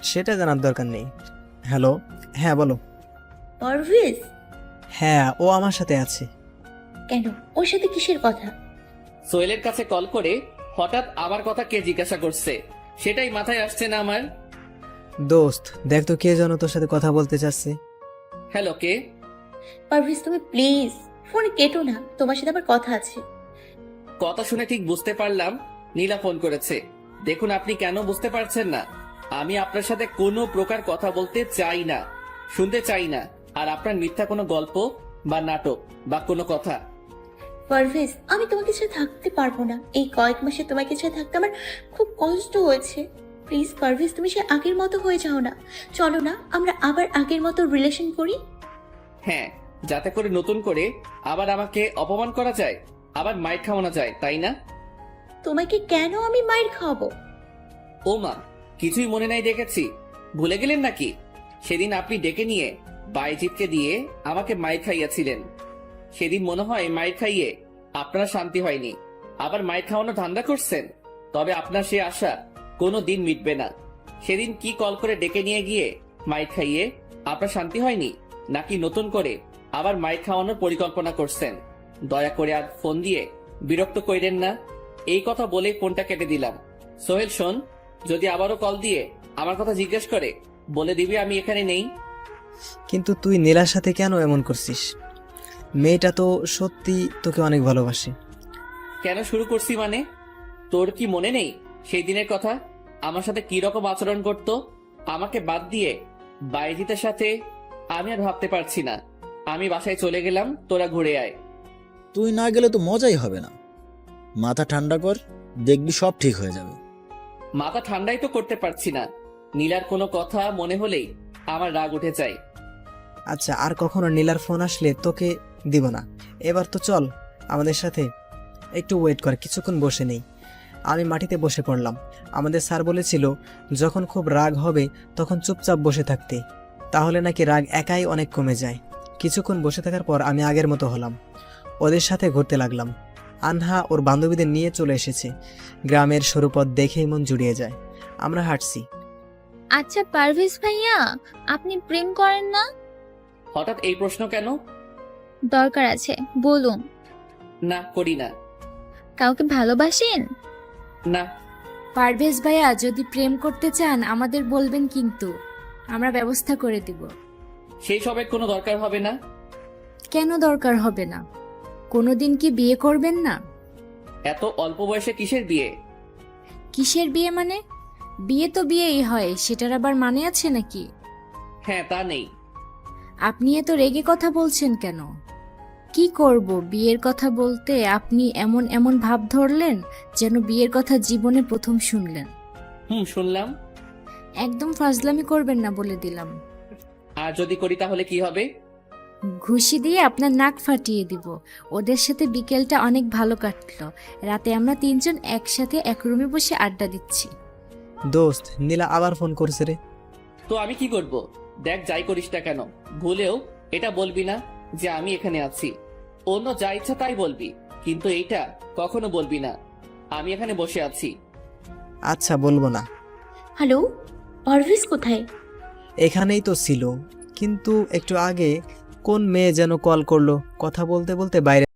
সেটা জানার দরকার নেই। হ্যালো, হ্যাঁ বলো। পারভেজ? হ্যাঁ, ও আমার সাথে আছে। কেন, ওর সাথে কিসের কথা? সোহেলের কাছে কল করে হঠাৎ আমার কথা কে জিজ্ঞাসা করছে, সেটাই মাথায় আসছে না আমার। দোস্ত, দেখ তো কে যেন তোর সাথে কথা বলতে চাচ্ছে। হ্যালো, কে? পারভেজ, তুমি প্লিজ ফোন কেটো না, তোমার সাথে আবার কথা আছে। কথা শুনে ঠিক বুঝতে পারলাম নীলা ফোন করেছে। দেখুন, আপনি কেন বুঝতে পারছেন না? আমি আপনার সাথে কোনো প্রকার কথা বলতে চাই না, শুনতে চাই না। আর আপনার মিথ্যা কোনো গল্প বা নাটক বা কোনো কথা। পারভেজ, আমি তোমাকে সাথে থাকতে পারবো না। এই কয়েক মাসে তোমাকে সাথে থাকতে আমার খুব কষ্ট হয়েছে। প্লিজ পারভেজ, তুমি সে আগের মতো হয়ে যাও না। চলো না, আমরা আবার আগের মতো রিলেশন করি। হ্যাঁ, যাতে করে নতুন করে আবার আমাকে অপমান করা যায়, আবার মাইর খাওয়ানো যায়, তাই না? তোমাকে কেন আমি মাইর খাওয়াবো? ও মা, কিছুই মনে নাই দেখেছি। ভুলে গেলেন নাকি সেদিন আপনি ডেকে নিয়ে বাইজিৎকে দিয়ে আমাকে মাইর খাইয়েছিলেন? সেদিন মনে হয় মাইর খাইয়ে আপনার শান্তি হয়নি, আবার মাইর খাওয়ানো ধান্দা করছেন। তবে আপনার সে আশা কোনো দিন মিটবে না। সেদিন কি কল করে ডেকে নিয়ে গিয়ে মাইর খাইয়ে আপনার শান্তি হয়নি, নাকি নতুন করে আবার মাইর খাওয়ানোর পরিকল্পনা করছেন? দয়া করে আর ফোন দিয়ে বিরক্ত কইরেন না। এই কথা বলেই ফোনটা কেটে দিলাম। সোহেল শোন, যদি আবারও কল দিয়ে আমার কথা জিজ্ঞেস করে, বলে দিবি আমি এখানে নেই। কিন্তু তুই নীলার সাথে কেন এমন করছিস? মেয়েটা তো সত্যি তোকে অনেক ভালোবাসে। কেন শুরু করছি মানে? তোর কি মনে নেই সেই দিনের কথা? আমার সাথে কি রকম আচরণ করত? আমাকে বাদ দিয়ে বাইজিতের সাথে। আমি আর ভাবতে পারছি না। আমি বাসায় চলে গেলাম, তোরা ঘুরে আয়। তুই না গেলে তো মজাই হবে না। মাথা ঠান্ডা কর, দেখবি সব ঠিক হয়ে যাবে। মাথা ঠান্ডাই তো করতে পারছি না। নীলার কোনো কথা মনে হলেই আমার রাগ উঠে যায়। আচ্ছা, আর কখনো নীলার ফোন আসলে তোকে দিব না। এবার তো চল আমাদের সাথে। একটু ওয়েট কর, কিছুক্ষণ বসে নেই। আমি মাটিতে বসে পড়লাম। আমাদের স্যার বলেছিল যখন খুব রাগ হবে তখন চুপচাপ বসে থাকতে, তাহলে নাকি রাগ একাই অনেক কমে যায়। কিছুক্ষণ বসে থাকার পর আমি আগের মতো হলাম। ওদের সাথে ঘুরতে লাগলাম। আনহা ওর বান্ধবীদের নিয়ে চলে এসেছে। গ্রামের সরু পথ দেখেই মন জুড়িয়ে যায়। আমরা হাঁটছি। আচ্ছা পারভেজ ভাইয়া, আপনি প্রেম করেন না? হঠাৎ এই প্রশ্ন কেন? দরকার আছে, বলুন। না, করি না। কাউকে ভালোবাসেন? না। পারভেজ ভাইয়া, যদি প্রেম করতে চান আমাদের বলবেন, কিন্তু আমরা ব্যবস্থা করে দিব। সেই সবের কোনো দরকার হবে না। কেন দরকার হবে না? কোনোদিন কি বিয়ে করবেন না? এত অল্প বয়সে কিসের বিয়ে? কিসের বিয়ে মানে? বিয়ে তো বিয়েই হয়, সেটার আবার মানে আছে নাকি? হ্যাঁ, তা নেই। আপনি এত রেগে কথা বলছেন কেন? কি করব, বিয়ের কথা বলতে আপনি এমন এমন ভাব ধরলেন যেন বিয়ের কথা জীবনে প্রথম শুনলেন। শুনলাম। একদম ফাজলামি করবেন না বলে দিলাম। আর যদি করি তাহলে কি হবে? ঘুষি দিয়ে আপনার নাক ফাটিয়ে দিব। ওদের সাথে বিকেলটা অনেক ভালো কাটলো। রাতে আমরা তিনজন একসাথে এক রুমে বসে আড্ডা দিচ্ছি। দোস্ত, নীলা আবার ফোন করছে রে। তো আমি কি করব? দেখ, যাই করিস না কেন, ভুলেও এটা বলবি না যে আমি এখানে আছি। অন্য যা ইচ্ছা তাই বলবি, কিন্তু এইটা কখনো বলবি না আমি এখানে বসে আছি। আচ্ছা, বলবো না। হ্যালো, পারভেজ কোথায়? এখানেই তো ছিল, কিন্তু একটু আগে কোন মেয়ে যেন কল করলো, কথা বলতে বলতে বাইরে